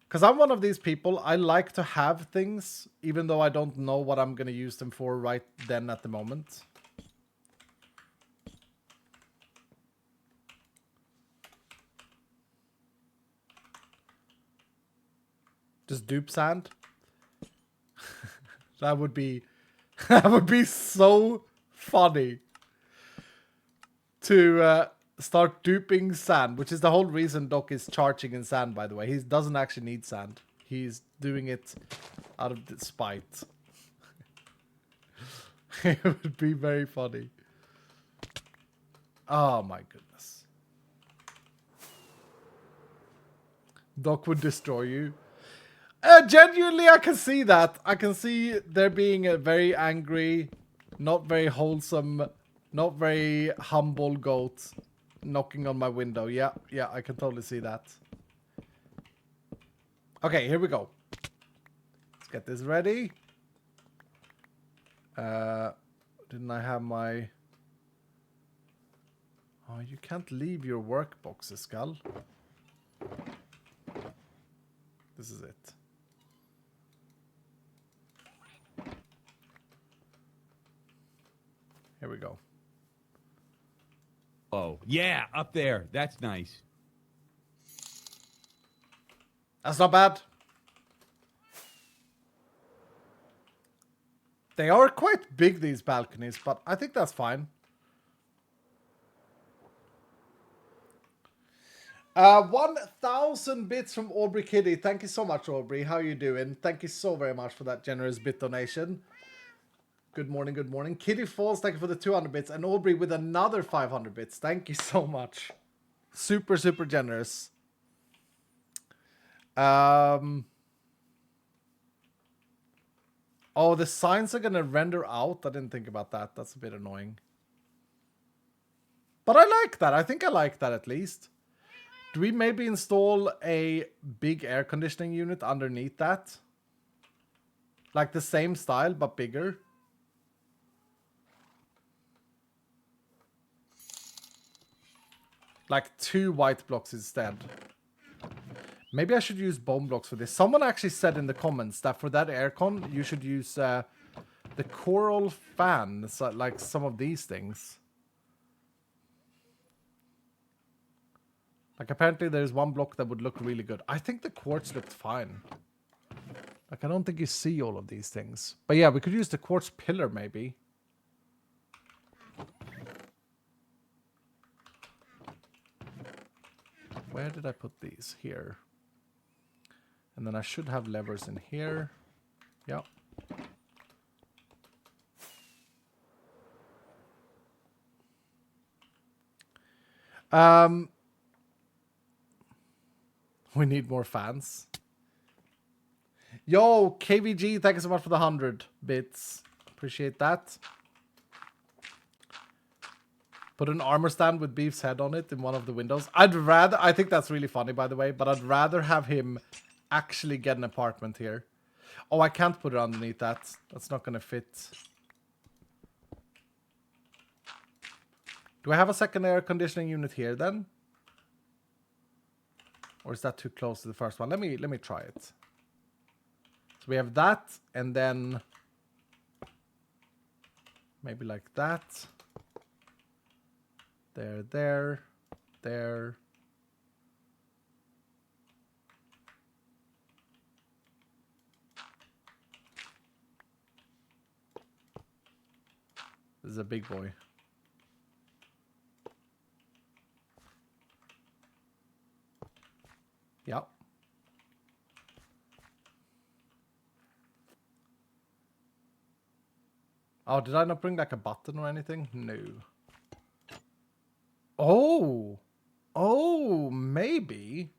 Because I'm one of these people, I like to have things, even though I don't know what I'm gonna use them for right then at the moment. Just dupe sand? That would be... That would be so funny to start duping sand, which is the whole reason Doc is charging in sand, by the way. He doesn't actually need sand. He's doing it out of spite. It would be very funny. Oh my goodness. Doc would destroy you. Genuinely, I can see that. I can see there being a very angry, not very wholesome, not very humble goat knocking on my window. Yeah, I can totally see that. Okay, here we go. Let's get this ready. Didn't I have my... Oh, you can't leave your work boxes, Skull. This is it. Here we go. Oh, yeah, up there. That's nice. That's not bad. They are quite big, these balconies, but I think that's fine. 1,000 bits from Aubrey Kitty. Thank you so much, Aubrey. How are you doing? Thank you so very much for that generous bit donation. Good morning, good morning. Kitty Falls, thank you for the 200 bits. And Aubrey with another 500 bits. Thank you so much. Super, super generous. Oh, the signs are going to render out. I didn't think about that. That's a bit annoying. But I like that. I think I like that at least. Do we maybe install a big air conditioning unit underneath that? Like the same style, but bigger? Like 2 white blocks instead. Maybe I should use bone blocks for this. Someone actually said in the comments that for that aircon, you should use the coral fan, so like some of these things. Like apparently there's one block that would look really good. I think the quartz looked fine. Like I don't think you see all of these things. But yeah, we could use the quartz pillar maybe. Where did I put these? Here. And then I should have levers in here. Yeah. We need more fans. Yo, KVG, thank you so much for the 100 bits. Appreciate that. Put an armor stand with Beef's head on it in one of the windows. I think that's really funny, by the way, but I'd rather have him actually get an apartment here. Oh, I can't put it underneath that. That's not going to fit. Do I have a second air conditioning unit here then? Or is that too close to the first one? Let me try it. So we have that, and then maybe like that. There. This is a big boy. Yep. Oh, did I not bring like a button or anything? No. Oh, maybe.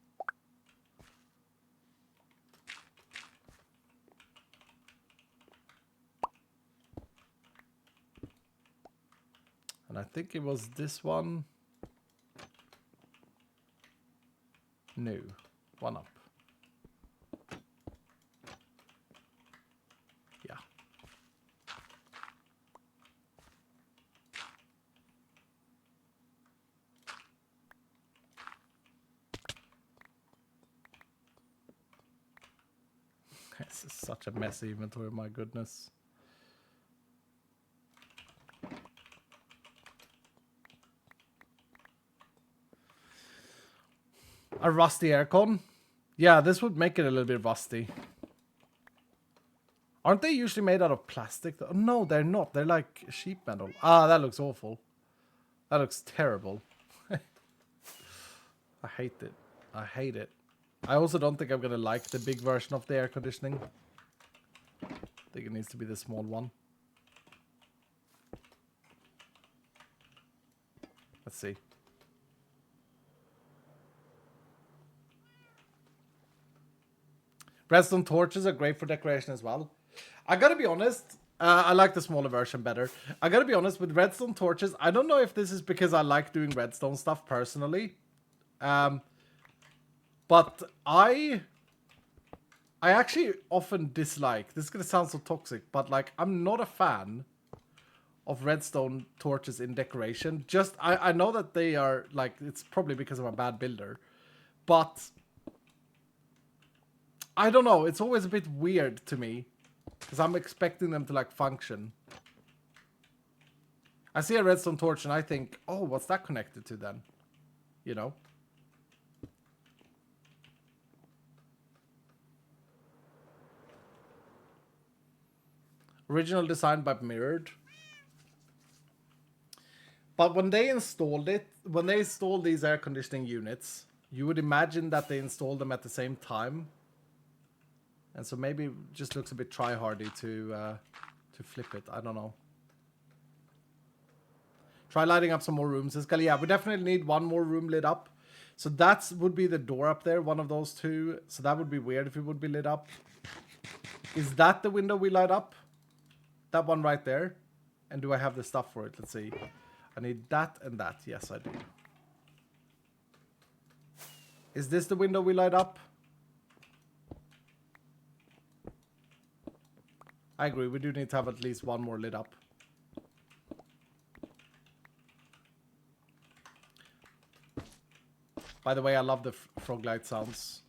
And I think it was this one. No, one up. Yeah. This is such a messy inventory, my goodness. A rusty aircon? Yeah, this would make it a little bit rusty. Aren't they usually made out of plastic? No, they're not. They're like sheet metal. Ah, that looks awful. That looks terrible. I hate it. I hate it. I also don't think I'm gonna like the big version of the air conditioning. I think it needs to be the small one. Let's see. Redstone torches are great for decoration as well. I gotta be honest, I like the smaller version better. I gotta be honest, with redstone torches, I don't know if this is because I like doing redstone stuff personally. But I actually often dislike, this is gonna sound so toxic, but like, I'm not a fan of redstone torches in decoration. Just, I know that they are, like, it's probably because I'm a bad builder. But I don't know, it's always a bit weird to me. Because I'm expecting them to, like, function. I see a redstone torch and I think, oh, what's that connected to then? You know? Original design but mirrored. But when they installed it, when they installed these air conditioning units, you would imagine that they installed them at the same time. And so maybe it just looks a bit try-hardy to flip it. I don't know. Try lighting up some more rooms. Yeah, we definitely need one more room lit up. So that would be the door up there, one of those two. So that would be weird if it would be lit up. Is that the window we light up? That one right there? And do I have the stuff for it? Let's see. I need that and that. Yes, I do. Is this the window we light up? I agree. We do need to have at least one more lit up. By the way, I love the frog light sounds.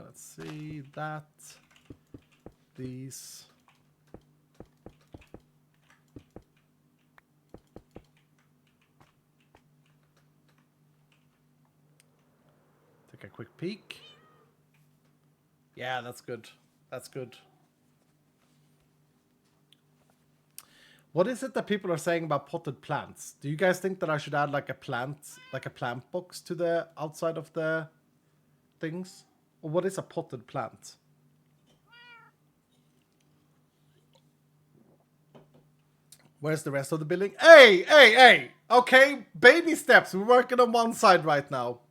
Let's see that. These. Take a quick peek. Yeah, that's good. That's good. What is it that people are saying about potted plants? Do you guys think that I should add like a plant box to the outside of the things? Or what is a potted plant? Where's the rest of the building? Hey, hey, hey! Okay, baby steps. We're working on one side right now.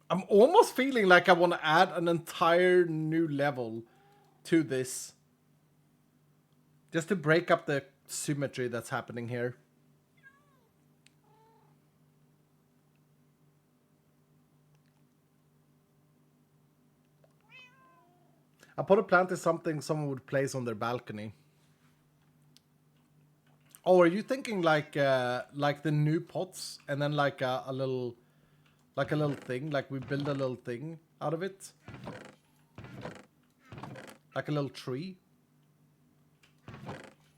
I'm almost feeling like I want to add an entire new level to this. Just to break up the symmetry that's happening here. A potted plant is something someone would place on their balcony. Oh, are you thinking like the new pots and then like a little thing, like we build a little thing out of it? Like a little tree?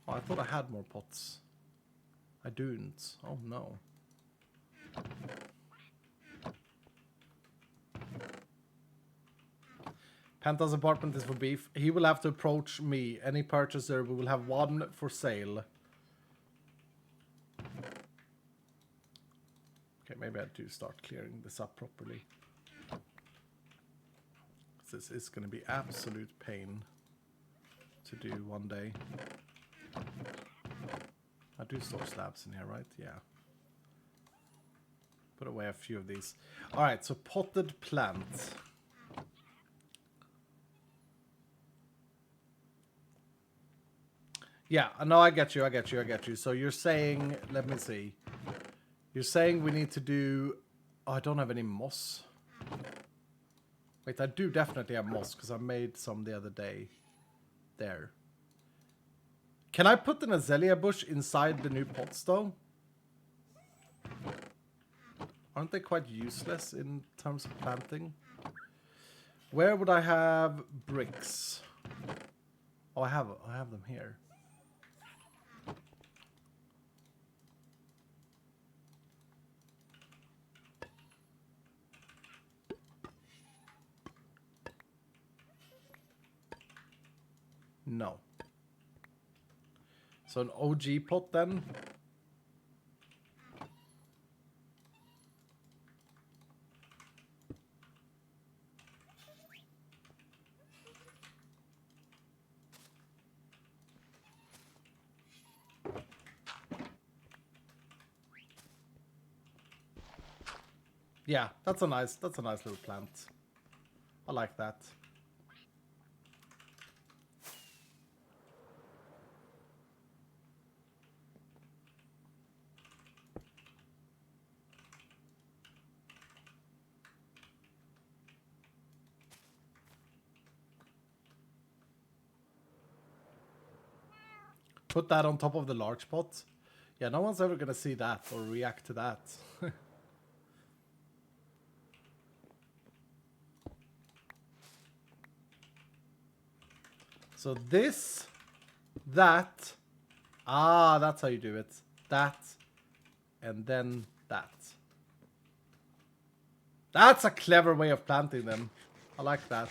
Oh, I thought I had more pots. I don't. Oh no. Panta's apartment is for beef. He will have to approach me. Any purchaser, we will have one for sale. Okay, maybe I do start clearing this up properly. This is going to be absolute pain to do one day. I do store slabs in here, right? Yeah. Put away a few of these. Alright, so potted plant. Yeah, no, I get you. So you're saying, let me see. You're saying we need to do... Oh, I don't have any moss. Wait, I do definitely have moss because I made some the other day. There. Can I put an azalea bush inside the new pots though? Aren't they quite useless in terms of planting? Where would I have bricks? Oh, I have them here. No. So an OG pot then. Yeah, that's a nice little plant. I like that. Put that on top of the large pot. Yeah, no one's ever gonna see that or react to that. So this, that, that's how you do it. That, and then that. That's a clever way of planting them. I like that.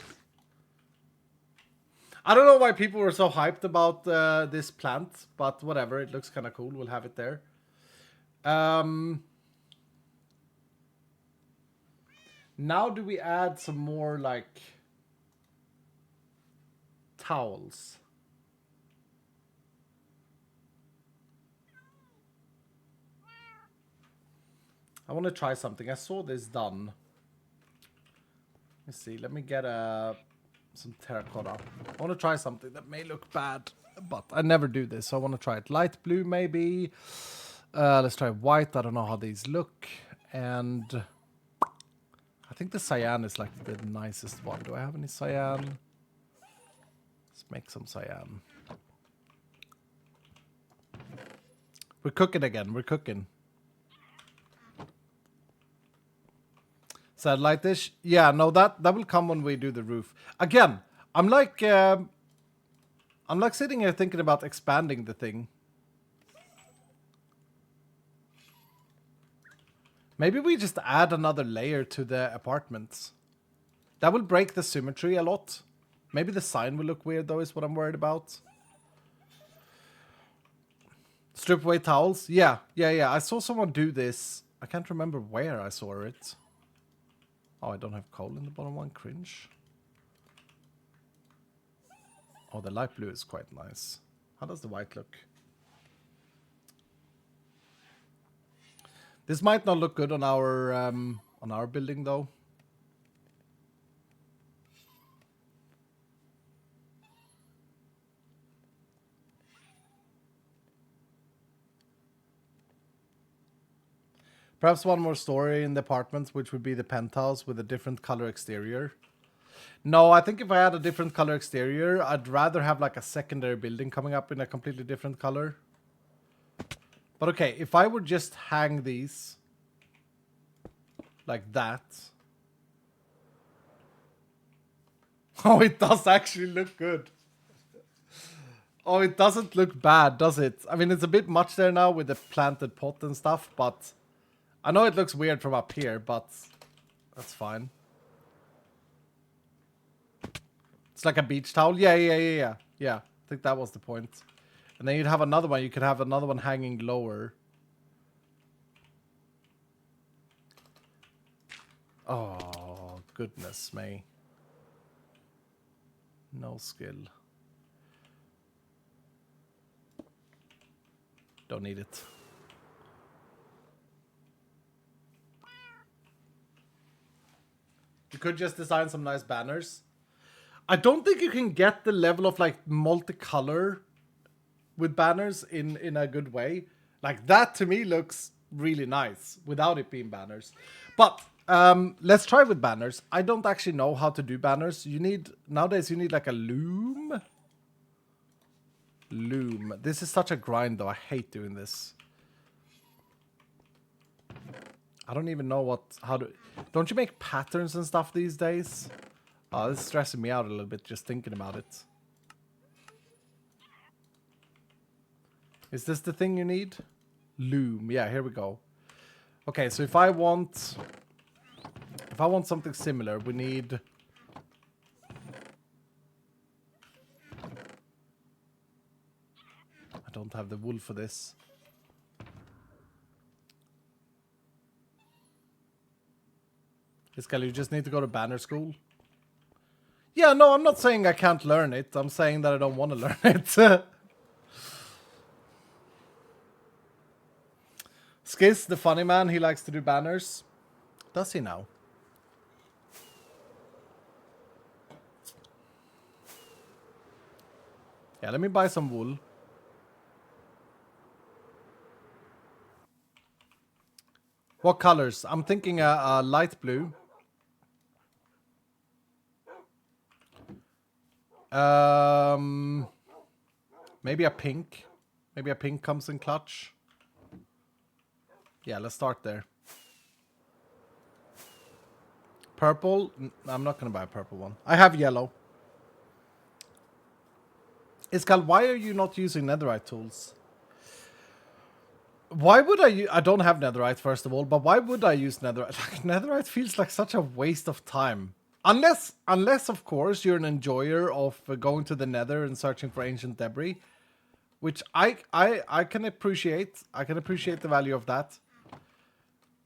I don't know why people were so hyped about this plant, but whatever. It looks kind of cool. We'll have it there. Now do we add some more, like, towels? I want to try something. I saw this done. Let's see. Let me get some terracotta. I want to try something that may look bad, but I never do this. So I want to try it. Light blue, maybe. Let's try white. I don't know how these look. And I think the cyan is like the nicest one. Do I have any cyan? Let's make some cyan. We're cooking again. We're cooking. Satellite dish? Yeah, no, that will come when we do the roof. Again, I'm like sitting here thinking about expanding the thing. Maybe we just add another layer to the apartments. That will break the symmetry a lot. Maybe the sign will look weird though, is what I'm worried about. Strip away towels? Yeah. I saw someone do this. I can't remember where I saw it. Oh, I don't have coal in the bottom one. Cringe. Oh, the light blue is quite nice. How does the white look? This might not look good on our building though. Perhaps one more story in the apartments, which would be the penthouse with a different color exterior. No, I think if I had a different color exterior, I'd rather have like a secondary building coming up in a completely different color. But okay, if I would just hang these like that. Oh, it does actually look good. Oh, it doesn't look bad, does it? I mean, it's a bit much there now with the planted pot and stuff, but I know it looks weird from up here, but that's fine. It's like a beach towel. Yeah. I think that was the point. And then you'd have another one. You could have another one hanging lower. Oh, goodness me. No skill. Don't need it. You could just design some nice banners. I don't think you can get the level of like multicolor with banners in a good way. Like that to me looks really nice without it being banners. But let's try with banners. I don't actually know how to do banners. Nowadays you need like a loom. This is such a grind though. I hate doing this. I don't even know how to... Don't you make patterns and stuff these days? Oh, this is stressing me out a little bit just thinking about it. Is this the thing you need? Loom. Yeah, here we go. Okay, so if I want something similar, we need... don't have the wool for this. Iskall, you just need to go to banner school. Yeah, no, I'm not saying I can't learn it. I'm saying that I don't want to learn it. Skiz, the funny man, he likes to do banners. Does he now? Yeah, let me buy some wool. What colors? I'm thinking a light blue. Maybe a pink. Maybe a pink comes in clutch. Yeah, let's start there. Purple. I'm not going to buy a purple one. I have yellow. Iskall, why are you not using netherite tools? Why would I don't have netherite, first of all, but why would I use netherite? Like, netherite feels like such a waste of time. Unless, of course, you're an enjoyer of going to the nether and searching for ancient debris. Which I can appreciate. I can appreciate the value of that.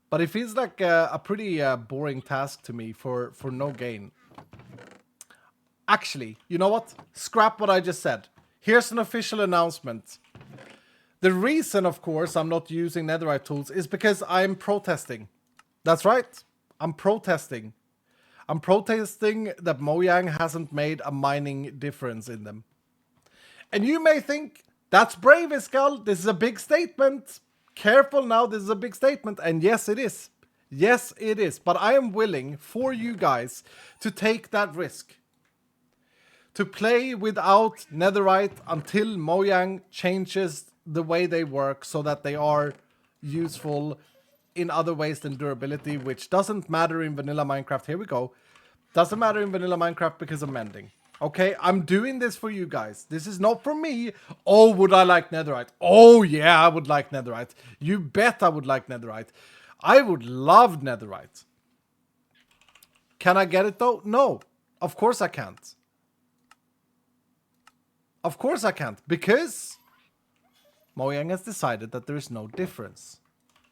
But it feels like a pretty boring task to me for no gain. Actually, you know what? Scrap what I just said. Here's an official announcement. The reason, of course, I'm not using netherite tools is because I'm protesting. That's right. I'm protesting. I'm protesting that Mojang hasn't made a mining difference in them. And you may think, that's brave, Iskall. This is a big statement. Careful now, this is a big statement. And yes, it is. Yes, it is. But I am willing for you guys to take that risk. To play without netherite until Mojang changes the way they work so that they are useful in other ways than durability, which doesn't matter in vanilla Minecraft. Here we go. Doesn't matter in vanilla Minecraft because of mending. Okay, I'm doing this for you guys. This is not for me. Oh, would I like netherite? Oh, yeah, I would like netherite. You bet I would like netherite. I would love netherite. Can I get it though? No, of course I can't. Of course I can't, because Mojang has decided that there is no difference.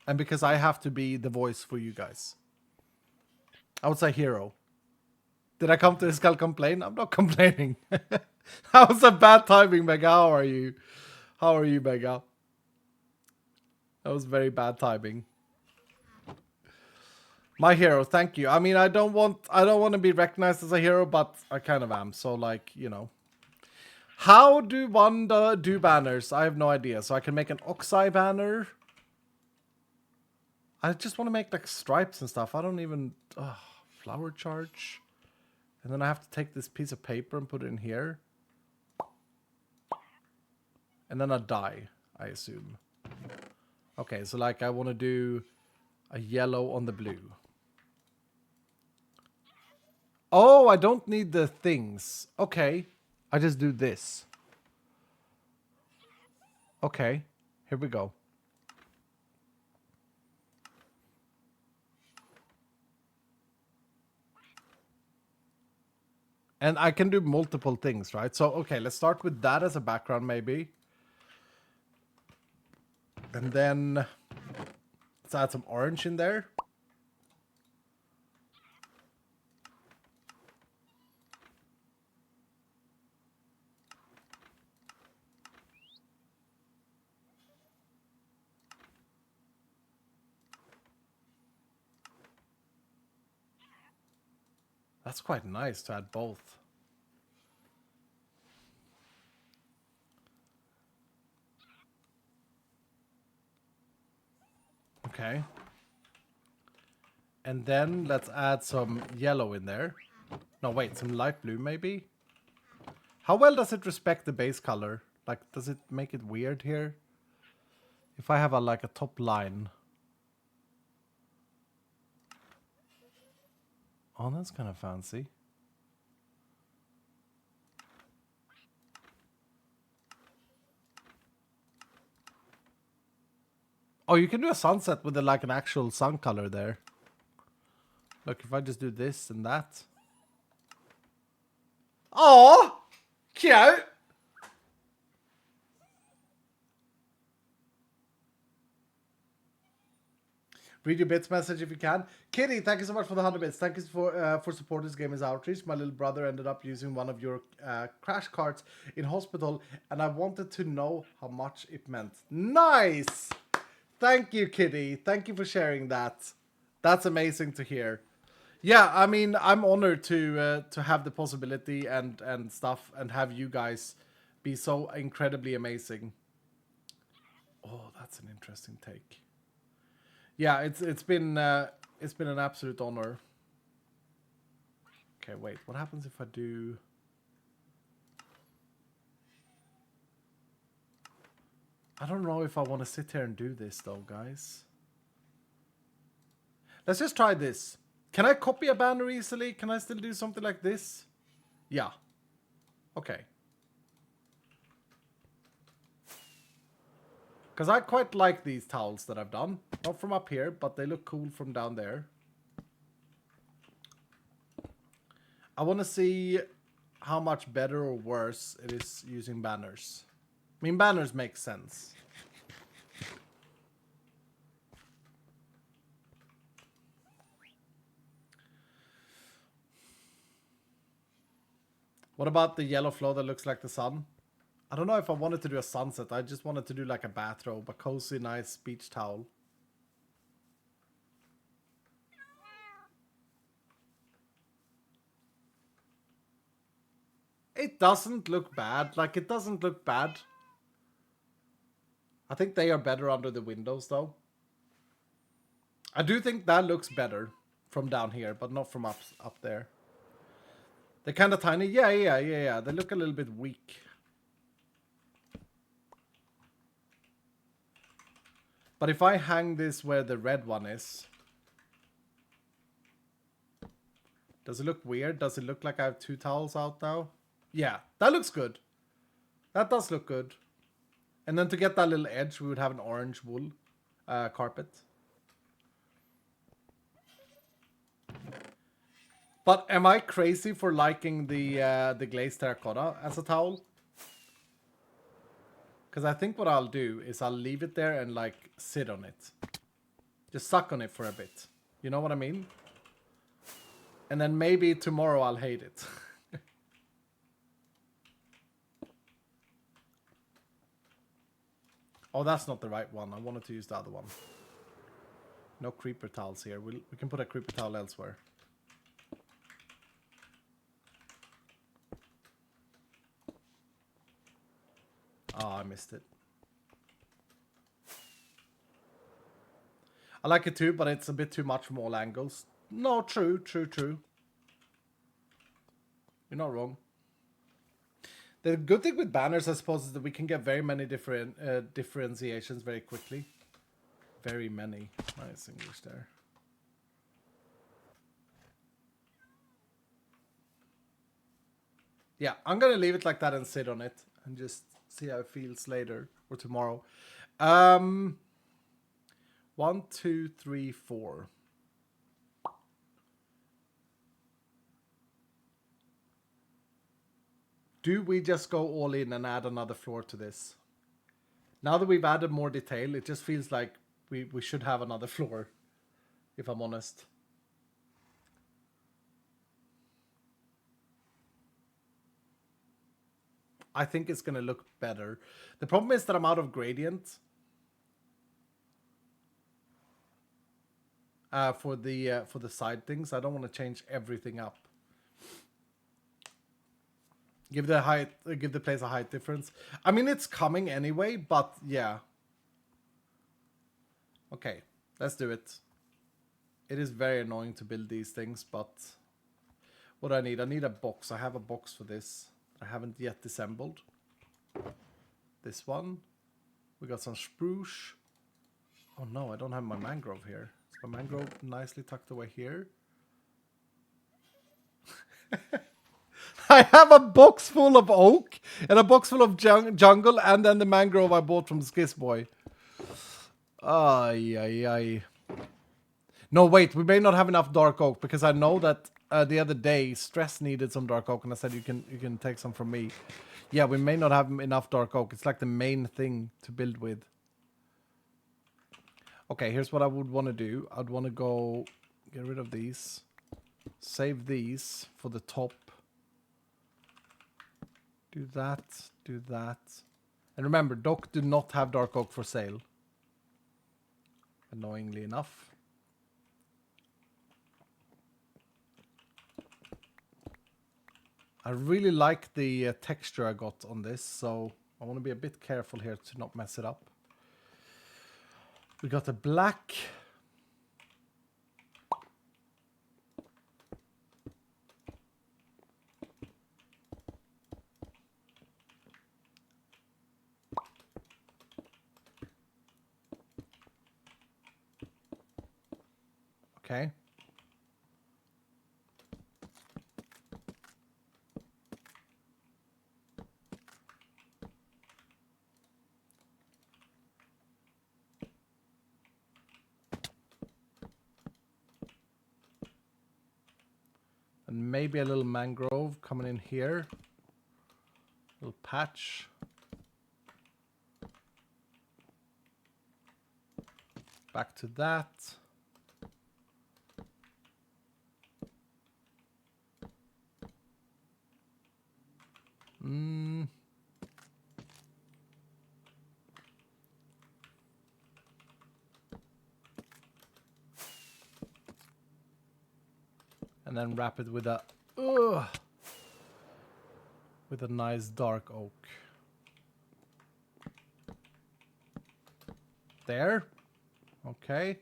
And because I have to be the voice for you guys. I would say hero. Did I come to Iskall complain? I'm not complaining. That was a bad timing, Mega. How are you? How are you, Mega? That was very bad timing. My hero, thank you. I mean, I don't want to be recognized as a hero, but I kind of am. So, like, you know. How do one do banners? I have no idea. So I can make an oxeye banner. I just want to make like stripes and stuff. I don't even flower charge. And then I have to take this piece of paper and put it in here. And then a dye, I assume. Okay, so like I want to do a yellow on the blue. Oh, I don't need the things. Okay, I just do this. Okay, here we go. And I can do multiple things, right? So, okay, let's start with that as a background, maybe. And then let's add some orange in there. That's quite nice to add both. Okay. And then let's add some yellow in there. No, wait, some light blue maybe? How well does it respect the base color? Like, does it make it weird here? If I have a like a top line. Oh, that's kind of fancy. Oh, you can do a sunset with like an actual sun color there. Look, if I just do this and that. Oh, cute. Read your bits message if you can. Kitty, thank you so much for the 100 bits. Thank you for supporting this gamer's outreach. My little brother ended up using one of your crash carts in hospital, and I wanted to know how much it meant. Nice! Thank you, Kitty. Thank you for sharing that. That's amazing to hear. Yeah, I mean, I'm honored to have the possibility and stuff, and have you guys be so incredibly amazing. Oh, that's an interesting take. Yeah, it's been an absolute honor. Okay, wait. What happens if I do? I don't know if I want to sit here and do this though, guys. Let's just try this. Can I copy a banner easily? Can I still do something like this? Yeah. Okay. Because I quite like these towels that I've done. Not from up here, but they look cool from down there. I want to see how much better or worse it is using banners. I mean, banners make sense. What about the yellow flow that looks like the sun? I don't know if I wanted to do a sunset. I just wanted to do like a bathrobe, a cozy, nice beach towel. It doesn't look bad. Like, it doesn't look bad. I think they are better under the windows, though. I do think that looks better from down here, but not from up there. They're kind of tiny. Yeah. They look a little bit weak. But if I hang this where the red one is... Does it look weird? Does it look like I have two towels out now? Yeah, that looks good. That does look good. And then to get that little edge, we would have an orange wool carpet. But am I crazy for liking the glazed terracotta as a towel? Because I think what I'll do is I'll leave it there and like sit on it. Just suck on it for a bit. You know what I mean? And then maybe tomorrow I'll hate it. Oh, that's not the right one. I wanted to use the other one. No creeper towels here. We can put a creeper towel elsewhere. Oh, I missed it. I like it too, but it's a bit too much from all angles. No, true. You're not wrong. The good thing with banners, I suppose, is that we can get very many different differentiations very quickly. Very many. Nice English there. Yeah, I'm gonna leave it like that and sit on it and just see how it feels later or tomorrow. 1, 2, 3, 4. Do we just go all in and add another floor to this? Now that we've added more detail, it just feels like we should have another floor, if I'm honest. I think it's going to look better. The problem is that I'm out of gradient. For the side things. I don't want to change everything up. Give the place a height difference. I mean, it's coming anyway, but yeah. Okay, let's do it. It is very annoying to build these things, but what do I need? I need a box. I have a box for this. I haven't yet assembled. This one. We got some spruce. Oh no, I don't have my mangrove here. Is my mangrove nicely tucked away here? I have a box full of oak and a box full of jungle, and then the mangrove I bought from Skissboy. Ay. No, wait, we may not have enough dark oak, because I know that the other day Stress needed some dark oak, and I said you can take some from me. Yeah, we may not have enough dark oak. It's like the main thing to build with. Okay, here's what I would want to do. I'd want to go get rid of these. Save these for the top. Do that. Do that. And remember, Doc do not have dark oak for sale. Annoyingly enough. I really like the texture I got on this, so I want to be a bit careful here to not mess it up. We got the black. Okay. And maybe a little mangrove coming in here. Little patch. Back to that. And then wrap it with a nice dark oak. There. Okay.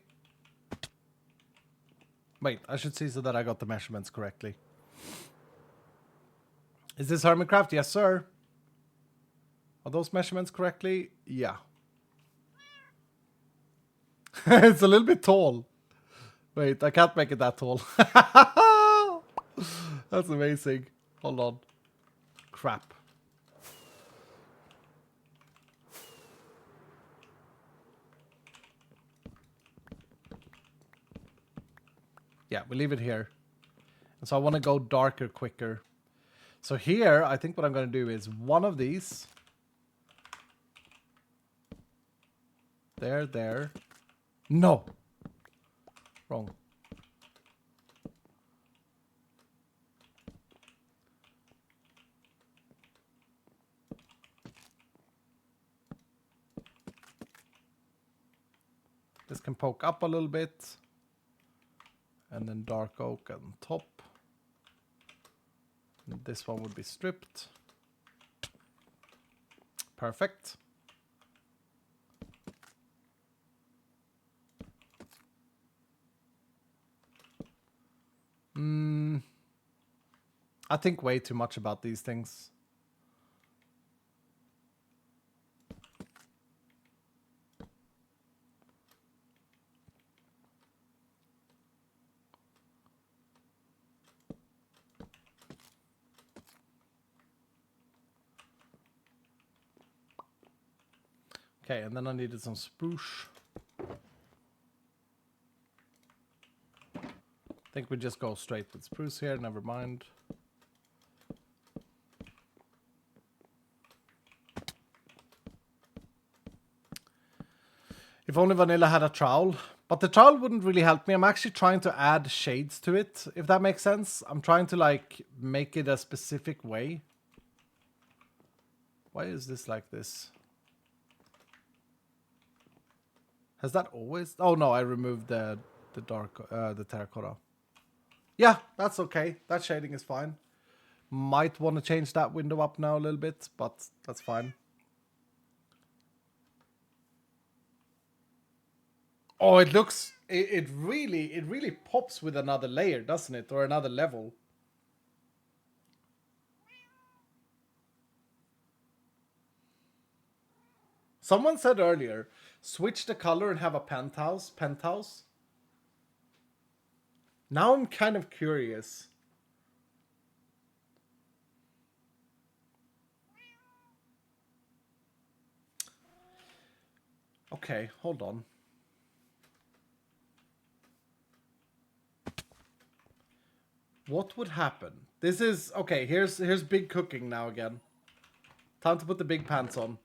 Wait, I should see so that I got the measurements correctly. Is this HermitCraft? Yes, sir. Are those measurements correctly? Yeah. It's a little bit tall. Wait, I can't make it that tall. That's amazing. Hold on. Crap. Yeah, we leave it here. And so I want to go darker quicker. So here, I think what I'm going to do is one of these. There. No. Wrong. This can poke up a little bit. And then dark oak on top. And this one would be stripped. Perfect. I think way too much about these things. Okay, and then I needed some spruce. I think we just go straight with spruce here, never mind. If only Vanilla had a trowel. But the trowel wouldn't really help me. I'm actually trying to add shades to it, if that makes sense. I'm trying to like make it a specific way. Why is this like this? Has that always? Oh no, I removed the dark the terracotta. Yeah, that's okay. That shading is fine. Might want to change that window up now a little bit, but that's fine. Oh, it looks it really pops with another layer, doesn't it? Or another level. Someone said earlier, switch the color and have a penthouse. Now I'm kind of curious. Okay, hold on. What would happen? This is okay, here's big cooking now again. Time to put the big pants on.